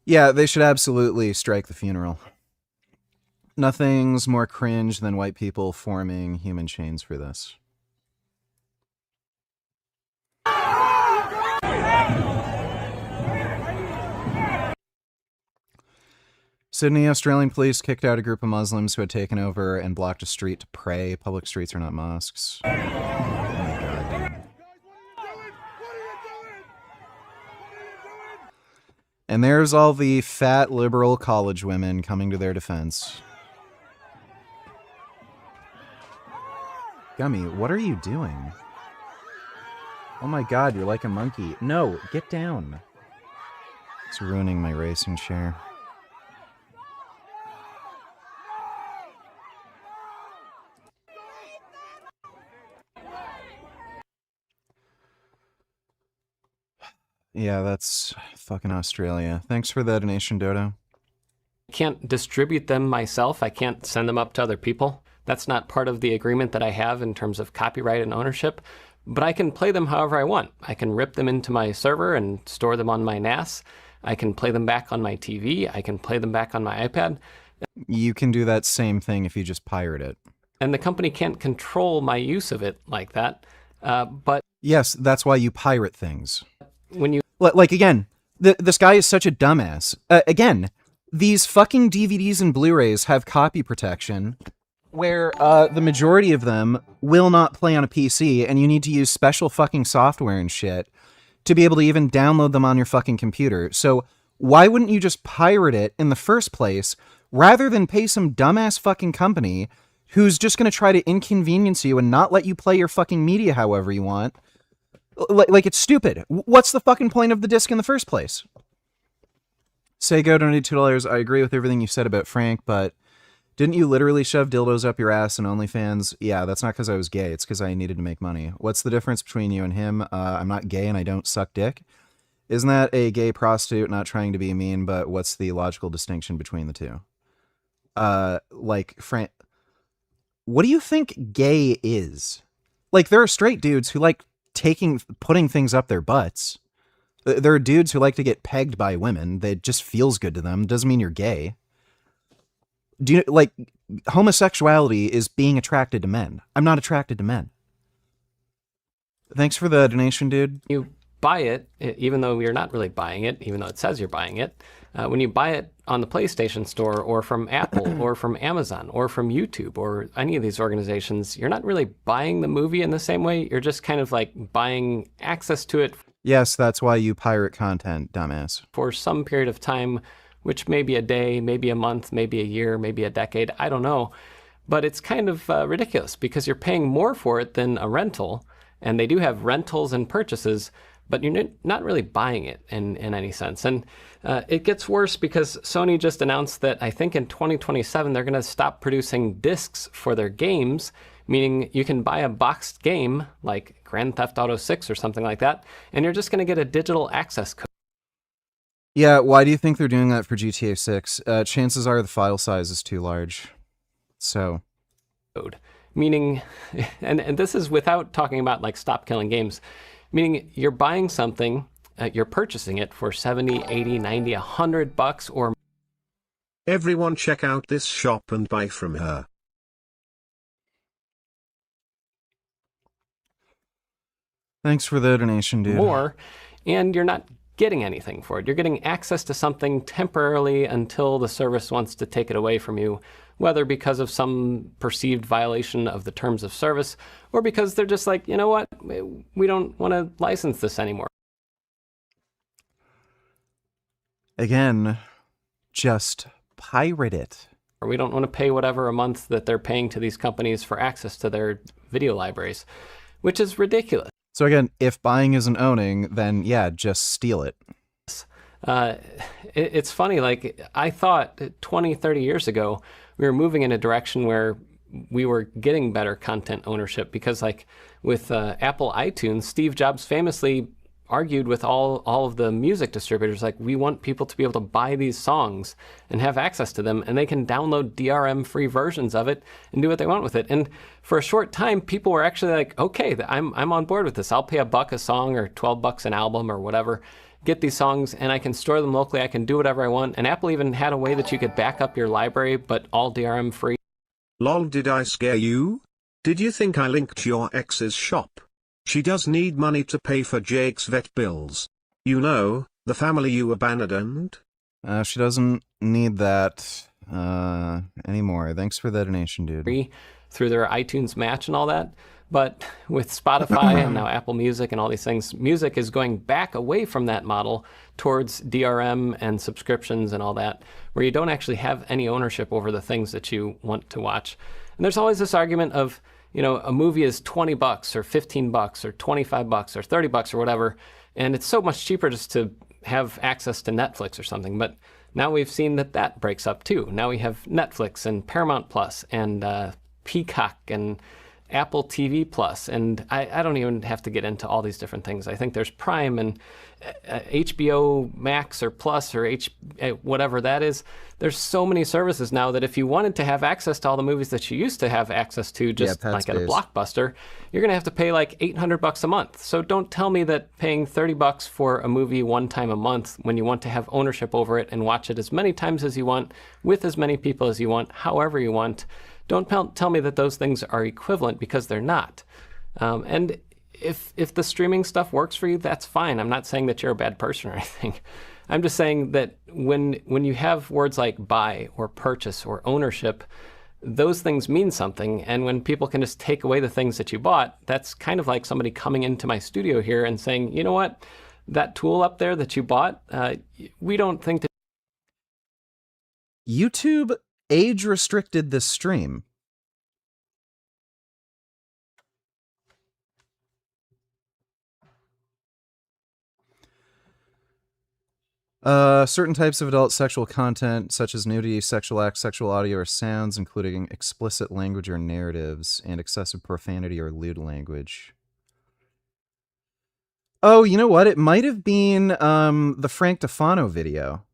Yeah, they should absolutely strike the funeral. Nothing's more cringe than white people forming human chains for this. Sydney, Australian police kicked out a group of Muslims who had taken over and blocked a street to pray. Public streets are not mosques. Oh my God, dude. And there's all the fat liberal college women coming to their defense. Gummy, what are you doing? Oh my God, you're like a monkey. No, get down. It's ruining my racing chair. Yeah, that's fucking Australia. Thanks for the donation, Dodo. I can't distribute them myself. I can't send them up to other people. That's not part of the agreement that I have in terms of copyright and ownership. But I can play them however I want. I can rip them into my server and store them on my NAS. I can play them back on my TV. I can play them back on my iPad. You can do that same thing if you just pirate it. And the company can't control my use of it like that. But yes, that's why you pirate things. When you like again, this guy is such a dumbass. Again, these fucking DVDs and Blu-rays have copy protection, where the majority of them will not play on a PC, and you need to use special fucking software and shit to be able to even download them on your fucking computer. So why wouldn't you just pirate it in the first place, rather than pay some dumbass fucking company who's just going to try to inconvenience you and not let you play your fucking media however you want? Like, it's stupid. What's the fucking point of the disc in the first place? Sego donated $2. I agree with everything you said about Frank, but Didn't you literally shove dildos up your ass in OnlyFans? Yeah, that's not because I was gay. It's because I needed to make money. What's the difference between you and him? I'm not gay and I don't suck dick. Isn't that a gay prostitute? Not trying to be mean, but what's the logical distinction between the two? What do you think gay is? Like, there are straight dudes who like putting things up their butts. There are dudes who like to get pegged by women. That just feels good to them. Doesn't mean you're gay. Do you like homosexuality is being attracted to men? I'm not attracted to men. Thanks for the donation, dude. You buy it, even though you're not really buying it, even though it says you're buying it. When you buy it on the PlayStation Store or from Apple or from Amazon or from YouTube or any of these organizations, you're not really buying the movie in the same way. You're just kind of like buying access to it. Yes, that's why you pirate content, dumbass. For some period of time, which may be a day, maybe a month, maybe a year, maybe a decade, I don't know. But it's kind of ridiculous because you're paying more for it than a rental. And they do have rentals and purchases, but you're not really buying it in any sense. And it gets worse because Sony just announced that I think in 2027, they're going to stop producing discs for their games, meaning you can buy a boxed game like Grand Theft Auto 6 or something like that, and you're just going to get a digital access code. Yeah, why do you think they're doing that for GTA 6? Chances are the file size is too large. So. Meaning, and this is without talking about like stop killing games, meaning you're buying something, you're purchasing it for 70, 80, 90, $100 or. Everyone check out this shop and buy from her. Thanks for the donation, dude. More, and you're not getting anything for it. You're getting access to something temporarily until the service wants to take it away from you, whether because of some perceived violation of the terms of service or because they're just like, you know what, we don't want to license this anymore. Again, just pirate it. Or we don't want to pay whatever a month that they're paying to these companies for access to their video libraries, which is ridiculous. So again, if buying isn't owning, then yeah, just steal it. It's funny, like I thought 20, 30 years ago, we were moving in a direction where we were getting better content ownership because like with Apple iTunes, Steve Jobs famously argued with all of the music distributors, like we want people to be able to buy these songs and have access to them, and they can download DRM-free versions of it and do what they want with it. And for a short time, people were actually like, okay, I'm on board with this. I'll pay $1 a song or $12 an album or whatever, get these songs, and I can store them locally. I can do whatever I want. And Apple even had a way that you could back up your library, but all DRM-free. Lol, did I scare you? Did you think I linked your ex's shop? She does need money to pay for Jake's vet bills. You know, the family you abandoned? She doesn't need that anymore. Thanks for the donation, dude. Through their iTunes Match and all that. But with Spotify and now Apple Music and all these things, music is going back away from that model towards DRM and subscriptions and all that, where you don't actually have any ownership over the things that you want to watch. And there's always this argument of, you know, a movie is $20 or $15 or $25 or $30 or whatever, and it's so much cheaper just to have access to Netflix or something. But now we've seen that breaks up too. Now we have Netflix and Paramount Plus and Peacock and Apple TV Plus, and I don't even have to get into all these different things. I think there's Prime and HBO Max or Plus or whatever that is. There's so many services now that if you wanted to have access to all the movies that you used to have access to just like at a Blockbuster, you're going to have to pay like $800 a month. So don't tell me that paying $30 for a movie one time a month when you want to have ownership over it and watch it as many times as you want, with as many people as you want, however you want. Don't tell me that those things are equivalent, because they're not. And if the streaming stuff works for you, that's fine. I'm not saying that you're a bad person or anything. I'm just saying that when you have words like buy or purchase or ownership, those things mean something. And when people can just take away the things that you bought, that's kind of like somebody coming into my studio here and saying, you know what, that tool up there that you bought, we don't think that. YouTube age restricted this stream. Certain types of adult sexual content, such as nudity, sexual acts, sexual audio or sounds, including explicit language or narratives, and excessive profanity or lewd language. Oh, you know what? It might have been the Frank Tufano video.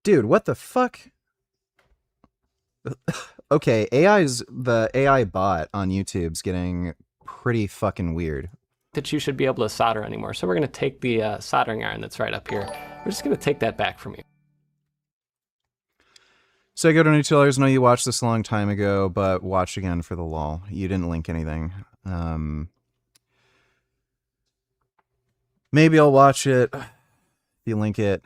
Dude, what the fuck? Okay, the AI bot on YouTube's getting pretty fucking weird. That you should be able to solder anymore. So we're going to take the soldering iron that's right up here. We're just going to take that back from you. So I go to $2. Know you watched this a long time ago, but watch again for the lol. You didn't link anything. Maybe I'll watch it if you link it,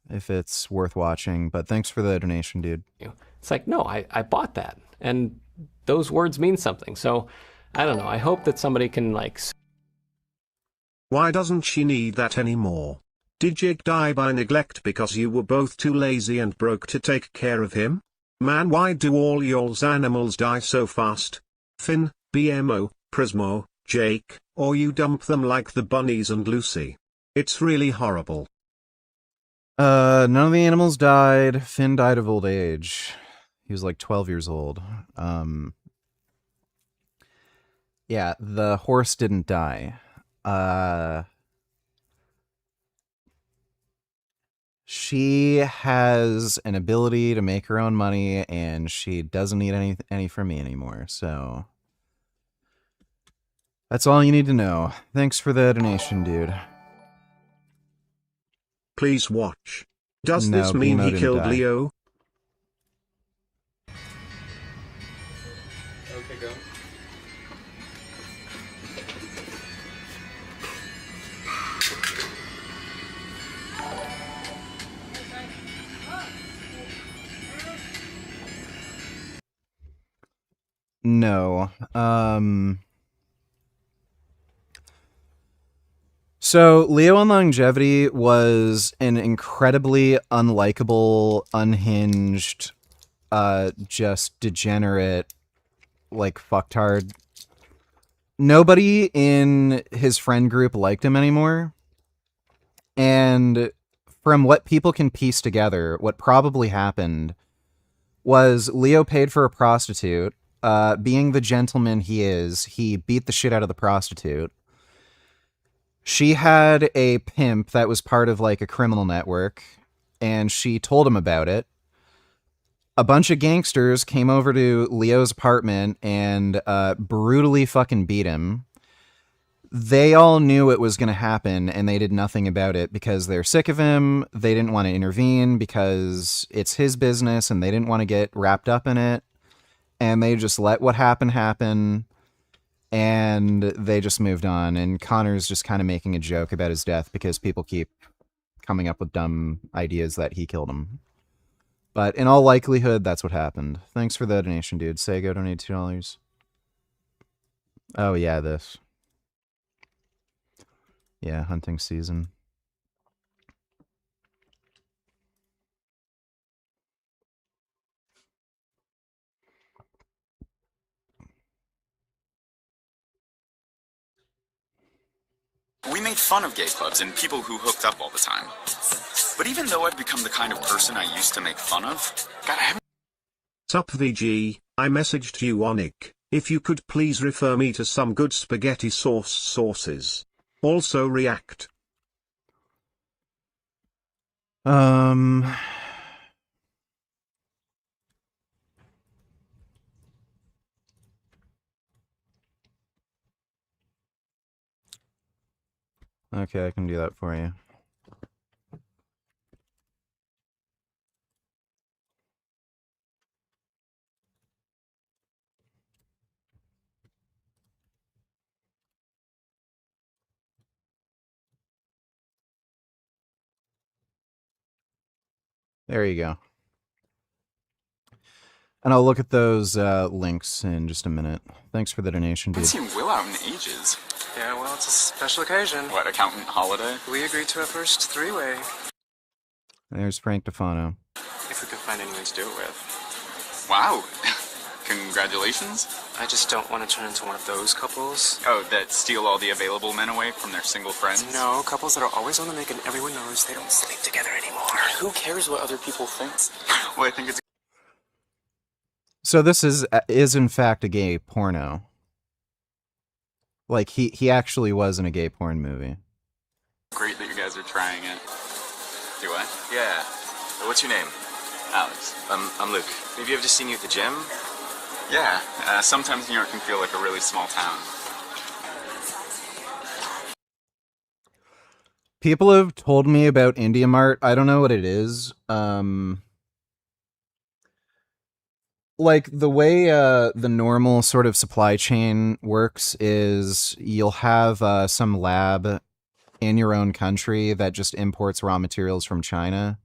if it's worth watching. But thanks for the donation, dude. It's like, no, I bought that. And those words mean something. So I don't know. I hope that somebody can like... Why doesn't she need that anymore? Did Jake die by neglect because you were both too lazy and broke to take care of him? Man, why do all y'all's animals die so fast? Finn, BMO, Prismo, Jake, or you dump them like the bunnies and Lucy. It's really horrible. None of the animals died. Finn died of old age. He was like 12 years old. Yeah, the horse didn't die. She has an ability to make her own money, and she doesn't need any from me anymore, so that's all you need to know. Thanks for the donation, dude. Please watch. Does No, this mean Bimo he didn't killed die. Leo? Okay, go. No. So Leo on Longevity was an incredibly unlikable, unhinged, just degenerate, like fucktard. Nobody in his friend group liked him anymore. And from what people can piece together, what probably happened was Leo paid for a prostitute. Being the gentleman he is, he beat the shit out of the prostitute. She had a pimp that was part of like a criminal network, and she told him about it. A bunch of gangsters came over to Leo's apartment and brutally fucking beat him. They all knew it was going to happen, and they did nothing about it because they're sick of him. They didn't want to intervene because it's his business, and they didn't want to get wrapped up in it. And they just let what happened happen, and they just moved on. And Connor's just kind of making a joke about his death because people keep coming up with dumb ideas that he killed him. But in all likelihood, that's what happened. Thanks for the donation, dude. Sego donated $2. Oh, yeah, this. Yeah, hunting season. We made fun of gay clubs and people who hooked up all the time. But even though I've become the kind of person I used to make fun of, God, I haven't... Sup VG, I messaged you on Nick. If you could please refer me to some good spaghetti sauce sources. Also react. Okay, I can do that for you. There you go. And I'll look at those links in just a minute. Thanks for the donation, I dude. haven't seen Will out in ages. Yeah, well, it's a special occasion. What, accountant holiday? We agreed to a first three-way. There's Frank Tufano. If we could find anyone to do it with. Wow. Congratulations. I just don't want to turn into one of those couples. Oh, that steal all the available men away from their single friends? No, couples that are always on the make and everyone knows they don't sleep together anymore. Who cares what other people think? Well, I think it's... So this is in fact a gay porno. Like, he actually was in a gay porn movie. great that you guys are trying it. Do I? Yeah. What's your name? Alex. I'm Luke. Maybe I've just seen you at the gym? Yeah, sometimes New York can feel like a really small town. People have told me about India Mart. I don't know what it is. Like, the way the normal sort of supply chain works is you'll have some lab in your own country that just imports raw materials from China.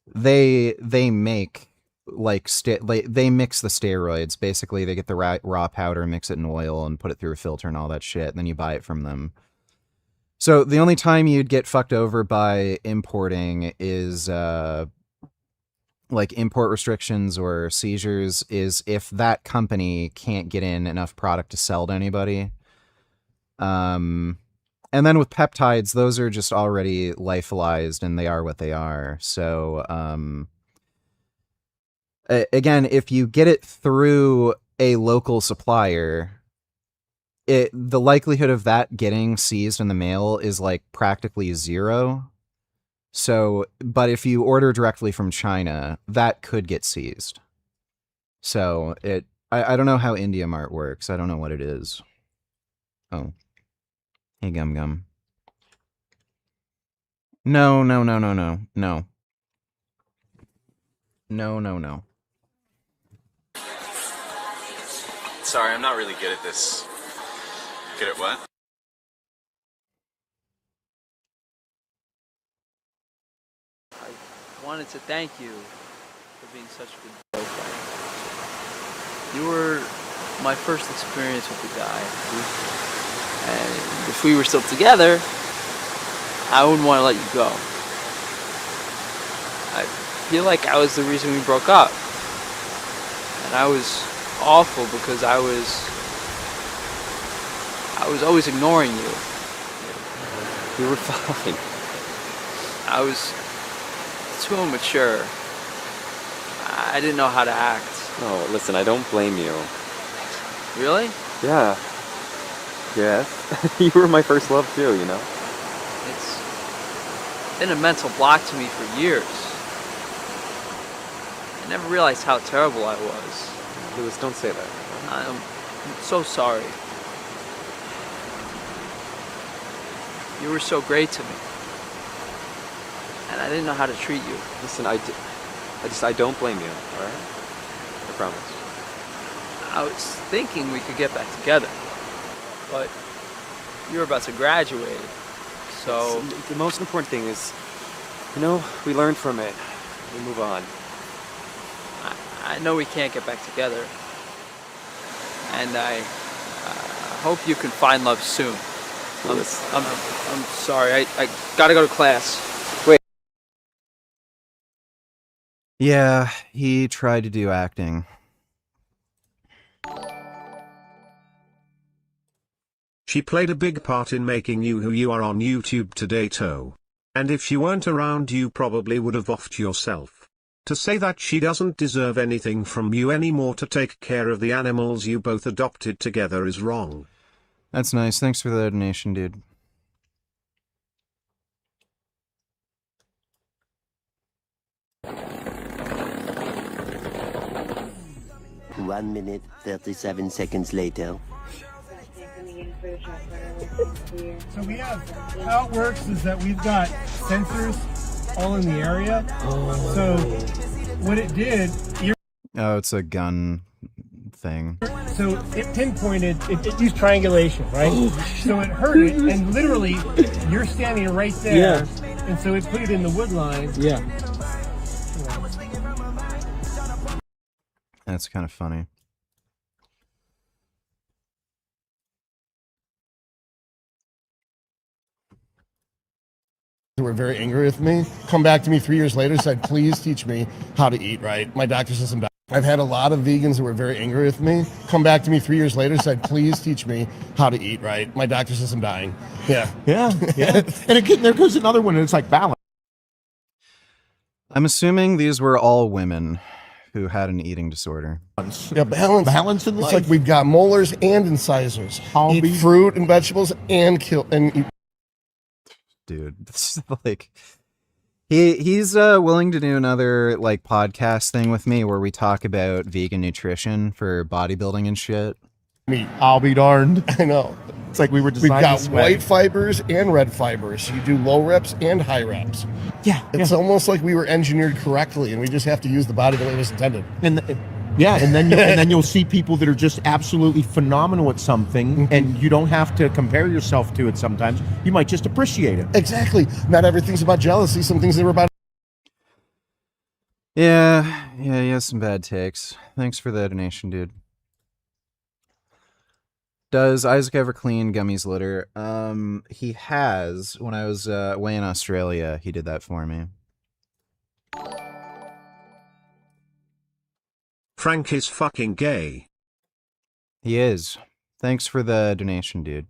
They make like they mix the steroids. Basically, they get the raw powder, mix it in oil, and put it through a filter and all that shit. And then you buy it from them. So the only time you'd get fucked over by importing is like import restrictions or seizures is if that company can't get in enough product to sell to anybody. And then with peptides, those are just already lyophilized and they are what they are. So, again, if you get it through a local supplier, the likelihood of that getting seized in the mail is like practically zero. So, but if you order directly from China, that could get seized. So I don't know how India Mart works. I don't know what it is. Oh. Hey, Gum Gum. No. No. Sorry, I'm not really good at this. Good at what? I wanted to thank you for being such a good boyfriend. You were my first experience with the guy. And if we were still together, I wouldn't want to let you go. I feel like I was the reason we broke up. And I was awful because I was always ignoring you. You were fine. I was too immature. I didn't know how to act. No, listen, I don't blame you. Really? Yeah. Yes. You were my first love too, you know? It's been a mental block to me for years. I never realized how terrible I was. Louis, don't say that. I'm so sorry. You were so great to me. And I didn't know how to treat you. Listen, I don't blame you, alright? I promise. I was thinking we could get back together. But you were about to graduate, so... The most important thing is, you know, we learn from it. We move on. I know we can't get back together. And I hope you can find love soon. I'm sorry, I gotta go to class. Wait. Yeah, he tried to do acting. She played a big part in making you who you are on YouTube today, Toe. And if she weren't around, you probably would have offed yourself. To say that she doesn't deserve anything from you anymore to take care of the animals you both adopted together is wrong. That's nice. Thanks for the donation, dude. One minute, 37 seconds later. So we have, how it works is that we've got sensors all in the area. So what it did, Oh, it's a gun thing. so it pinpointed, it used triangulation, right? So it heard it, and literally, you're standing right there, and so it put it in the wood line. Yeah. That's kind of funny. Who were very angry with me, come back to me 3 years later, said, please teach me how to eat right. My doctor says I'm I've had a lot of vegans who were very angry with me come back to me 3 years later and said, please teach me how to eat right. My doctor says I'm dying. Yeah. Yeah. And again, there goes another one, and it's like balance. I'm assuming these were all women who had an eating disorder. Yeah, balance. Balance in life. It's like we've got molars and incisors. Eat fruit and vegetables and eat. Dude, this is like... He's willing to do another like podcast thing with me where we talk about vegan nutrition for bodybuilding and shit. I'll be darned. I know. It's like we were We've designed got this way. white fibers and red fibers. You do low reps and high reps. Yeah. It's almost like we were engineered correctly, and we just have to use the body the way it was intended. And then you'll see people that are just absolutely phenomenal at something, and you don't have to compare yourself to it sometimes. You might just appreciate it. Exactly. Not everything's about jealousy. Some things are about... Yeah, he has some bad takes. Thanks for the donation, dude. Does Isaac ever clean Gummy's litter? He has. When I was away in Australia, he did that for me. Frank is fucking gay. He is. Thanks for the donation, dude.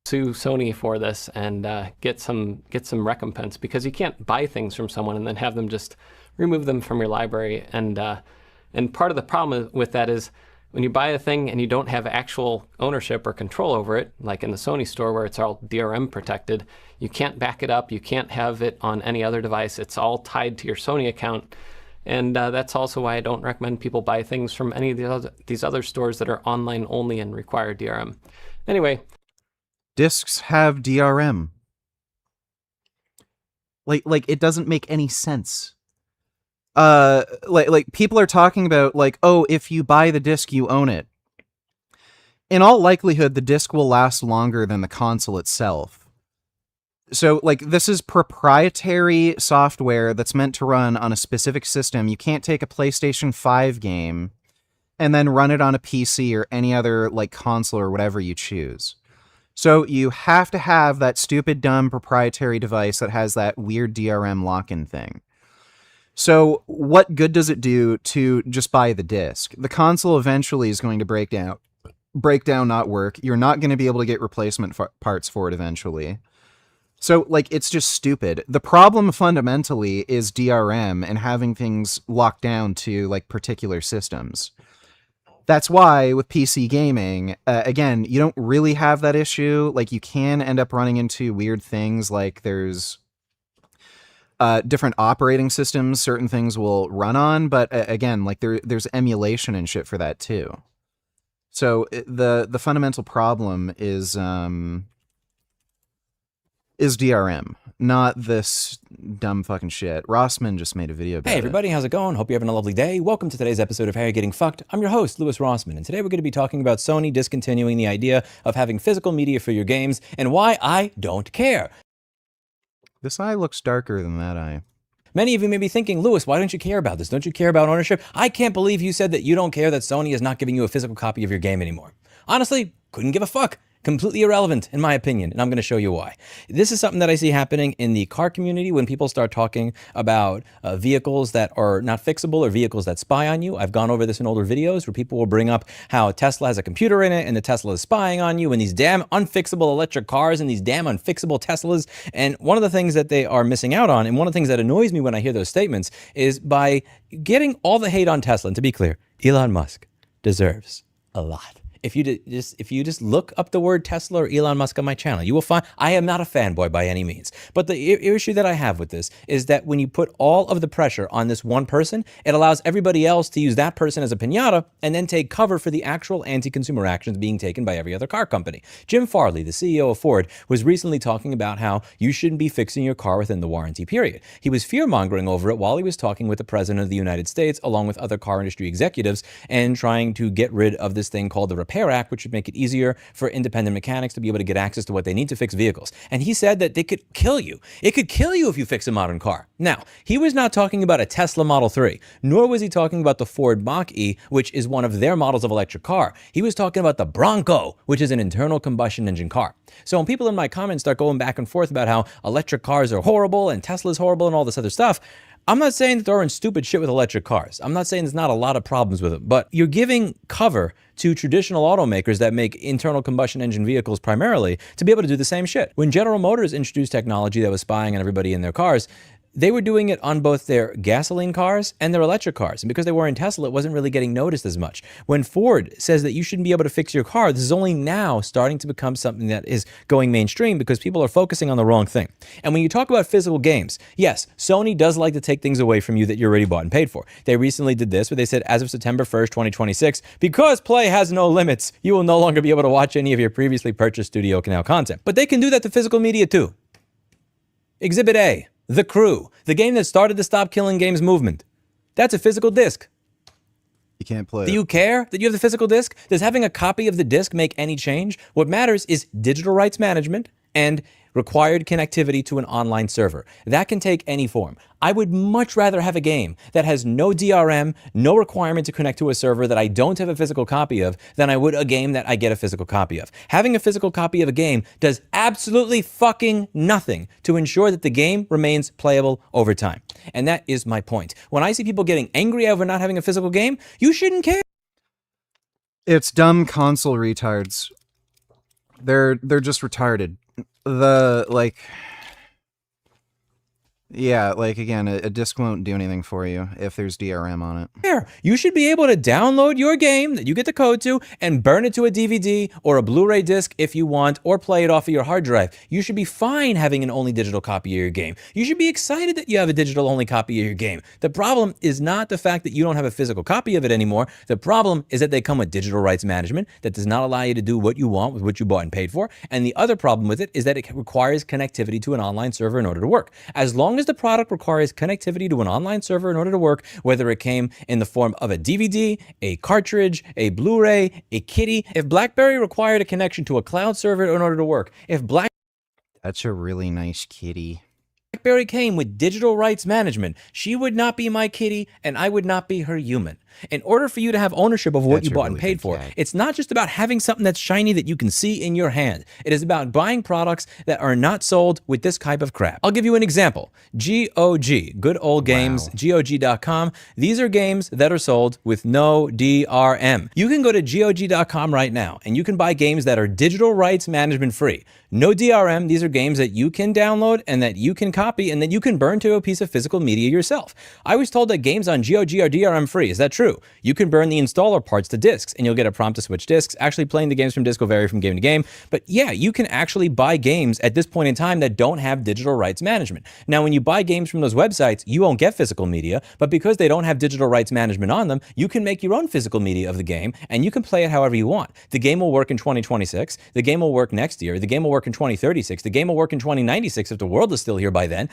Sue Sony for this and get some recompense, because you can't buy things from someone and then have them just remove them from your library. And part of the problem with that is when you buy a thing and you don't have actual ownership or control over it, like in the Sony store where it's all DRM protected, you can't back it up. You can't have it on any other device. It's all tied to your Sony account. And that's also why I don't recommend people buy things from any of these other stores that are online only and require DRM. Anyway. Discs have DRM. Like it doesn't make any sense. Like people are talking about like, oh, if you buy the disc, you own it. In all likelihood, the disc will last longer than the console itself. So, like, this is proprietary software that's meant to run on a specific system. You can't take a PlayStation 5 game and then run it on a PC or any other, like, console or whatever you choose. So you have to have that stupid, dumb proprietary device that has that weird DRM lock-in thing. So what good does it do to just buy the disc? The console eventually is going to break down, not work. You're not going to be able to get replacement parts for it eventually. So, like, it's just stupid. The problem fundamentally is DRM and having things locked down to, like, particular systems. That's why with PC gaming, again, you don't really have that issue. Like, you can end up running into weird things, like there's different operating systems certain things will run on, but again, like there's emulation and shit for that too. So the fundamental problem is DRM, not this dumb fucking shit. Rossman just made a video about it. Hey everybody, how's it going? Hope you're having a lovely day. Welcome to today's episode of How You're Getting Fucked. I'm your host, Louis Rossman, and today we're going to be talking about Sony discontinuing the idea of having physical media for your games and why I don't care. This eye looks darker than that eye. Many of you may be thinking, Louis, why don't you care about this? Don't you care about ownership? I can't believe you said that you don't care that Sony is not giving you a physical copy of your game anymore. Honestly, couldn't give a fuck. Completely irrelevant, in my opinion, and I'm going to show you why. This is something that I see happening in the car community when people start talking about vehicles that are not fixable or vehicles that spy on you. I've gone over this in older videos where people will bring up how Tesla has a computer in it and the Tesla is spying on you and these damn unfixable electric cars and these damn unfixable Teslas. And one of the things that they are missing out on, and one of the things that annoys me when I hear those statements, is by getting all the hate on Tesla. And to be clear, Elon Musk deserves a lot. If you just look up the word Tesla or Elon Musk on my channel, you will find I am not a fanboy by any means. But the issue that I have with this is that when you put all of the pressure on this one person, it allows everybody else to use that person as a piñata and then take cover for the actual anti-consumer actions being taken by every other car company. Jim Farley, the CEO of Ford, was recently talking about how you shouldn't be fixing your car within the warranty period. He was fear-mongering over it while he was talking with the President of the United States, along with other car industry executives, and trying to get rid of this thing called the Repair Act, which would make it easier for independent mechanics to be able to get access to what they need to fix vehicles. And he said that they could kill you. It could kill you if you fix a modern car. Now, he was not talking about a Tesla Model 3, nor was he talking about the Ford Mach-E, which is one of their models of electric car. He was talking about the Bronco, which is an internal combustion engine car. So when people in my comments start going back and forth about how electric cars are horrible and Tesla's horrible and all this other stuff, I'm not saying that there aren't stupid shit with electric cars. I'm not saying there's not a lot of problems with it, but you're giving cover to traditional automakers that make internal combustion engine vehicles primarily to be able to do the same shit. When General Motors introduced technology that was spying on everybody in their cars, they were doing it on both their gasoline cars and their electric cars. And because they were in Tesla, it wasn't really getting noticed as much. When Ford says that you shouldn't be able to fix your car, this is only now starting to become something that is going mainstream because people are focusing on the wrong thing. And when you talk about physical games, yes, Sony does like to take things away from you that you already bought and paid for. They recently did this where they said, as of September 1st, 2026, because Play has no limits, you will no longer be able to watch any of your previously purchased Studio Canal content. But they can do that to physical media too. Exhibit A. The Crew, the game that started the Stop Killing Games movement. That's a physical disc. You can't play Do it. you care that you have the physical disc? Does having a copy of the disc make any change? What matters is digital rights management and required connectivity to an online server. That can take any form. I would much rather have a game that has no DRM, no requirement to connect to a server that I don't have a physical copy of, than I would a game that I get a physical copy of. Having a physical copy of a game does absolutely fucking nothing to ensure that the game remains playable over time. And that is my point. When I see people getting angry over not having a physical game, you shouldn't care. It's dumb console retards. They're just retarded. Yeah, like again, a disc won't do anything for you if there's DRM on it. There, you should be able to download your game that you get the code to and burn it to a DVD or a Blu-ray disc if you want, or play it off of your hard drive. You should be fine having an only digital copy of your game. You should be excited that you have a digital only copy of your game. The problem is not the fact that you don't have a physical copy of it anymore. The problem is that they come with digital rights management that does not allow you to do what you want with what you bought and paid for. And the other problem with it is that it requires connectivity to an online server in order to work. As long as the product requires connectivity to an online server in order to work, whether it came in the form of a DVD, a cartridge, a Blu-ray, a kitty, if BlackBerry required a connection to a cloud server in order to work, That's a really nice kitty. BlackBerry came with digital rights management, she would not be my kitty and I would not be her human. In order for you to have ownership of what you bought and paid for, it's not just about having something that's shiny that you can see in your hand. It is about buying products that are not sold with this type of crap. I'll give you an example. GOG, Good Old Games, GOG.com. These are games that are sold with no DRM. You can go to GOG.com right now and you can buy games that are digital rights management free. No DRM, these are games that you can download and that you can copy and that you can burn to a piece of physical media yourself. I was told that games on GOG are DRM free. Is that true? You can burn the installer parts to discs and you'll get a prompt to switch discs. Actually, playing the games from disc will vary from game to game. But yeah, you can actually buy games at this point in time that don't have digital rights management. Now, when you buy games from those websites, you won't get physical media, but because they don't have digital rights management on them, you can make your own physical media of the game and you can play it however you want. The game will work in 2026. The game will work next year. The game will work in 2036. The game will work in 2096 if the world is still here by then.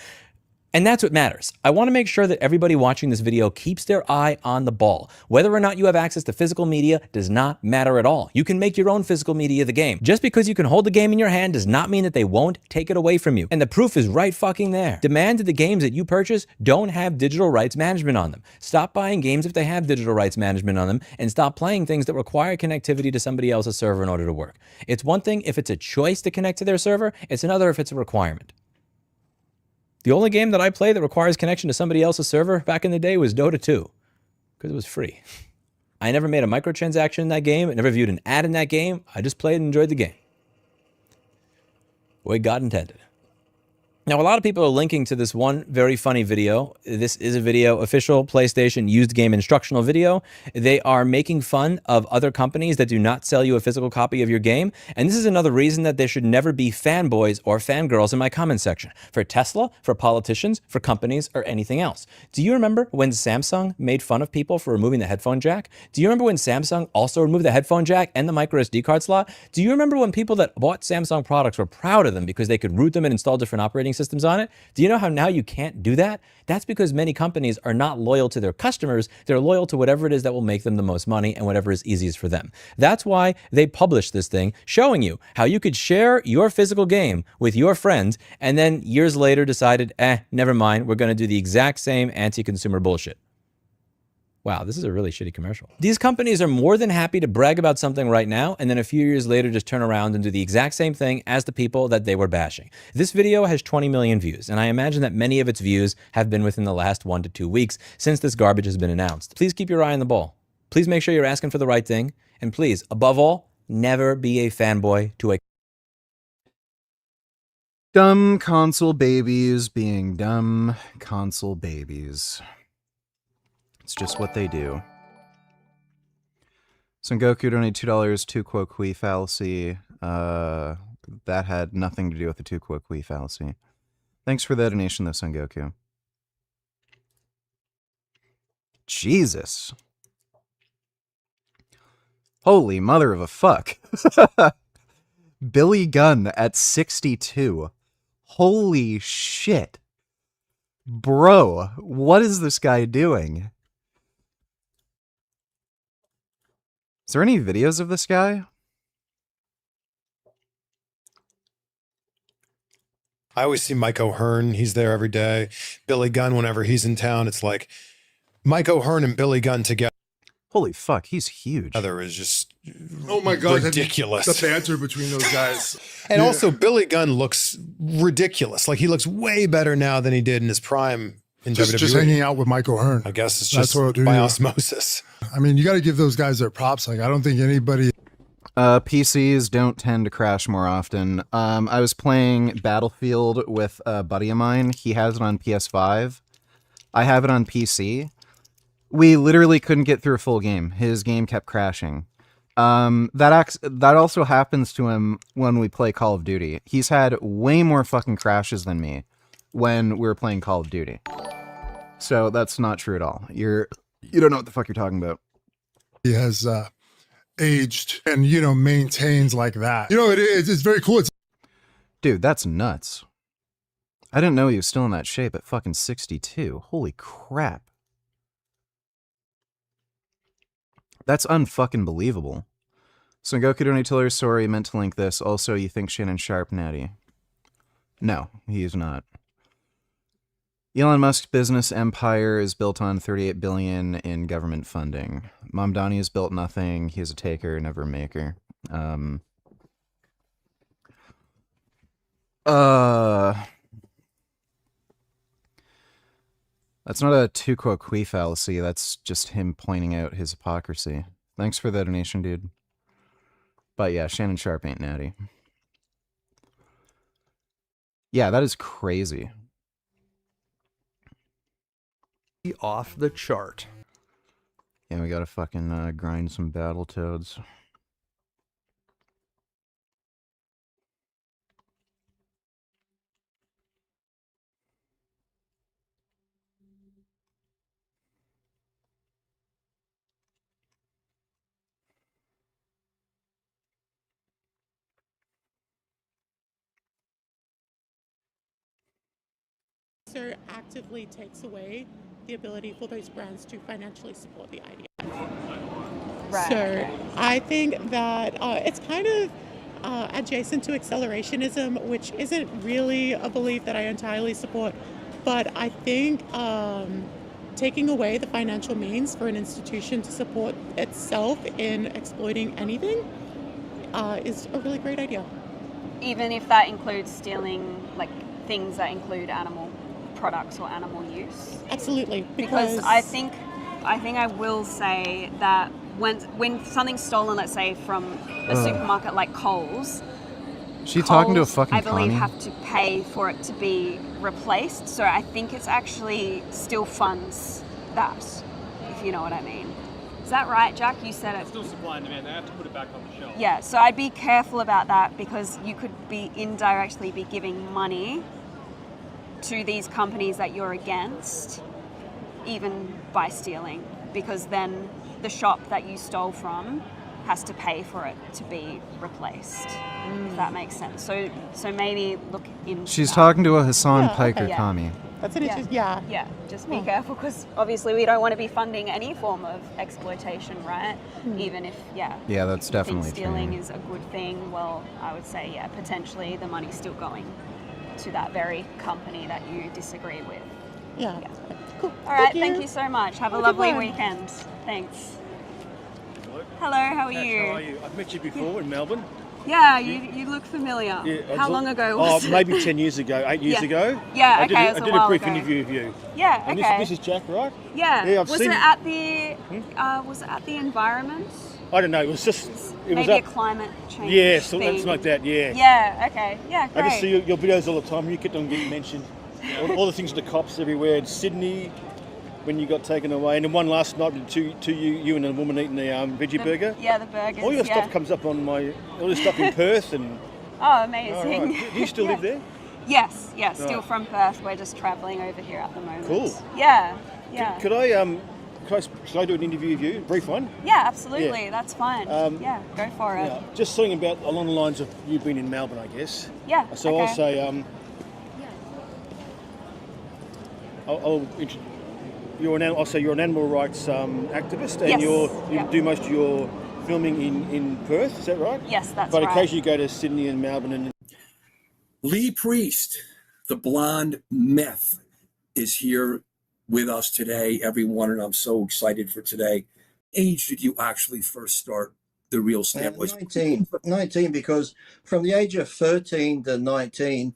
And that's what matters. I want to make sure that everybody watching this video keeps their eye on the ball. Whether or not you have access to physical media does not matter at all. You can make your own physical media of the game. Just because you can hold the game in your hand does not mean that they won't take it away from you. And the proof is right fucking there. Demand that the games that you purchase don't have digital rights management on them. Stop buying games if they have digital rights management on them, and stop playing things that require connectivity to somebody else's server in order to work. It's one thing if it's a choice to connect to their server, it's another if it's a requirement. The only game that I play that requires connection to somebody else's server back in the day was Dota 2, because it was free. I never made a microtransaction in that game. I never viewed an ad in that game. I just played and enjoyed the game, the way God intended. Now, a lot of people are linking to this one very funny video. This is a video, official PlayStation used game instructional video. They are making fun of other companies that do not sell you a physical copy of your game. And this is another reason that there should never be fanboys or fangirls in my comment section. For Tesla, for politicians, for companies, or anything else. Do you remember when Samsung made fun of people for removing the headphone jack? Do you remember when Samsung also removed the headphone jack and the micro SD card slot? Do you remember when people that bought Samsung products were proud of them because they could root them and install different operating systems on it? Do you know how now you can't do that? That's because many companies are not loyal to their customers. They're loyal to whatever it is that will make them the most money and whatever is easiest for them. That's why they published this thing showing you how you could share your physical game with your friends and then years later decided, never mind, we're going to do the exact same anti-consumer bullshit. Wow, this is a really shitty commercial. These companies are more than happy to brag about something right now and then a few years later just turn around and do the exact same thing as the people that they were bashing. This video has 20 million views, and I imagine that many of its views have been within the last 1 to 2 weeks since this garbage has been announced. Please keep your eye on the ball. Please make sure you're asking for the right thing, and please, above all, never be a fanboy to a dumb console babies being dumb console babies. It's just what they do. Son Goku donated $2 to quote Kui fallacy. That had nothing to do with the two quote Kui fallacy. Thanks for the donation though, Son Goku. Jesus. Holy mother of a fuck. Billy Gunn at 62. Holy shit. Bro, what is this guy doing? Is there any videos of this guy? I always see Mike O'Hearn. He's there every day. Billy Gunn, whenever he's in town, it's like Mike O'Hearn and Billy Gunn together. Holy fuck, he's huge. Other is just oh my god, ridiculous. The banter between those guys. And also, Billy Gunn looks ridiculous. Like he looks way better now than he did in his prime in WWE. Just hanging out with Mike O'Hearn. I guess it's just by osmosis. I mean, you got to give those guys their props. Like, I don't think anybody. PCs don't tend to crash more often. I was playing Battlefield with a buddy of mine. He has it on PS5. I have it on PC. We literally couldn't get through a full game. His game kept crashing. That also happens to him when we play Call of Duty. He's had way more fucking crashes than me when we were playing Call of Duty. So that's not true at all. You don't know what the fuck you're talking about. He has aged and, you know, maintains like that. You know, it's very cool. Dude, that's nuts. I didn't know he was still in that shape at fucking 62. Holy crap. That's unfucking believable. So Goku donate Tiller, sorry, meant to link this. Also, you think Shannon Sharp natty? No, he is not. Elon Musk's business empire is built on $38 billion in government funding. Mamdani has built nothing. He is a taker, never a maker. That's not a two quote Kui fallacy. That's just him pointing out his hypocrisy. Thanks for the donation, dude. But yeah, Shannon Sharp ain't natty. Yeah, that is crazy. Off the chart. Yeah, we gotta fucking grind some Battletoads. Actively takes away the ability for those brands to financially support the idea. Right. So I think that it's kind of adjacent to accelerationism, which isn't really a belief that I entirely support, but I think taking away the financial means for an institution to support itself in exploiting anything is a really great idea. Even if that includes stealing like things that include animal products or animal use. Absolutely, because I think I will say that when something's stolen, let's say from a supermarket like Coles, talking to a fucking I believe Connie? have to pay for it to be replaced. So I think it's actually still funds that, if you know what I mean. Is that right, Jack? You said it. Still supply and demand. They have to put it back on the shelf. Yeah. So I'd be careful about that because you could be indirectly be giving money to these companies that you're against, even by stealing, because then the shop that you stole from has to pay for it to be replaced, if that makes sense. So maybe look into She's that. talking to a Hassan Yeah, Piker okay. Kami. That's an interesting, yeah. Yeah, just be careful because obviously we don't want to be funding any form of exploitation, right? Even if, Yeah, that's if you think definitely stealing true. is a good thing, well, I would say, yeah, potentially the money's still going to that very company that you disagree with. Yeah. Cool. All right, thank you so much. Have a lovely weekend. Thanks. Hello, how are you? How are you? I've met you before in Melbourne. Yeah, you look familiar. Yeah, how long ago was it? Maybe 10 years ago, 8 years ago. Yeah, I okay, did a brief interview of you. Yeah, and okay. This is Jack, right? Yeah. Yeah, I've was seen it at the was it at the environment? I don't know. It was just Maybe a climate change. Yeah, something thing. like that. Yeah. Yeah. Okay. Yeah. Great. I just see your videos all the time. You kept on getting mentioned. all the things with the cops everywhere in Sydney when you got taken away, and then one last night to you and a woman eating the veggie burger. Yeah, the burgers. All your stuff comes up on all this stuff in Perth and. Oh, amazing. Oh, right. Do you still live there? Yes. Yeah. Still Right. from Perth. We're just travelling over here at the moment. Cool. Yeah. Yeah. Should I do an interview with you? A brief one? Yeah, absolutely. Yeah. That's fine. Yeah, go for it. Yeah, just something about along the lines of you being in Melbourne, I guess. Yeah. So okay. I'll say, I'll say you're an animal rights activist, and Yes. you do most of your filming in Perth. Is that right? Yes, that's but right. occasionally you go to Sydney and Melbourne. And Lee Priest, the blonde myth, is here with us today, everyone, and I'm so excited for today. Age did you actually first start the real stand? 19, because from the age of 13 to 19,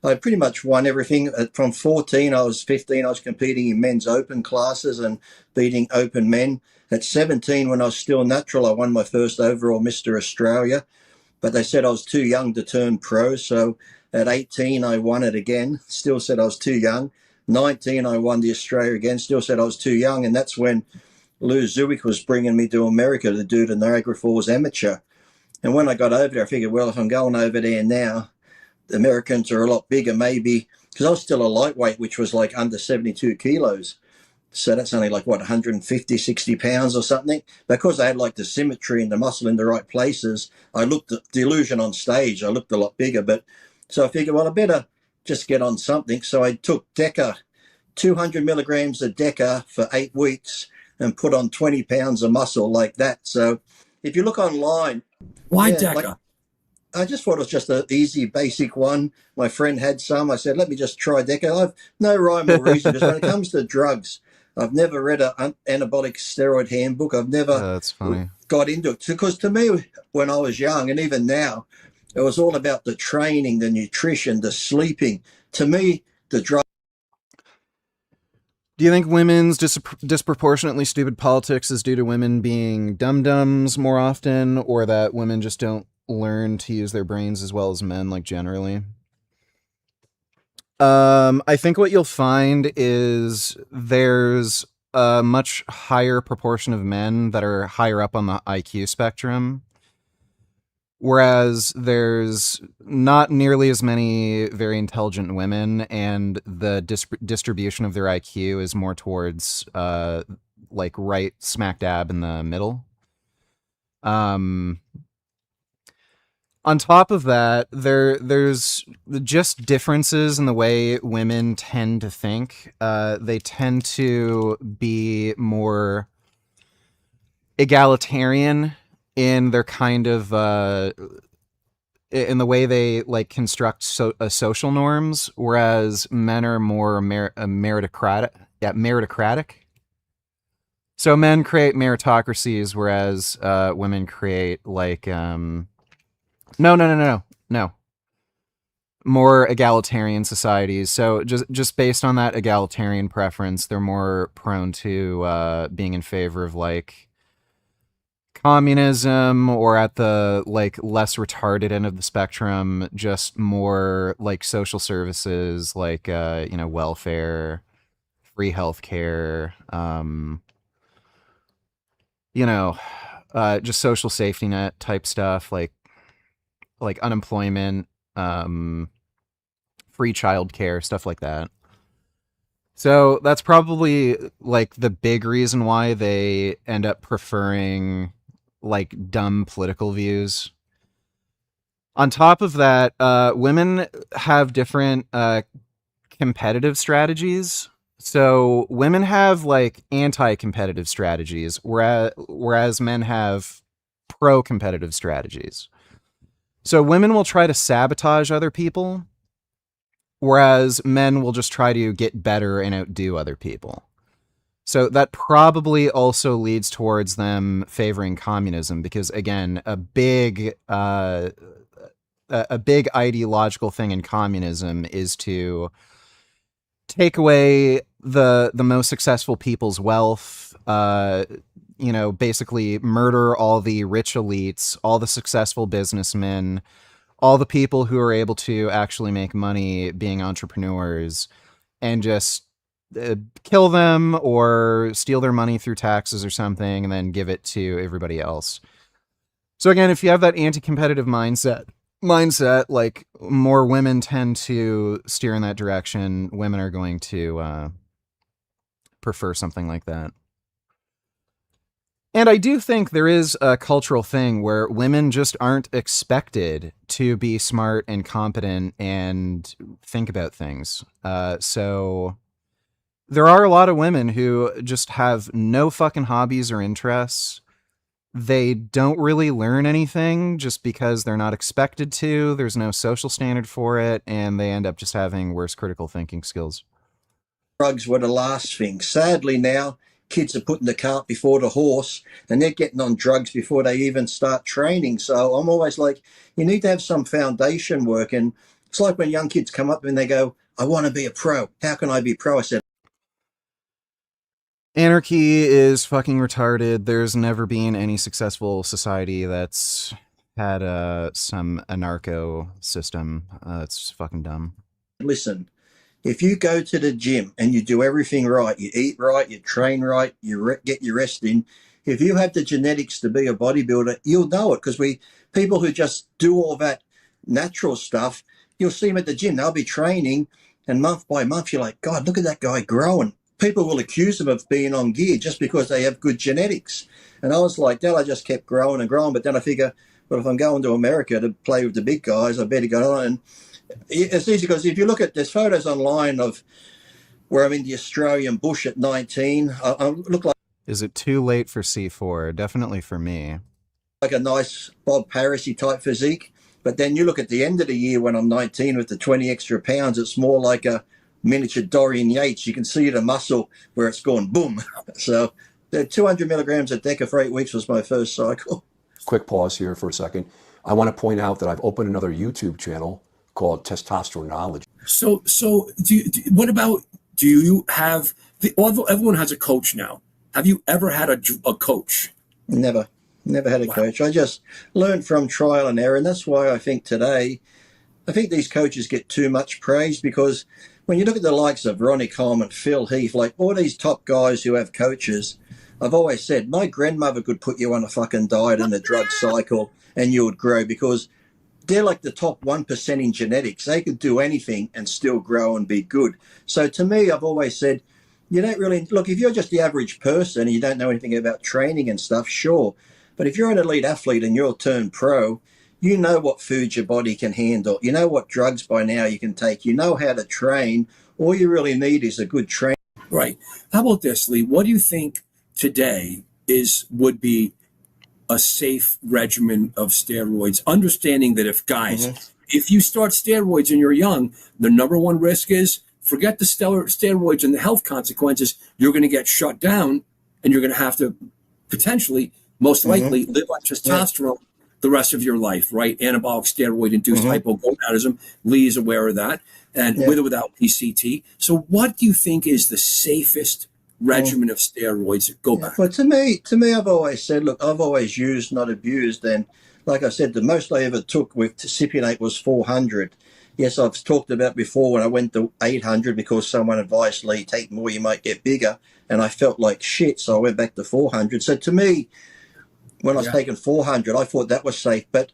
I pretty much won everything. From 14, I was 15, I was competing in men's open classes and beating open men. At 17, when I was still natural, I won my first overall Mr. Australia, but they said I was too young to turn pro. So at 18, I won it again, still said I was too young. 19, I won the Australia again, still said I was too young. And that's when Lou Zwick was bringing me to America to do the Niagara Falls Amateur. And when I got over there, I figured, well, if I'm going over there now, the Americans are a lot bigger, maybe, because I was still a lightweight, which was like under 72 kilos. So that's only like, 150, 60 pounds or something. Because I had like the symmetry and the muscle in the right places, I looked at the illusion on stage. I looked a lot bigger. But so I figured, well, I better just get on something. So I took Deca, 200 milligrams of Deca for 8 weeks and put on 20 pounds of muscle like that. So if you look online. Why Deca? I just thought it was just an easy, basic one. My friend had some. I said, let me just try Deca. I've no rhyme or reason, because when it comes to drugs, I've never read an anabolic steroid handbook. I've never That's funny. got into it. Because to me, when I was young, and even now, it was all about the training, the nutrition, the sleeping. To me, the drug. Do you think women's disproportionately stupid politics is due to women being dum-dums more often, or that women just don't learn to use their brains as well as men, like generally? I think what you'll find is there's a much higher proportion of men that are higher up on the IQ spectrum, whereas there's not nearly as many very intelligent women, and the distribution of their IQ is more towards like right smack dab in the middle. On top of that, there's just differences in the way women tend to think. They tend to be more egalitarian in their kind of in the way they like construct social norms, whereas men are more meritocratic. Yeah, meritocratic. So men create meritocracies, whereas women create like No. More egalitarian societies. So just based on that egalitarian preference, they're more prone to being in favor of like communism, or at the like less retarded end of the spectrum, just more like social services, like welfare, free healthcare, just social safety net type stuff, like unemployment, free childcare, stuff like that. So that's probably like the big reason why they end up preferring like dumb political views. On top of that, women have different competitive strategies. So women have like anti-competitive strategies, whereas men have pro-competitive strategies. So women will try to sabotage other people, whereas men will just try to get better and outdo other people. So that probably also leads towards them favoring communism, because again, a big ideological thing in communism is to take away the most successful people's wealth, basically murder all the rich elites, all the successful businessmen, all the people who are able to actually make money being entrepreneurs, and just kill them or steal their money through taxes or something, and then give it to everybody else. So again, if you have that anti-competitive mindset, like more women tend to steer in that direction, women are going to prefer something like that. And I do think there is a cultural thing where women just aren't expected to be smart and competent and think about things. So there are a lot of women who just have no fucking hobbies or interests. They don't really learn anything just because they're not expected to. There's no social standard for it, and they end up just having worse critical thinking skills. Drugs were the last thing. Sadly now, kids are putting the cart before the horse, and they're getting on drugs before they even start training. So I'm always like, you need to have some foundation work. And it's like when young kids come up and they go, I want to be a pro. How can I be pro? I said, anarchy is fucking retarded. There's never been any successful society that's had some anarcho system. It's fucking dumb. Listen, if you go to the gym and you do everything right, you eat right, you train right, you get your rest in, if you have the genetics to be a bodybuilder, you'll know it, because people who just do all that natural stuff, you'll see them at the gym, they'll be training, and month by month you're like, God, look at that guy growing. People will accuse them of being on gear just because they have good genetics. And I was like that. I just kept growing and growing. But then I figure, well, if I'm going to America to play with the big guys, I better go on. And it's easy, because if you look at, there's photos online of where I'm in the Australian bush at 19. I look like... Is it too late for C4? Definitely for me. Like a nice Bob Parisi type physique. But then you look at the end of the year when I'm 19 with the 20 extra pounds, it's more like a miniature Dorian Yates. You can see the muscle where it's gone boom. So the 200 milligrams a deca for 8 weeks was my first cycle. Quick pause here for a second. I want to point out that I've opened another YouTube channel called Testosteronology. So what about, do you have, everyone has a coach now. Have you ever had a coach? Never had a coach. I just learned from trial and error. And that's why I think these coaches get too much praise, because when you look at the likes of Ronnie Coleman, Phil Heath, like all these top guys who have coaches, I've always said my grandmother could put you on a fucking diet and a drug cycle and you would grow, because they're like the top 1% in genetics. They could do anything and still grow and be good. So to me, I've always said, you don't really, look, if you're just the average person and you don't know anything about training and stuff, sure. But if you're an elite athlete and you're turned pro, you know what foods your body can handle. You know what drugs by now you can take. You know how to train. All you really need is a good train. Right. How about this, Lee? What do you think today would be a safe regimen of steroids? Understanding that if you start steroids and you're young, the number one risk is, forget the steroids and the health consequences. You're going to get shut down, and you're going to have to potentially, most likely, live on testosterone the rest of your life, right? Anabolic steroid-induced hypogonadism. Lee is aware of that, and with or without PCT. So what do you think is the safest regimen of steroids? Go back. Well, to me, I've always said, look, I've always used, not abused. And like I said, the most I ever took with Cypionate was 400. Yes, I've talked about before when I went to 800 because someone advised Lee, take more, you might get bigger. And I felt like shit, so I went back to 400. So to me, when I was taking 400, I thought that was safe. But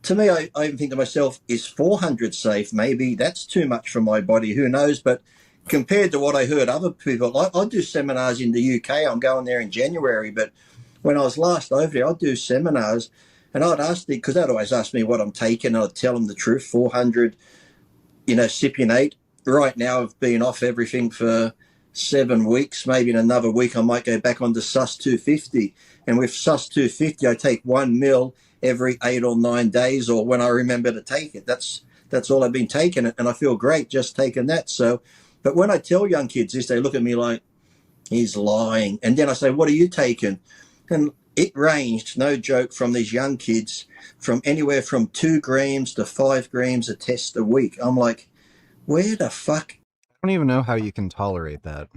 to me, I even think to myself, is 400 safe? Maybe that's too much for my body. Who knows? But compared to what I heard other people, I do seminars in the UK. I'm going there in January. But when I was last over there, I'd do seminars. And I'd ask them, because they'd always ask me what I'm taking. And I'd tell them the truth, 400, Cypionate. Right now, I've been off everything for 7 weeks. Maybe in another week I might go back on to SUS 250. And with SUS 250, I take 1 mil every 8 or 9 days, or when I remember to take it. That's all I've been taking it, and I feel great just taking that. So, but when I tell young kids this, they look at me like, he's lying. And then I say, what are you taking? And it ranged, no joke, from these young kids from anywhere from 2 grams to 5 grams a test a week. I'm like, where the fuck? I don't even know how you can tolerate that.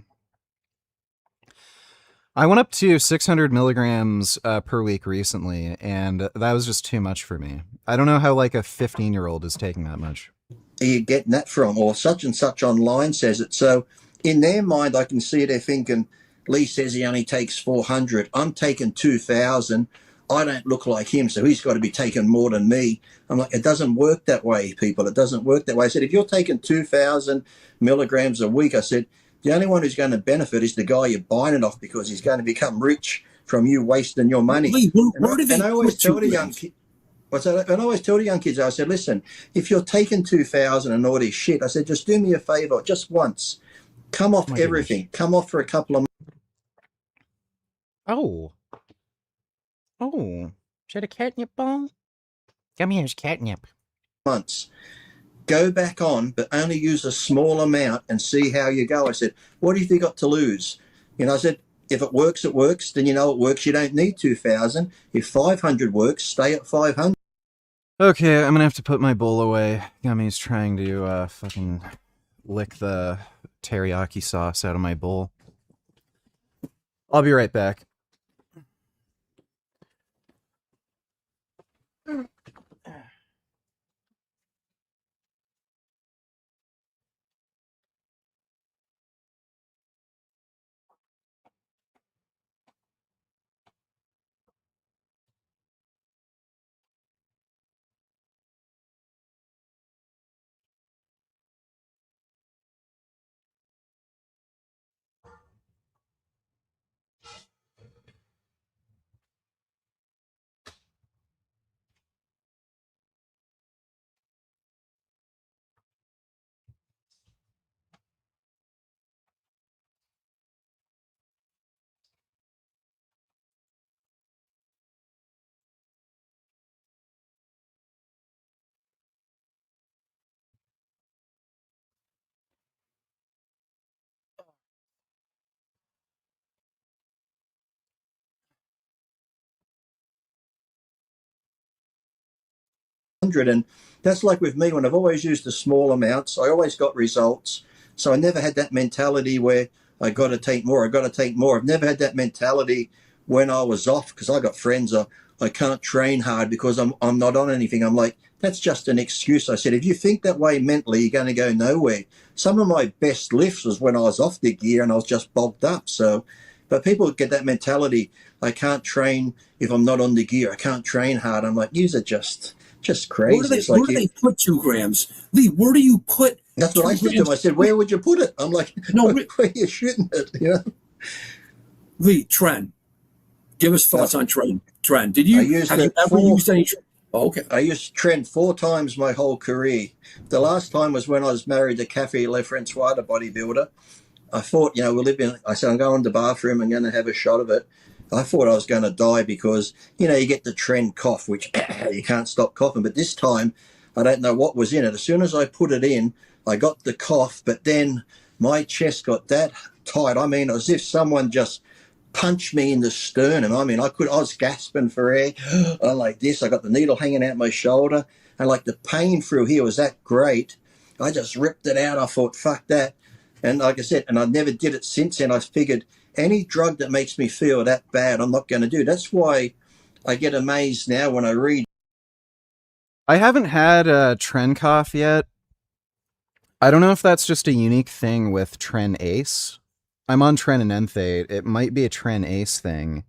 I went up to 600 milligrams per week recently, and that was just too much for me. I don't know how like a 15-year-old is taking that much. Are you getting that from? Or such and such online says it. So in their mind, I can see they're thinking, Lee says he only takes 400. I'm taking 2,000. I don't look like him, so he's got to be taking more than me. I'm like, it doesn't work that way, people. It doesn't work that way. I said, if you're taking 2,000 milligrams a week, I said, the only one who's going to benefit is the guy you're buying it off, because he's going to become rich from you wasting your money. Lee, where do they and I always put tell you the young kids, and I always tell the young kids, I said, listen, if you're taking 2,000 and all this shit, I said, just do me a favor, just once. Come off everything. Come off for a couple of months. Oh. Oh. Is that a catnip ball? Come here, it's catnip. Months. Go back on, but only use a small amount and see how you go. I said, what do you think you got to lose? You know, I said, if it works, it works. Then you know it works. You don't need 2,000. If 500 works, stay at 500. Okay, I'm gonna have to put my bowl away. Gummy's trying to fucking lick the teriyaki sauce out of my bowl. I'll be right back. And that's like with me, when I've always used the small amounts, I always got results. So I never had that mentality where I got to take more. I got to take more. I've never had that mentality when I was off, because I got friends. I can't train hard because I'm not on anything. I'm like, that's just an excuse. I said, if you think that way mentally, you're going to go nowhere. Some of my best lifts was when I was off the gear and I was just bulked up. So, but people get that mentality. I can't train if I'm not on the gear. I can't train hard. I'm like, yous are just crazy. Where do they put 2 grams? Lee, where do you put? That's what I said to him. I said, where would you put it? I'm like, no, where are you shooting it? You know? Lee, Trend, give us thoughts on Trend. Trend, have you ever used any? Oh, okay. I used Trend 4 times my whole career. The last time was when I was married to Cafe Le Francois, the bodybuilder. I thought, you know, I said, I'm going to the bathroom, I'm going to have a shot of it. I thought I was going to die because, you know, you get the Trend cough, which you can't stop coughing. But this time, I don't know what was in it. As soon as I put it in, I got the cough, but then my chest got that tight. I mean, as if someone just punched me in the sternum. I mean, I was gasping for air. I'm like this. I got the needle hanging out my shoulder. And like the pain through here was that great. I just ripped it out. I thought, fuck that. And like I said, and I never did it since then. I figured any drug that makes me feel that bad, I'm not going to do. That's why I get amazed now when I read. I haven't had a Tren cough yet. I don't know if that's just a unique thing with Tren Ace. I'm on Tren and Enthate. It might be a Tren Ace thing.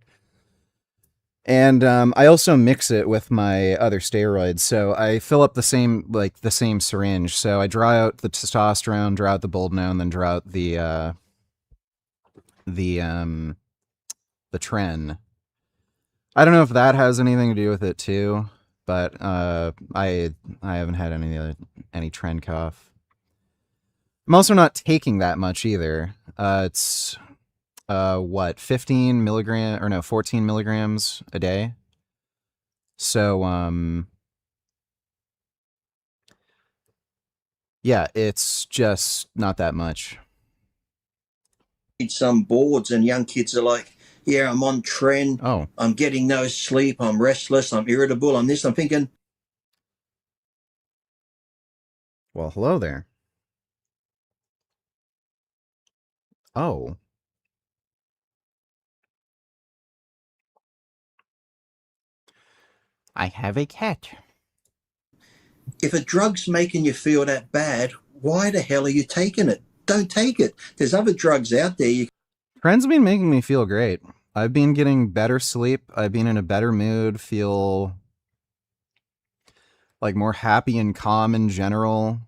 And I also mix it with my other steroids, so I fill up the same syringe. So I draw out the testosterone, draw out the Boldenone, and then draw out the Tren. I don't know if that has anything to do with it too, but I haven't had any Tren cough. I'm also not taking that much either. It's what, 15 milligram or no, 14 milligrams a day. So yeah, it's just not that much. Some boards, and young kids are like, yeah, I'm on trend. Oh. I'm getting no sleep. I'm restless. I'm irritable. I'm this. I'm thinking, Well, hello there. Oh. I have a cat. if a drug's making you feel that bad, why the hell are you taking it? Don't take it. There's other drugs out there. Trend's been making me feel great. I've been getting better sleep. I've been in a better mood, feel like more happy and calm in general.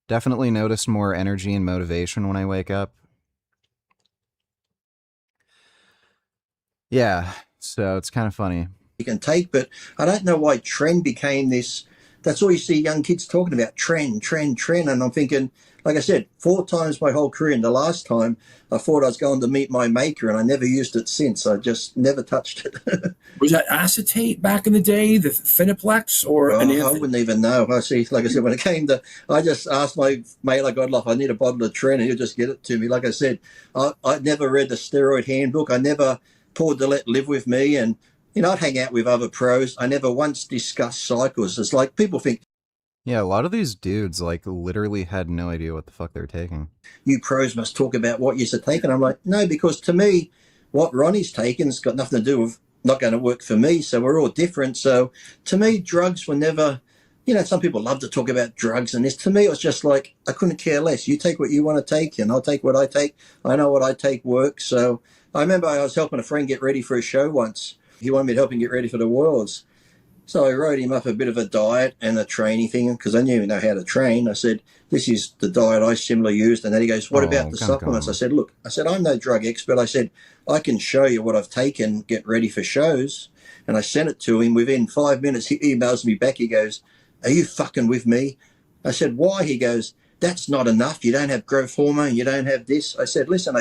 Definitely noticed more energy and motivation when I wake up. Yeah, so it's kind of funny. You can take, but I don't know why trend became this. That's all you see young kids talking about, trend. And I'm thinking, like I said, 4 times my whole career, and the last time I thought I was going to meet my maker, and I never used it since. I just never touched it. Was that acetate back in the day, the Phenoplex, or an I wouldn't even know. I see, like I said, when it came to, I just asked my mate I got off, I need a bottle of Trend, and he'll just get it to me. Like I said, I never read the steroid handbook. I never poured the Let Live with me, and you know, I'd hang out with other pros. I never once discussed cycles. It's like people think, yeah, a lot of these dudes like literally had no idea what the fuck they're taking. You pros must talk about what you're taking. I'm like, no, because to me, what Ronnie's taken's got nothing to do with not going to work for me. So we're all different. So to me, drugs were never, you know, some people love to talk about drugs and this. To me, it was just like, I couldn't care less. You take what you want to take and I'll take what I take. I know what I take works. So I remember I was helping a friend get ready for a show once. He wanted me to help him get ready for the Worlds. So I wrote him up a bit of a diet and a training thing because I didn't even know how to train. I said, this is the diet I similarly used. And then he goes, what about the supplements? I said, look, I'm no drug expert. I said, I can show you what I've taken, get ready for shows. And I sent it to him. Within 5 minutes, he emails me back. He goes, are you fucking with me? I said, why? He goes, that's not enough. You don't have growth hormone. You don't have this. I said, listen,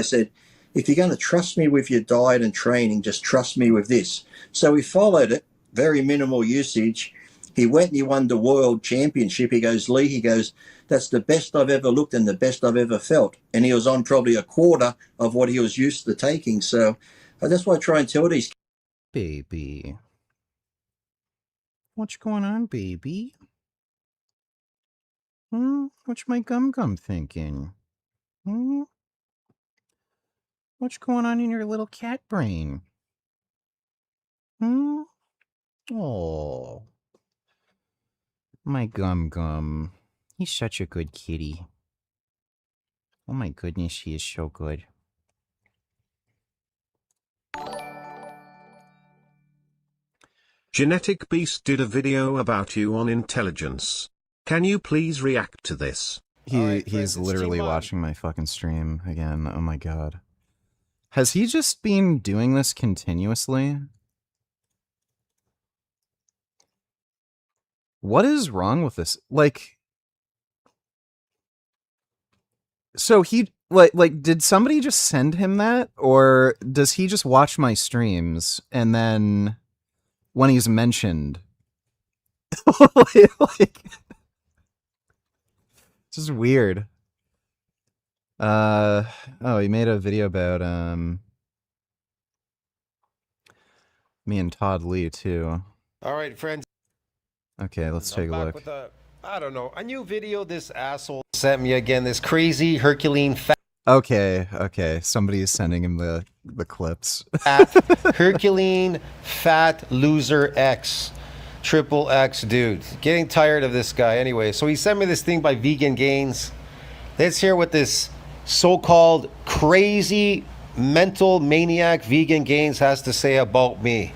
if you're going to trust me with your diet and training, just trust me with this. So we followed it. Very minimal usage. He went and he won the world championship. He goes, Lee, he goes, that's the best I've ever looked and the best I've ever felt. And he was on probably a quarter of what he was used to taking. So that's why I try and tell these. Baby. What's going on, baby? What's my gum thinking? What's going on in your little cat brain? Oh, my gum. He's such a good kitty. Oh my goodness, he is so good. Genetic Beast did a video about you on intelligence. Can you please react to this? He's literally watching my fucking stream again. Oh my god. Has he just been doing this continuously? What is wrong with this? Like, so he, like, did somebody just send him that? Or does he just watch my streams and then when he's mentioned, like, it's just weird. Oh, he made a video about, me and Todd Lee, too. All right, friends. Okay, let's take a look. With I don't know, a new video this asshole sent me again, this crazy Herculean fat. Okay. Somebody is sending him the clips. Herculean fat loser X. Triple X dude. Getting tired of this guy anyway. So he sent me this thing by Vegan Gains. Let's hear what this so-called crazy mental maniac Vegan Gains has to say about me.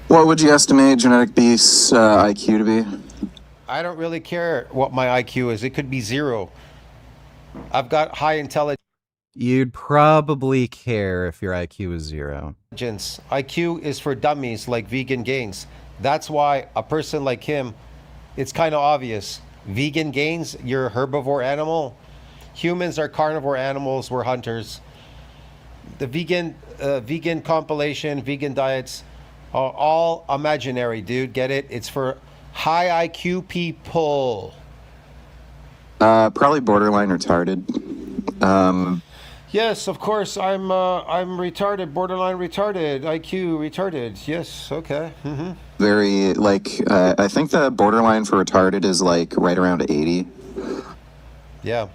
What would you estimate Genetic Beast's IQ to be? I don't really care what my IQ is. It could be 0. I've got high intelligence. You'd probably care if your IQ was 0. IQ is for dummies like Vegan Gains. That's why a person like him, it's kind of obvious. Vegan gains, you're a herbivore animal. Humans are carnivore animals, we're hunters. The vegan compilation, vegan diets are all imaginary, dude. Get it? It's for high IQ people. Probably borderline retarded. Yes, of course. I'm retarded, borderline retarded, IQ retarded. Yes, okay. Very, I think the borderline for retarded is like right around 80. Yeah.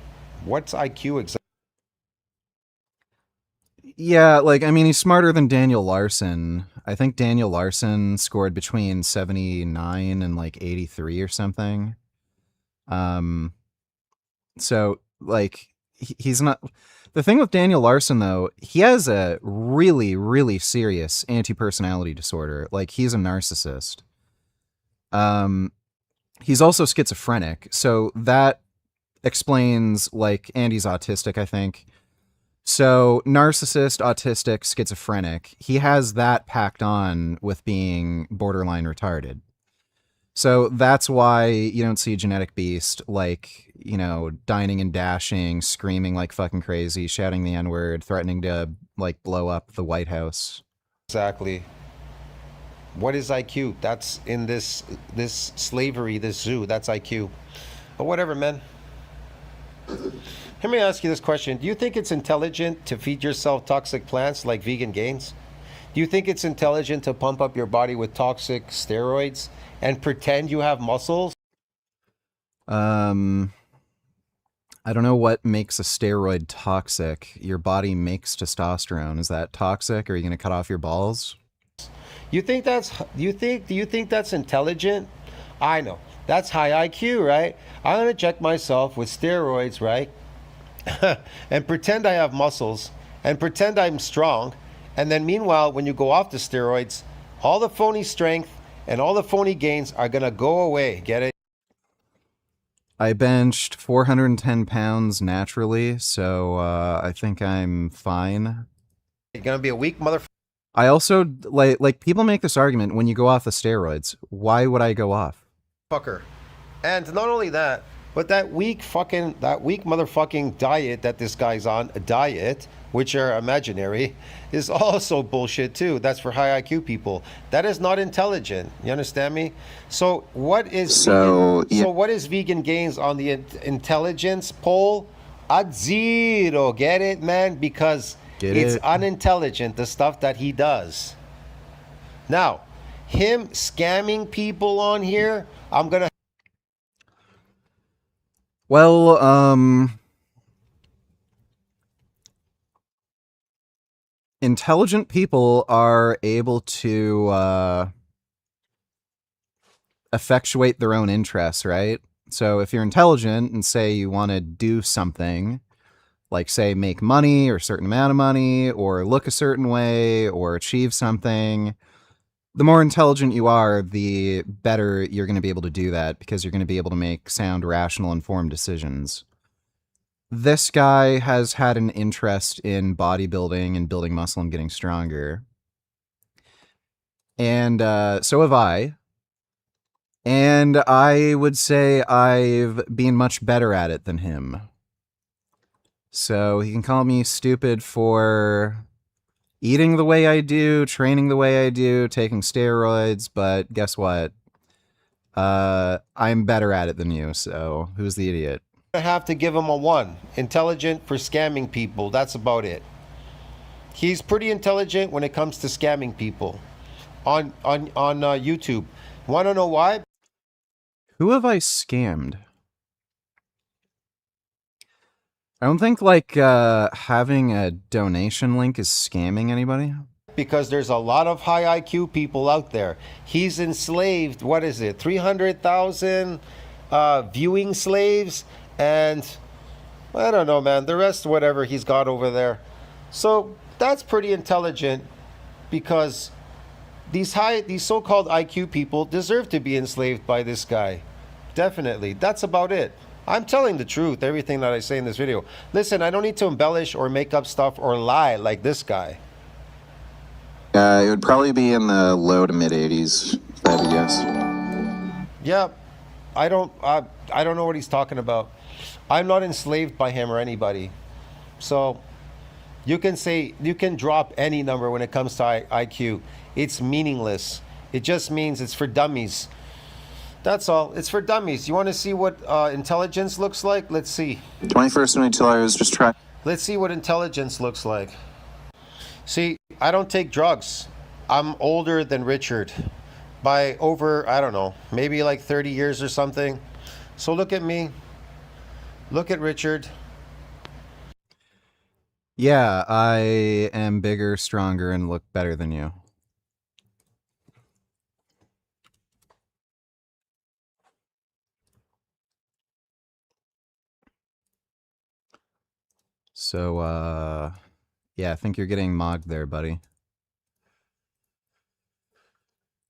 What's IQ exactly? Yeah, I mean, he's smarter than Daniel Larson. I think Daniel Larson scored between 79 and 83 or something. So, he's not... The thing with Daniel Larson, though, he has a really, really serious anti-personality disorder. He's a narcissist. He's also schizophrenic, so that explains, and he's autistic, I think. So, narcissist, autistic, schizophrenic, he has that packed on with being borderline retarded. So that's why you don't see a genetic beast dining and dashing, screaming like fucking crazy, shouting the N-word, threatening to blow up the White House. Exactly. What is IQ? That's in this slavery, this zoo. That's IQ. But whatever, man. Let me ask you this question. Do you think it's intelligent to feed yourself toxic plants like vegan gains? Do you think it's intelligent to pump up your body with toxic steroids and pretend you have muscles? I don't know what makes a steroid toxic. Your body makes testosterone. Is that toxic? Are you going to cut off your balls? Do you think that's intelligent? I know. That's high IQ, right? I'm going to inject myself with steroids, right? And pretend I have muscles and pretend I'm strong. And then meanwhile, when you go off the steroids, all the phony strength and all the phony gains are going to go away. Get it? I benched 410 pounds naturally, so I think I'm fine. You're going to be a weak motherfucker. I also, people make this argument, when you go off the steroids, why would I go off? And not only that, but that weak motherfucking diet that this guy's on, a diet, which are imaginary, is also bullshit too. That's for high IQ people. That is not intelligent. You understand me? So what is what is vegan gains on the intelligence poll? At 0. Get it, man? Because it's unintelligent, the stuff that he does. Now, him scamming people on here, I'm gonna... Well, intelligent people are able to effectuate their own interests, right? So if you're intelligent and say you want to do something, like say make money or a certain amount of money or look a certain way or achieve something, the more intelligent you are, the better you're going to be able to do that because you're going to be able to make sound, rational, informed decisions. This guy has had an interest in bodybuilding and building muscle and getting stronger. And so have I. And I would say I've been much better at it than him. So he can call me stupid for eating the way I do, training the way I do, taking steroids, but guess what? I'm better at it than you, so who's the idiot? I have to give him a 1. Intelligent for scamming people. That's about it. He's pretty intelligent when it comes to scamming people on YouTube. Want to know why? Who have I scammed? I don't think having a donation link is scamming anybody. Because there's a lot of high IQ people out there. He's enslaved, what is it, 300,000 viewing slaves, and I don't know, man, the rest, whatever he's got over there. So that's pretty intelligent, because these so-called IQ people deserve to be enslaved by this guy. Definitely. That's about it. I'm telling the truth, everything that I say in this video. Listen, I don't need to embellish or make up stuff or lie like this guy. It would probably be in the low to mid 80s, if I had to guess. Yep. I don't know what he's talking about. I'm not enslaved by him or anybody. So you can drop any number when it comes to IQ. It's meaningless. It just means it's for dummies. That's all. It's for dummies. You want to see what intelligence looks like? Let's see. 21st century until I was just trying. Let's see what intelligence looks like. See, I don't take drugs. I'm older than Richard by over, I don't know, maybe like 30 years or something. So look at me. Look at Richard. Yeah, I am bigger, stronger, and look better than you. So, yeah, I think you're getting mogged there, buddy.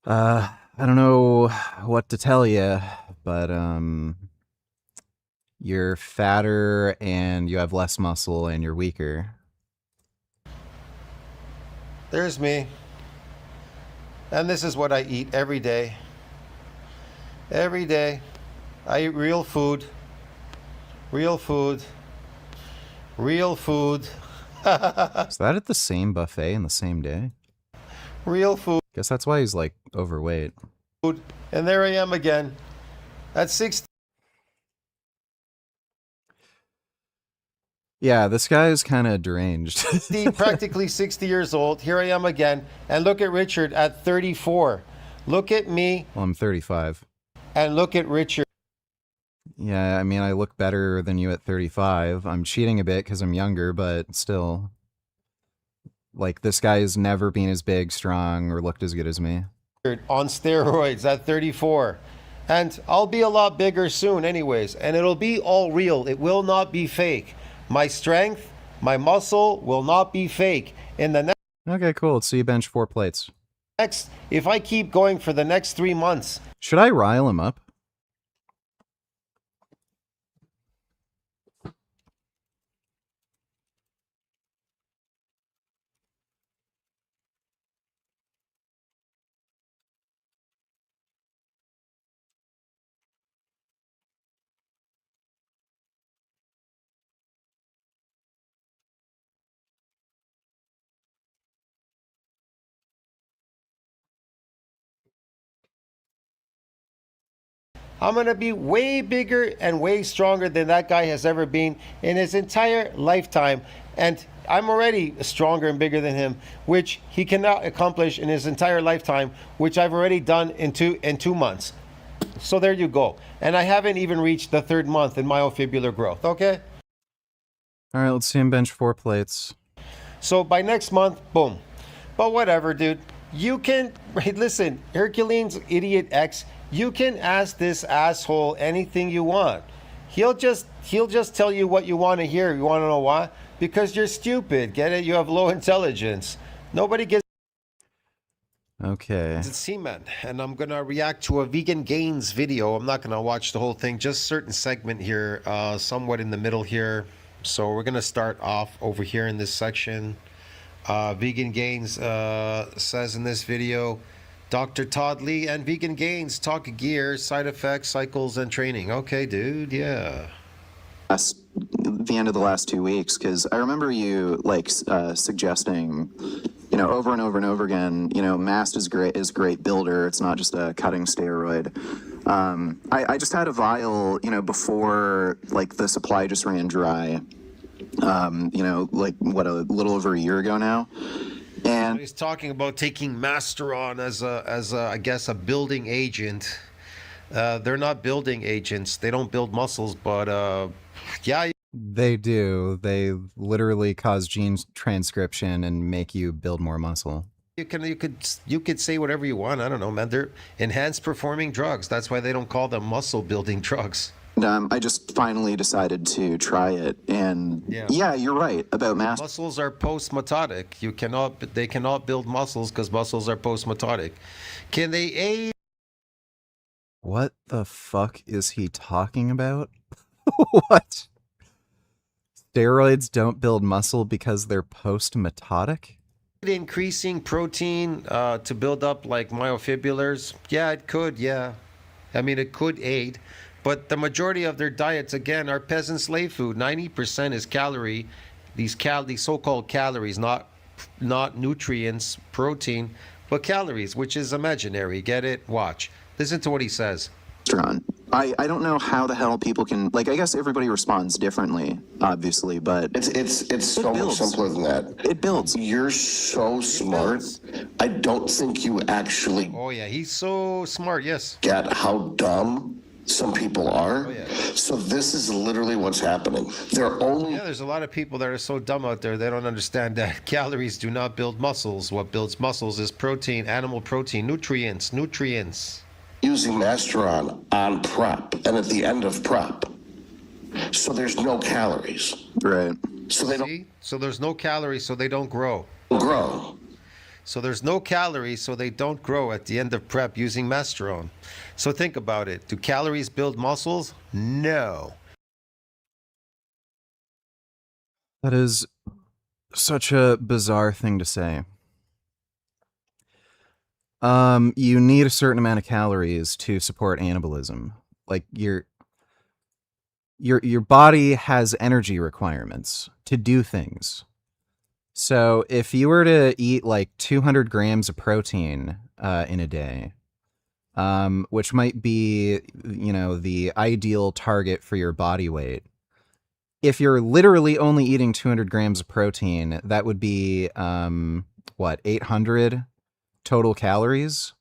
I don't know what to tell you, but, you're fatter and you have less muscle and you're weaker. There's me. And this is what I eat every day. Every day. I eat real food. Real food. Real food. Is that at the same buffet in the same day? Real food. Guess that's why he's, like, overweight. And there I am again. At 60. Yeah, this guy is kind of deranged. Practically 60 years old. Here I am again. And look at Richard at 34. Look at me. Well, I'm 35. And look at Richard. Yeah, I mean, I look better than you at 35. I'm cheating a bit because I'm younger, but still. Like, this guy has never been as big, strong, or looked as good as me. On steroids at 34. And I'll be a lot bigger soon anyways. And it'll be all real. It will not be fake. My strength, my muscle will not be fake. In the next... Okay, cool. Let's see you bench 4 plates. If I keep going for the next 3 months... Should I rile him up? I'm going to be way bigger and way stronger than that guy has ever been in his entire lifetime. And I'm already stronger and bigger than him, which he cannot accomplish in his entire lifetime, which I've already done in two months. So there you go. And I haven't even reached the 3rd month in myofibrillar growth, okay? All right, let's see him bench 4 plates. So by next month, boom. But whatever, dude. You can, listen, Hercules Idiot X, you can ask this asshole anything you want. He'll just tell you what you want to hear. You want to know why? Because you're stupid. Get it? You have low intelligence. Nobody gets... Okay. It's semen, and I'm gonna react to a vegan gains video. I'm not gonna watch the whole thing, just certain segment here, somewhat in the middle here. So we're gonna start off over here in this section. Vegan Gains says in this video, Dr. Todd Lee and Vegan Gains talk gear, side effects, cycles, and training. Okay, dude, yeah. The end of the last 2 weeks, because I remember you like suggesting, you know, over and over and over again, you know, mast is great builder. It's not just a cutting steroid. I just had a vial, you know, before like the supply just ran dry. You know, like what, a little over a year ago now. And he's talking about taking Masteron as a I guess a building agent. They're not building agents. They don't build muscles, but yeah. They do. They literally cause gene transcription and make you build more muscle. You could say whatever you want. I don't know, man. They're enhanced performing drugs. That's why they don't call them muscle building drugs. I just finally decided to try it, and yeah, you're right about mass. Muscles are post-mitotic. They cannot build muscles because muscles are post-mitotic. Can they aid? What the fuck is he talking about? What? Steroids don't build muscle because they're post-mitotic? Increasing protein to build up like myofibrillars? Yeah, it could, yeah. I mean, it could aid, but the majority of their diets, again, are peasant slave food. 90% is calorie. These so-called calories, not nutrients, protein, but calories, which is imaginary. Get it? Watch. Listen to what he says. Restaurant. I don't know how the hell people can, like, I guess everybody responds differently, obviously, but It's so much simpler than that. It builds. You're so smart. I don't think you actually Oh yeah, he's so smart. Yes. get how dumb some people are. So this is literally what's happening. They're only Yeah, there's a lot of people that are so dumb out there, they don't understand that calories do not build muscles. What builds muscles is protein, animal protein, nutrients. using Masteron on prep and at the end of prep. So there's no calories. Right. So they don't See? So there's no calories, so they don't grow. grow. So there's no calories, so they don't grow at the end of prep using Masteron. So think about it. Do calories build muscles? No. That is such a bizarre thing to say. You need a certain amount of calories to support anabolism. Like your body has energy requirements to do things. So if you were to eat like 200 grams of protein in a day, which might be, the ideal target for your body weight, if you're literally only eating 200 grams of protein, that would be 800 total calories.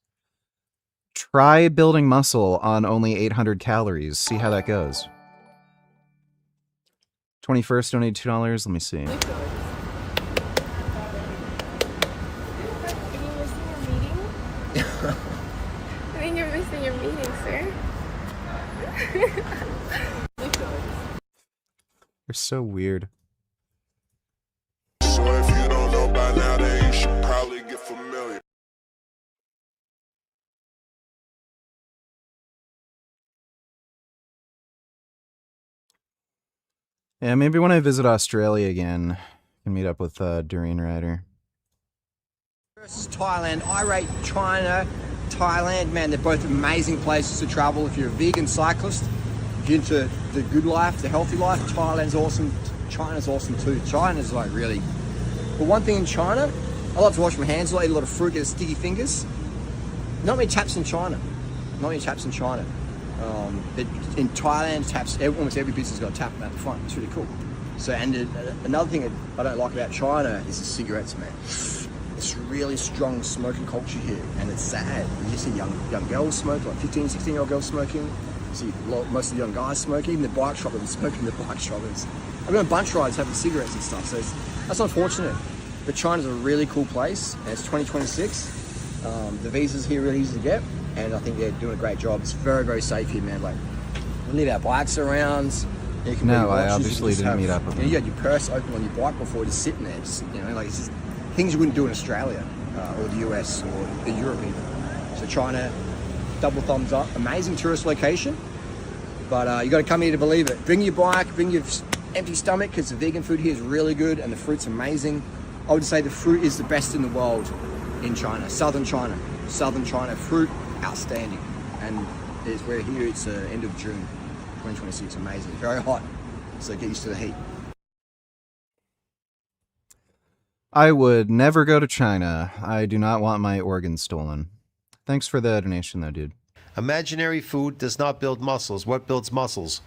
Try building muscle on only 800 calories. See how that goes. 21st donated $2. Let me see. I think you're missing your meeting, sir. They're so weird. So if you don't know by now, then you should probably get familiar. Yeah, maybe when I visit Australia again, I can meet up with Doreen Ryder. Versus Thailand. I rate China, Thailand, man, they're both amazing places to travel. If you're a vegan cyclist, if you're into the good life, the healthy life, Thailand's awesome. China's awesome too. China's like really... But one thing in China, I like to wash my hands a lot, eat a lot of fruit, get sticky fingers. Not many taps in China. Not many taps in China. In Thailand, taps, almost every business has got a tap at the front. It's really cool. So, and another thing that I don't like about China is the cigarettes, man. It's really strong smoking culture here, and it's sad. You see young girls smoke, like 15, 16-year-old girls smoking. You see most of the young guys smoking, even the bike shoppers smoking the bike shoppers. I've been on bunch rides having cigarettes and stuff, so that's unfortunate. But China's a really cool place, and it's 2026. The visas here are really easy to get, and I think they're doing a great job. It's very, very safe here, man. Like, we leave our bikes around. You can No, I obviously didn't meet up with them. You had your purse open on your bike before, just sitting there, like it's just things you wouldn't do in Australia or the US or Europe even. So China, double thumbs up. Amazing tourist location, but you got to come here to believe it. Bring your bike, bring your empty stomach, because the vegan food here is really good and the fruit's amazing. I would say the fruit is the best in the world in China. Southern China, fruit outstanding, and we're here. It's end of June, 2026. Amazing, very hot. So get used to the heat. I would never go to China. I do not want my organs stolen. Thanks for the donation, though, dude. Imaginary food does not build muscles. What builds muscles?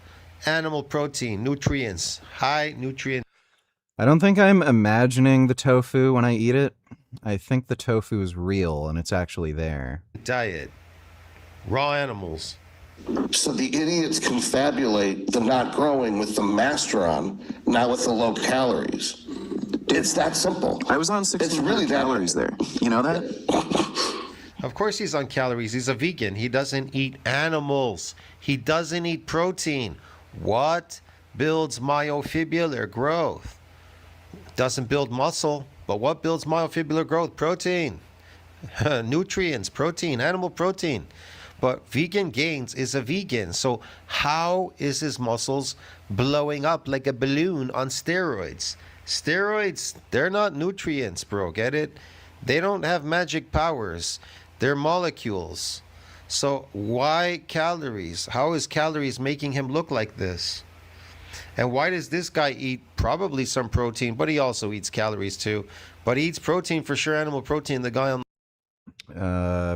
Animal protein, nutrients, high nutrient. I don't think I'm imagining the tofu when I eat it. I think the tofu is real and it's actually there. Diet, raw animals. So the idiots confabulate the not growing with the Masteron, not with the low calories. It's that simple. I was on 1600 calories there. You know that? Of course he's on calories. He's a vegan. He doesn't eat animals. He doesn't eat protein. What builds myofibrillar growth? Doesn't build muscle, but what builds myofibrillar growth? Protein. Nutrients, protein, animal protein. But Vegan Gains is a vegan. So how is his muscles blowing up like a balloon on steroids? Steroids, they're not nutrients, bro. Get it? They don't have magic powers. They're molecules. So why calories? How is calories making him look like this? And why does this guy eat probably some protein, but he also eats calories too. But he eats protein for sure, animal protein. The guy on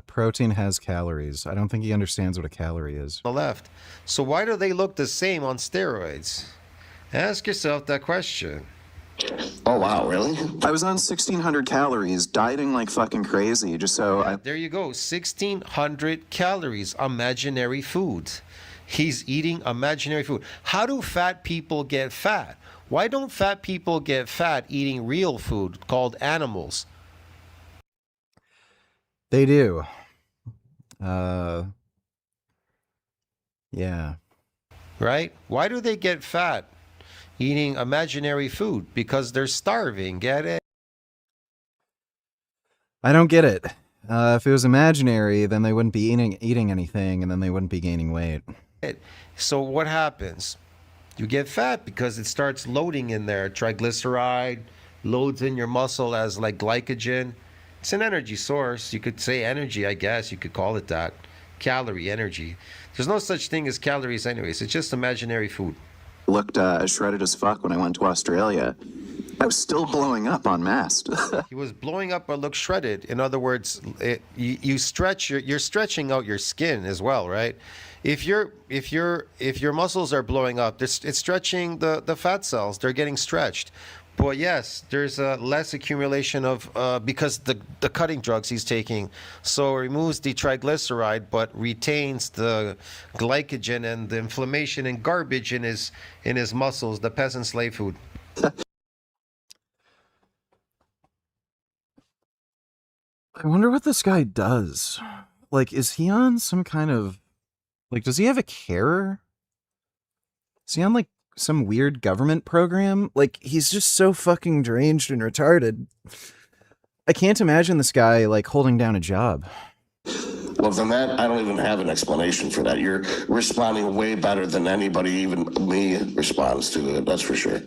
Protein has calories. I don't think he understands what a calorie is. the left. So why do they look the same on steroids? Ask yourself that question. Oh, wow, really? I was on 1,600 calories, dieting like fucking crazy, just so I... There you go, 1,600 calories, imaginary food. He's eating imaginary food. How do fat people get fat? Why don't fat people get fat eating real food called animals? They do. Yeah. Right? Why do they get fat eating imaginary food? Because they're starving. Get it? I don't get it. If it was imaginary, then they wouldn't be eating anything, and then they wouldn't be gaining weight. So what happens? You get fat because it starts loading in there. Triglyceride loads in your muscle as like glycogen. It's an energy source. You could say energy, I guess. You could call it that. Calorie, energy. There's no such thing as calories anyways. It's just imaginary food. looked shredded as fuck when I went to Australia. I was still blowing up on mast. He was blowing up but looked shredded. In other words, you're stretching out your skin as well, right? If your muscles are blowing up, it's stretching the fat cells. They're getting stretched. But yes, there's less accumulation of because the cutting drugs he's taking, so it removes the triglyceride but retains the glycogen and the inflammation and garbage in his muscles. The peasant slave food. I wonder what this guy does. Like, is he on some kind of... Like, does he have a carer? Is he on, like, some weird government program? Like, he's just so fucking deranged and retarded. I can't imagine this guy, like, holding down a job. Well, then that, I don't even have an explanation for that. You're responding way better than anybody, even me, responds to it. That's for sure.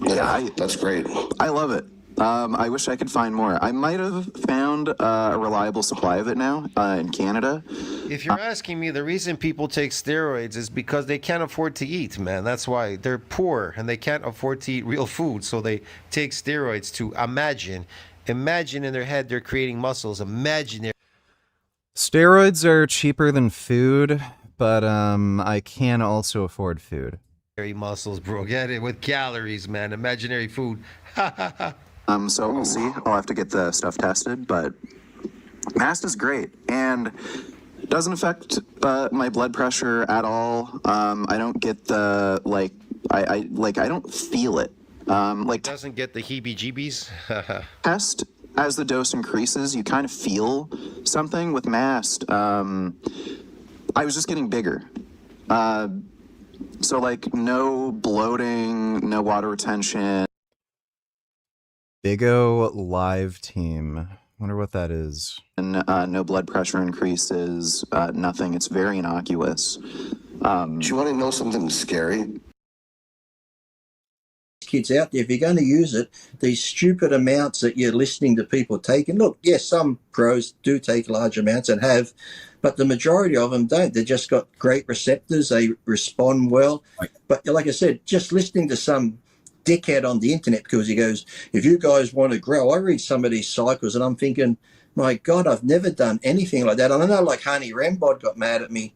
Yeah, that's great. I love it. I wish I could find more. I might have found a reliable supply of it now in Canada. If you're asking me, the reason people take steroids is because they can't afford to eat, man. That's why they're poor and they can't afford to eat real food. So they take steroids to imagine in their head they're creating muscles. Imaginary. Steroids are cheaper than food, but I can also afford food. Muscles, bro. Get it? With calories, man. Imaginary food. So we'll see. I'll have to get the stuff tested, but mast is great and doesn't affect my blood pressure at all. I don't get the I don't feel it. Doesn't get the heebie-jeebies. Test as the dose increases, you kind of feel something with mast. I was just getting bigger. So like no bloating, no water retention. Big O live team. Wonder what that is. And no blood pressure increases, nothing. It's very innocuous. Do you want to know something scary? Kids out there, if you're going to use it, these stupid amounts that you're listening to people taking, look, yes, some pros do take large amounts and have, but the majority of them don't. They've just got great receptors. They respond well. Right. But like I said, just listening to some dickhead on the internet because he goes, if you guys want to grow, I read some of these cycles and I'm thinking, my God, I've never done anything like that. And I know like Honey Rambod got mad at me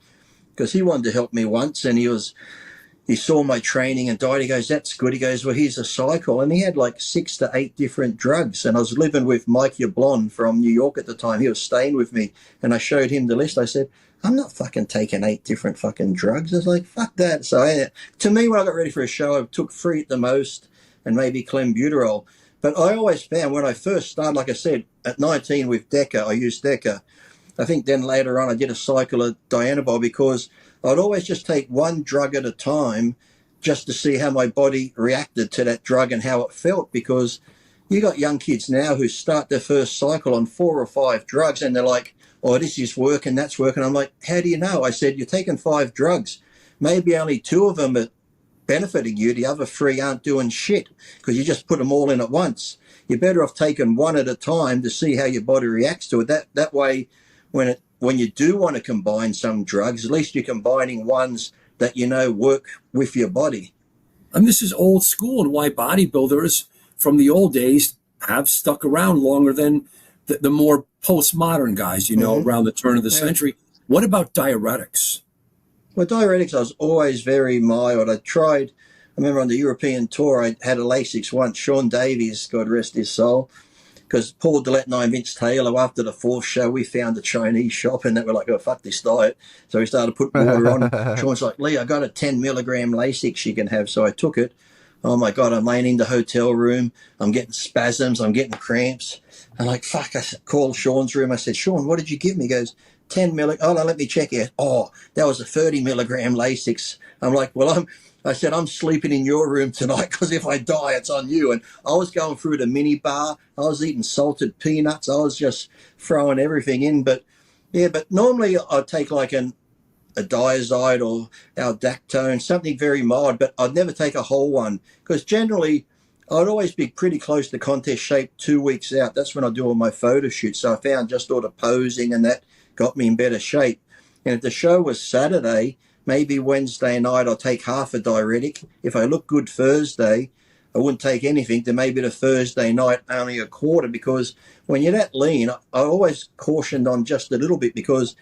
because he wanted to help me once and he saw my training and died. He goes, that's good. He goes, well, here's a cycle. And he had like 6 to 8 different drugs. And I was living with Mike Yablon from New York at the time. He was staying with me. And I showed him the list. I said, I'm not fucking taking 8 different fucking drugs. I was like, fuck that. So to me, when I got ready for a show, I took 3 at the most and maybe clenbuterol. But I always found when I first started, like I said, at 19 with Deca, I used Deca. I think then later on I did a cycle of Dianabol because I'd always just take one drug at a time just to see how my body reacted to that drug and how it felt, because you got young kids now who start their first cycle on 4 or 5 drugs and they're like, oh, this is working, that's working. I'm like, how do you know? I said, you're taking 5 drugs. Maybe only 2 of them are benefiting you. The other 3 aren't doing shit because you just put them all in at once. You're better off taking one at a time to see how your body reacts to it. That way, when it when you do want to combine some drugs, at least you're combining ones that you know work with your body. And this is old school, and why bodybuilders from the old days have stuck around longer than the more postmodern guys, around the turn of the century. What about diuretics? Well, diuretics, I was always very mild. I remember on the European tour, I had a Lasix once. Sean Davies, God rest his soul, because Paul Dillette and I and Vince Taylor, after the 4th show, we found a Chinese shop and they were like, oh, fuck this diet. So we started to put water on. Sean's like, Lee, I got a 10 milligram Lasix you can have. So I took it. Oh my God, I'm laying in the hotel room. I'm getting spasms. I'm getting cramps. I'm like, fuck. I called Sean's room. I said, Sean, what did you give me? He goes, 10 milligram. Oh, no, let me check it. Oh, that was a 30 milligram Lasix. I'm like, well, I said, I'm sleeping in your room tonight because if I die, it's on you. And I was going through the mini bar. I was eating salted peanuts. I was just throwing everything in. But normally I'd take like a diazide or aldactone, something very mild, but I'd never take a whole one because generally I'd always be pretty close to contest shape 2 weeks out. That's when I do all my photo shoots. So I found just all the posing and that got me in better shape. And if the show was Saturday, maybe Wednesday night I'll take half a diuretic. If I look good Thursday, I wouldn't take anything. Then maybe the Thursday night only a quarter, because when you're that lean, I always cautioned on just a little bit because,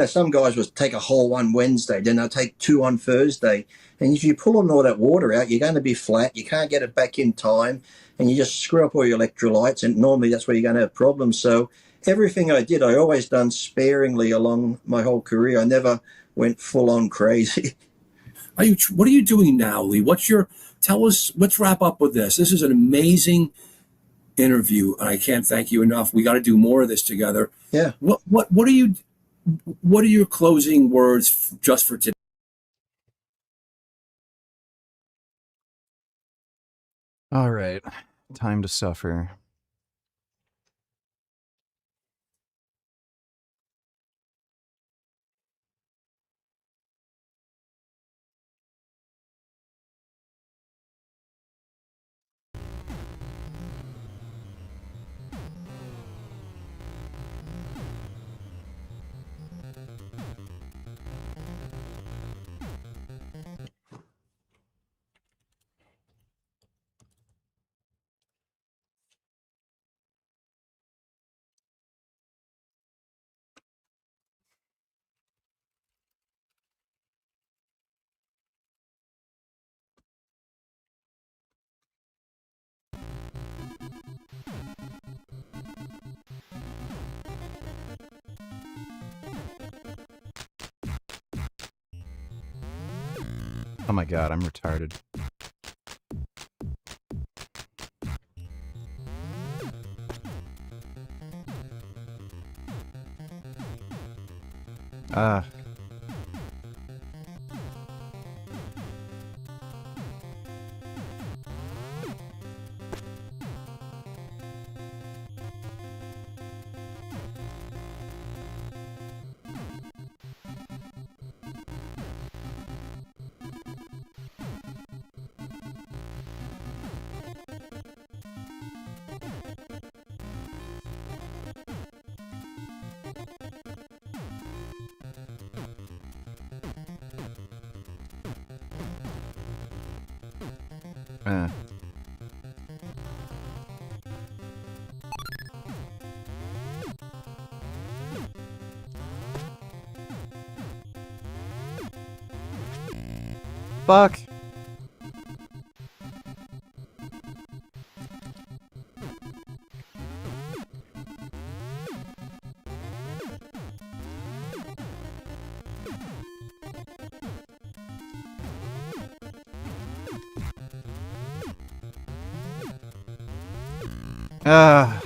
some guys would take a whole one Wednesday, then they'll take 2 on Thursday. And if you pull all that water out, you're going to be flat. You can't get it back in time, and you just screw up all your electrolytes, and normally that's where you're going to have problems. So everything I did, I always done sparingly along my whole career. I never went full on crazy. What are you doing now, Lee? Tell us, let's wrap up with this. This is an amazing interview, and I can't thank you enough. We got to do more of this together. Yeah. What are your closing words just for today? All right. Time to suffer. Oh my God, I'm retarded. Ah. Fuck. Ah.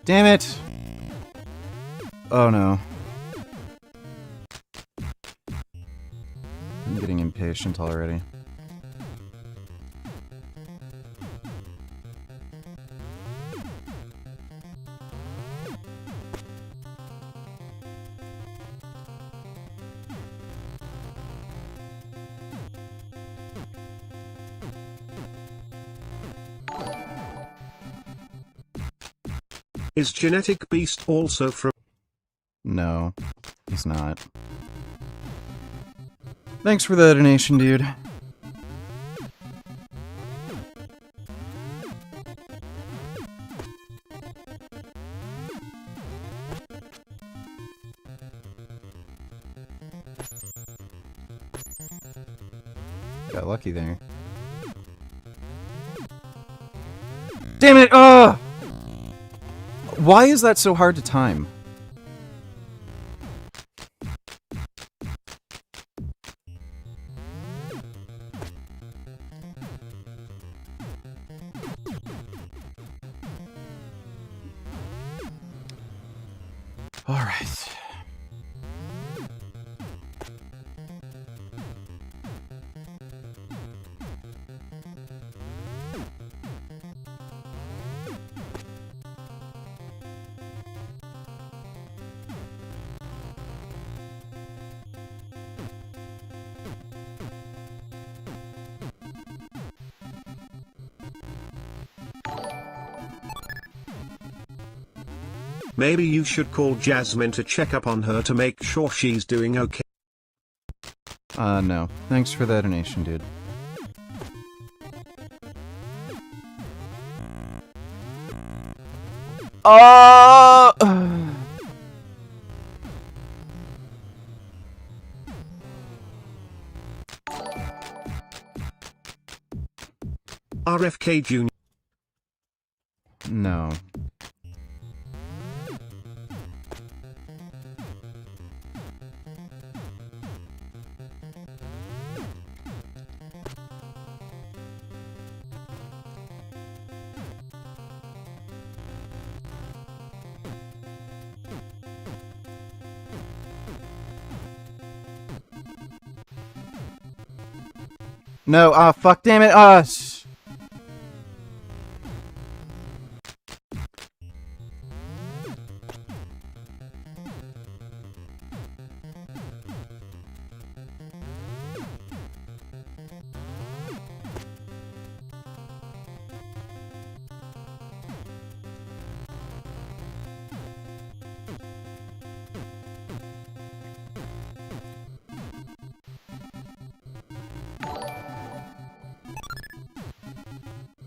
Damn it! Oh no. I'm getting impatient already. Is Genetic Beast also from... No, he's not. Thanks for the donation, dude. Got lucky there. Damn it! Ugh! Why is that so hard to time? All right. Maybe you should call Jasmine to check up on her to make sure she's doing okay. No. Thanks for that donation, dude. RFK Jr. No. No, fuck, damn it,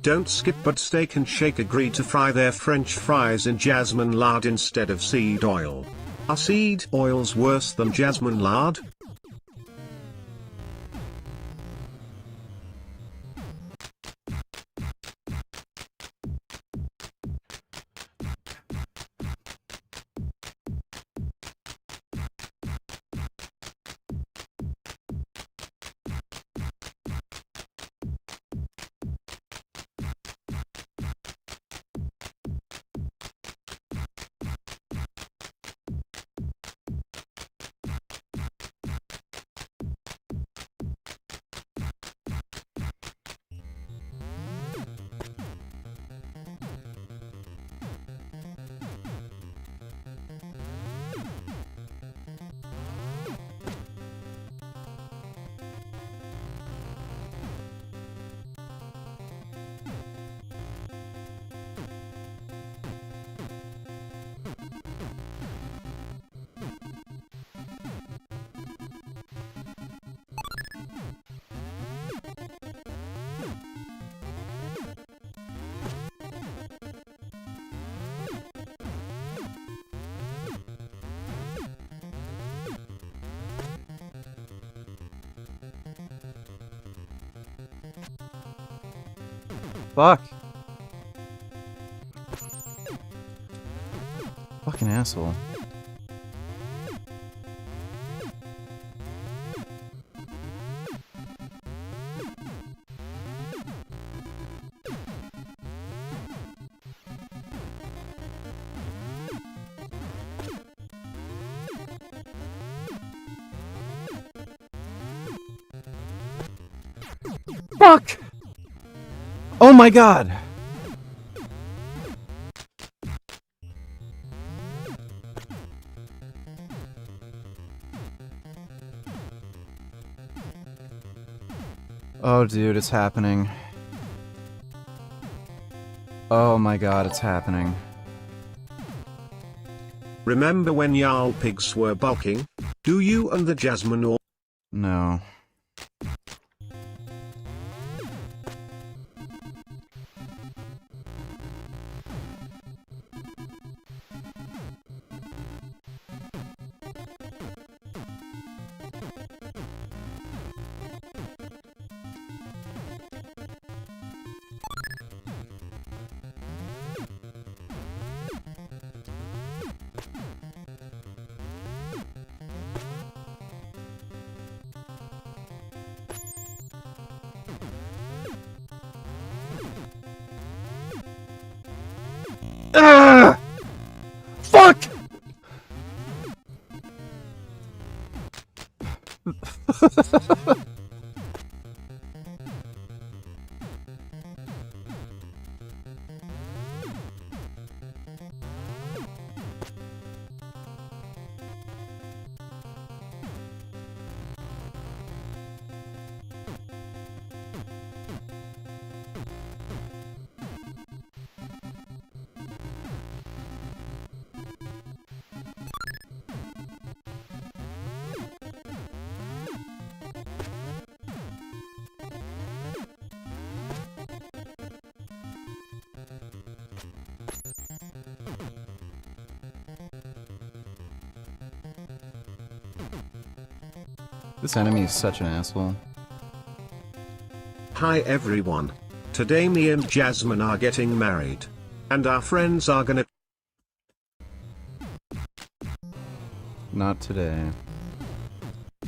Don't skip, but Steak and Shake agreed to fry their French fries in jasmine lard instead of seed oil. Are seed oils worse than jasmine lard? Fuck. Fucking asshole. Fuck! Oh my god! Oh, dude, it's happening. Oh my god, it's happening. Remember when Jarl pigs were bulking? Do you and the Jasmine all? No. Ah! Fuck! This enemy is such an asshole. Hi everyone. Today me and Jasmine are getting married. And our friends are gonna... Not today.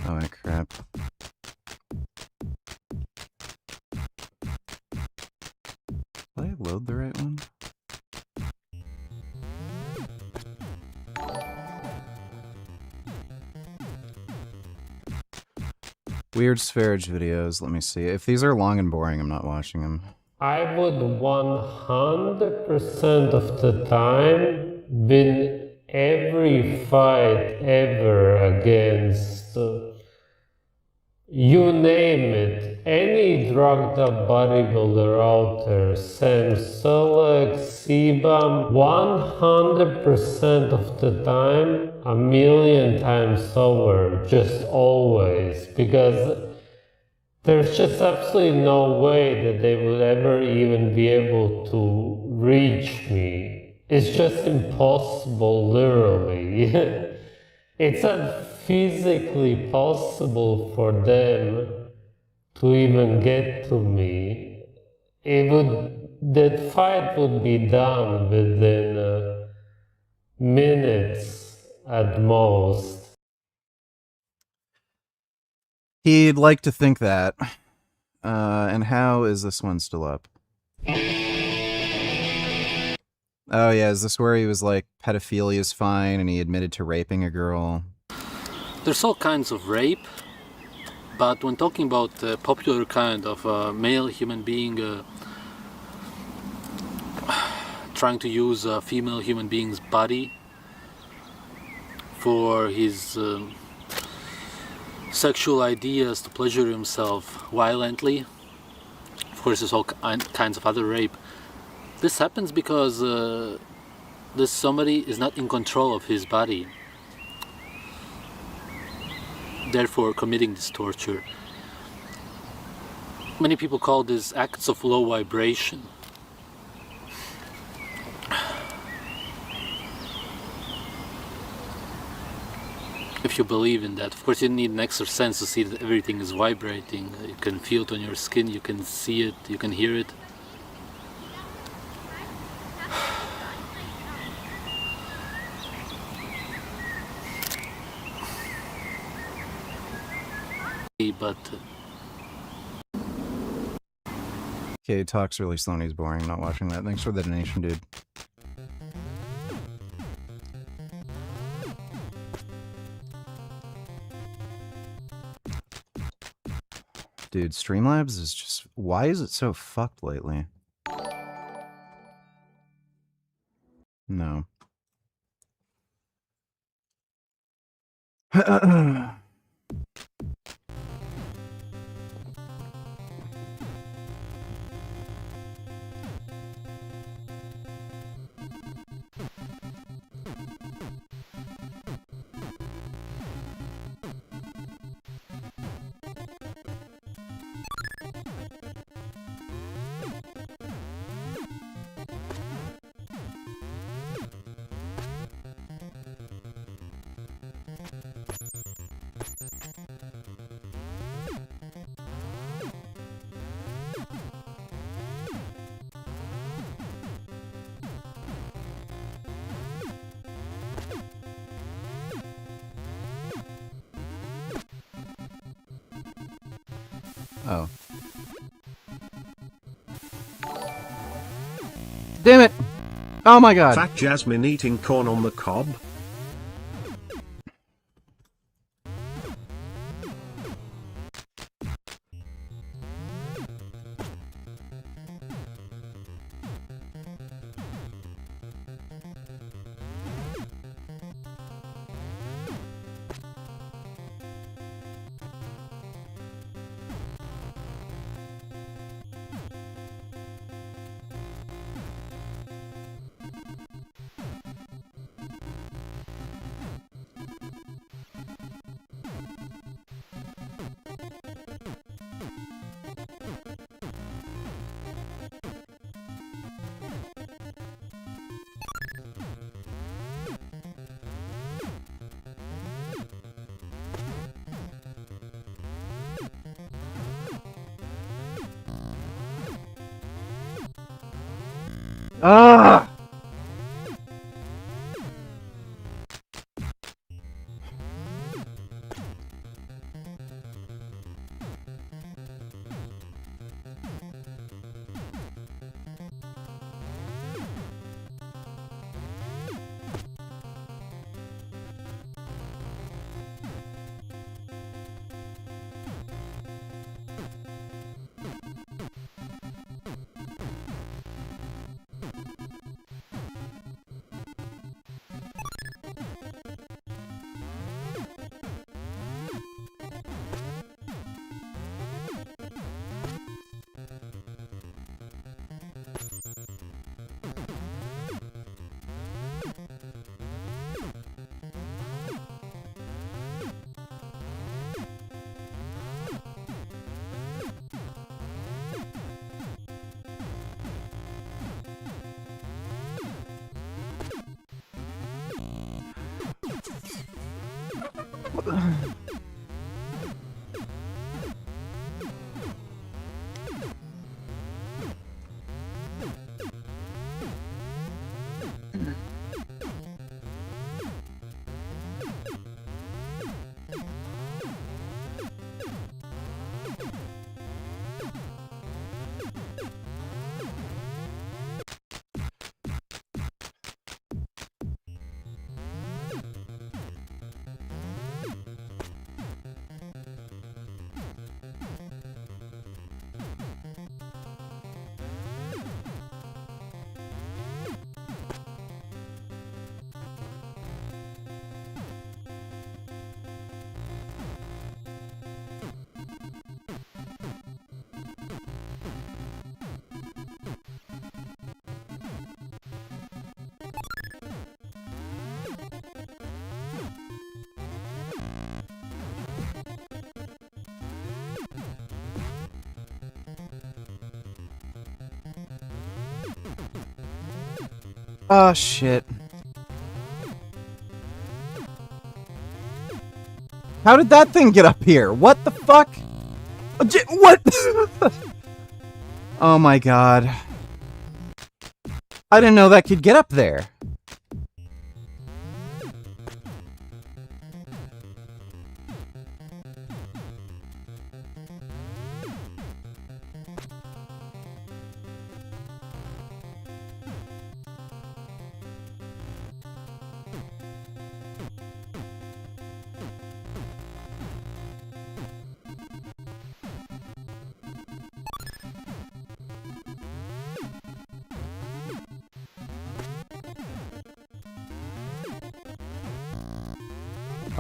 Oh, crap. Did I load the right one? Weird spherage videos, let me see. If these are long and boring, I'm not watching them. I would 100% of the time win every fight ever against you name it, any drugged up bodybuilder out there, Sam Sulek, Sebum, 100% of the time, a million times over, just always, because there's just absolutely no way that they would ever even be able to reach me. It's just impossible, literally. It's not physically possible for them to even get to me. That fight would be done within minutes at most. He'd like to think that. And how is this one still up? Oh yeah, is this where he was like, pedophilia is fine, and he admitted to raping a girl? There's all kinds of rape, but when talking about the popular kind of male human being trying to use a female human being's body for his sexual ideas to pleasure himself violently, of course there's all kinds of other rape. This happens because this somebody is not in control of his body, therefore committing this torture. Many people call this acts of low vibration. If you believe in that, of course you need an extra sense to see that everything is vibrating. You can feel it on your skin, you can see it, you can hear it. But Okay, he talks really slow and he's boring. I'm not watching that. Thanks for the donation, dude. Dude, Streamlabs is just... Why is it so fucked lately? No. Oh. Damn it! Oh my god. Fat Jasmine eating corn on the cob. Ah! Oh shit. How did that thing get up here? What the fuck? What? Oh my god. I didn't know that could get up there.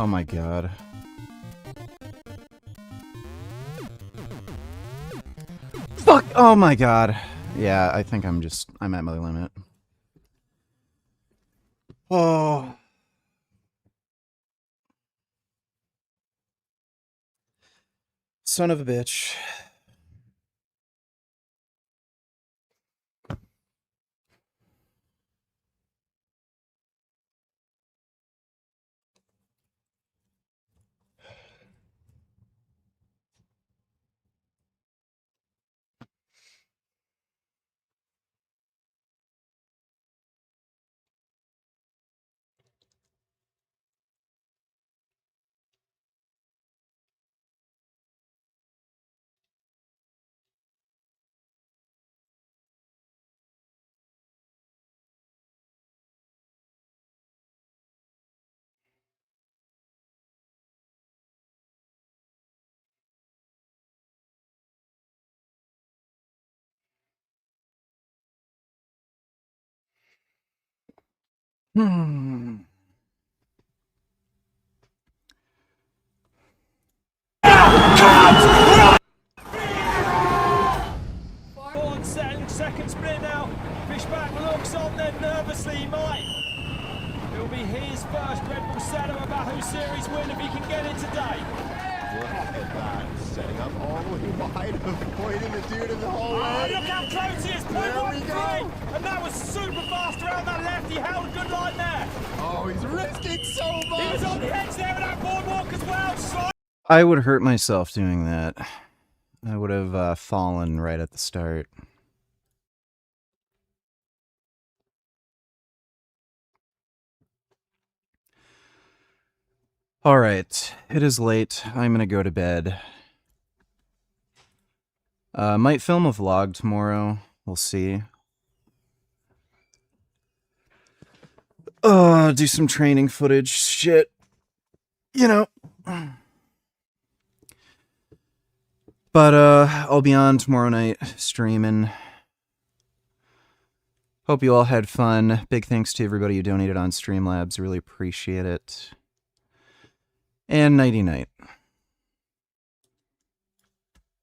Oh my god. Fuck! Oh my god. Yeah, I think I'm at my limit. Oh. Son of a bitch. Hmm. Second split now. Fishback looks on, then nervously he might. It'll be his first Red Bull Saddle about whose series win if he can get it today. Look at that. Setting up all the way wide, avoiding the dude in the hallway. Oh, look how close he is. 0.13. And that was super fast around that left. He held a good line there. Oh, he's risking so much. He was on the edge there with that boardwalk as well. So I would hurt myself doing that. I would have fallen right at the start. All right, it is late. I'm gonna go to bed. Might film a vlog tomorrow. We'll see. Do some training footage. Shit. You know. But I'll be on tomorrow night streaming. Hope you all had fun. Big thanks to everybody who donated on Streamlabs. Really appreciate it. And nighty-night.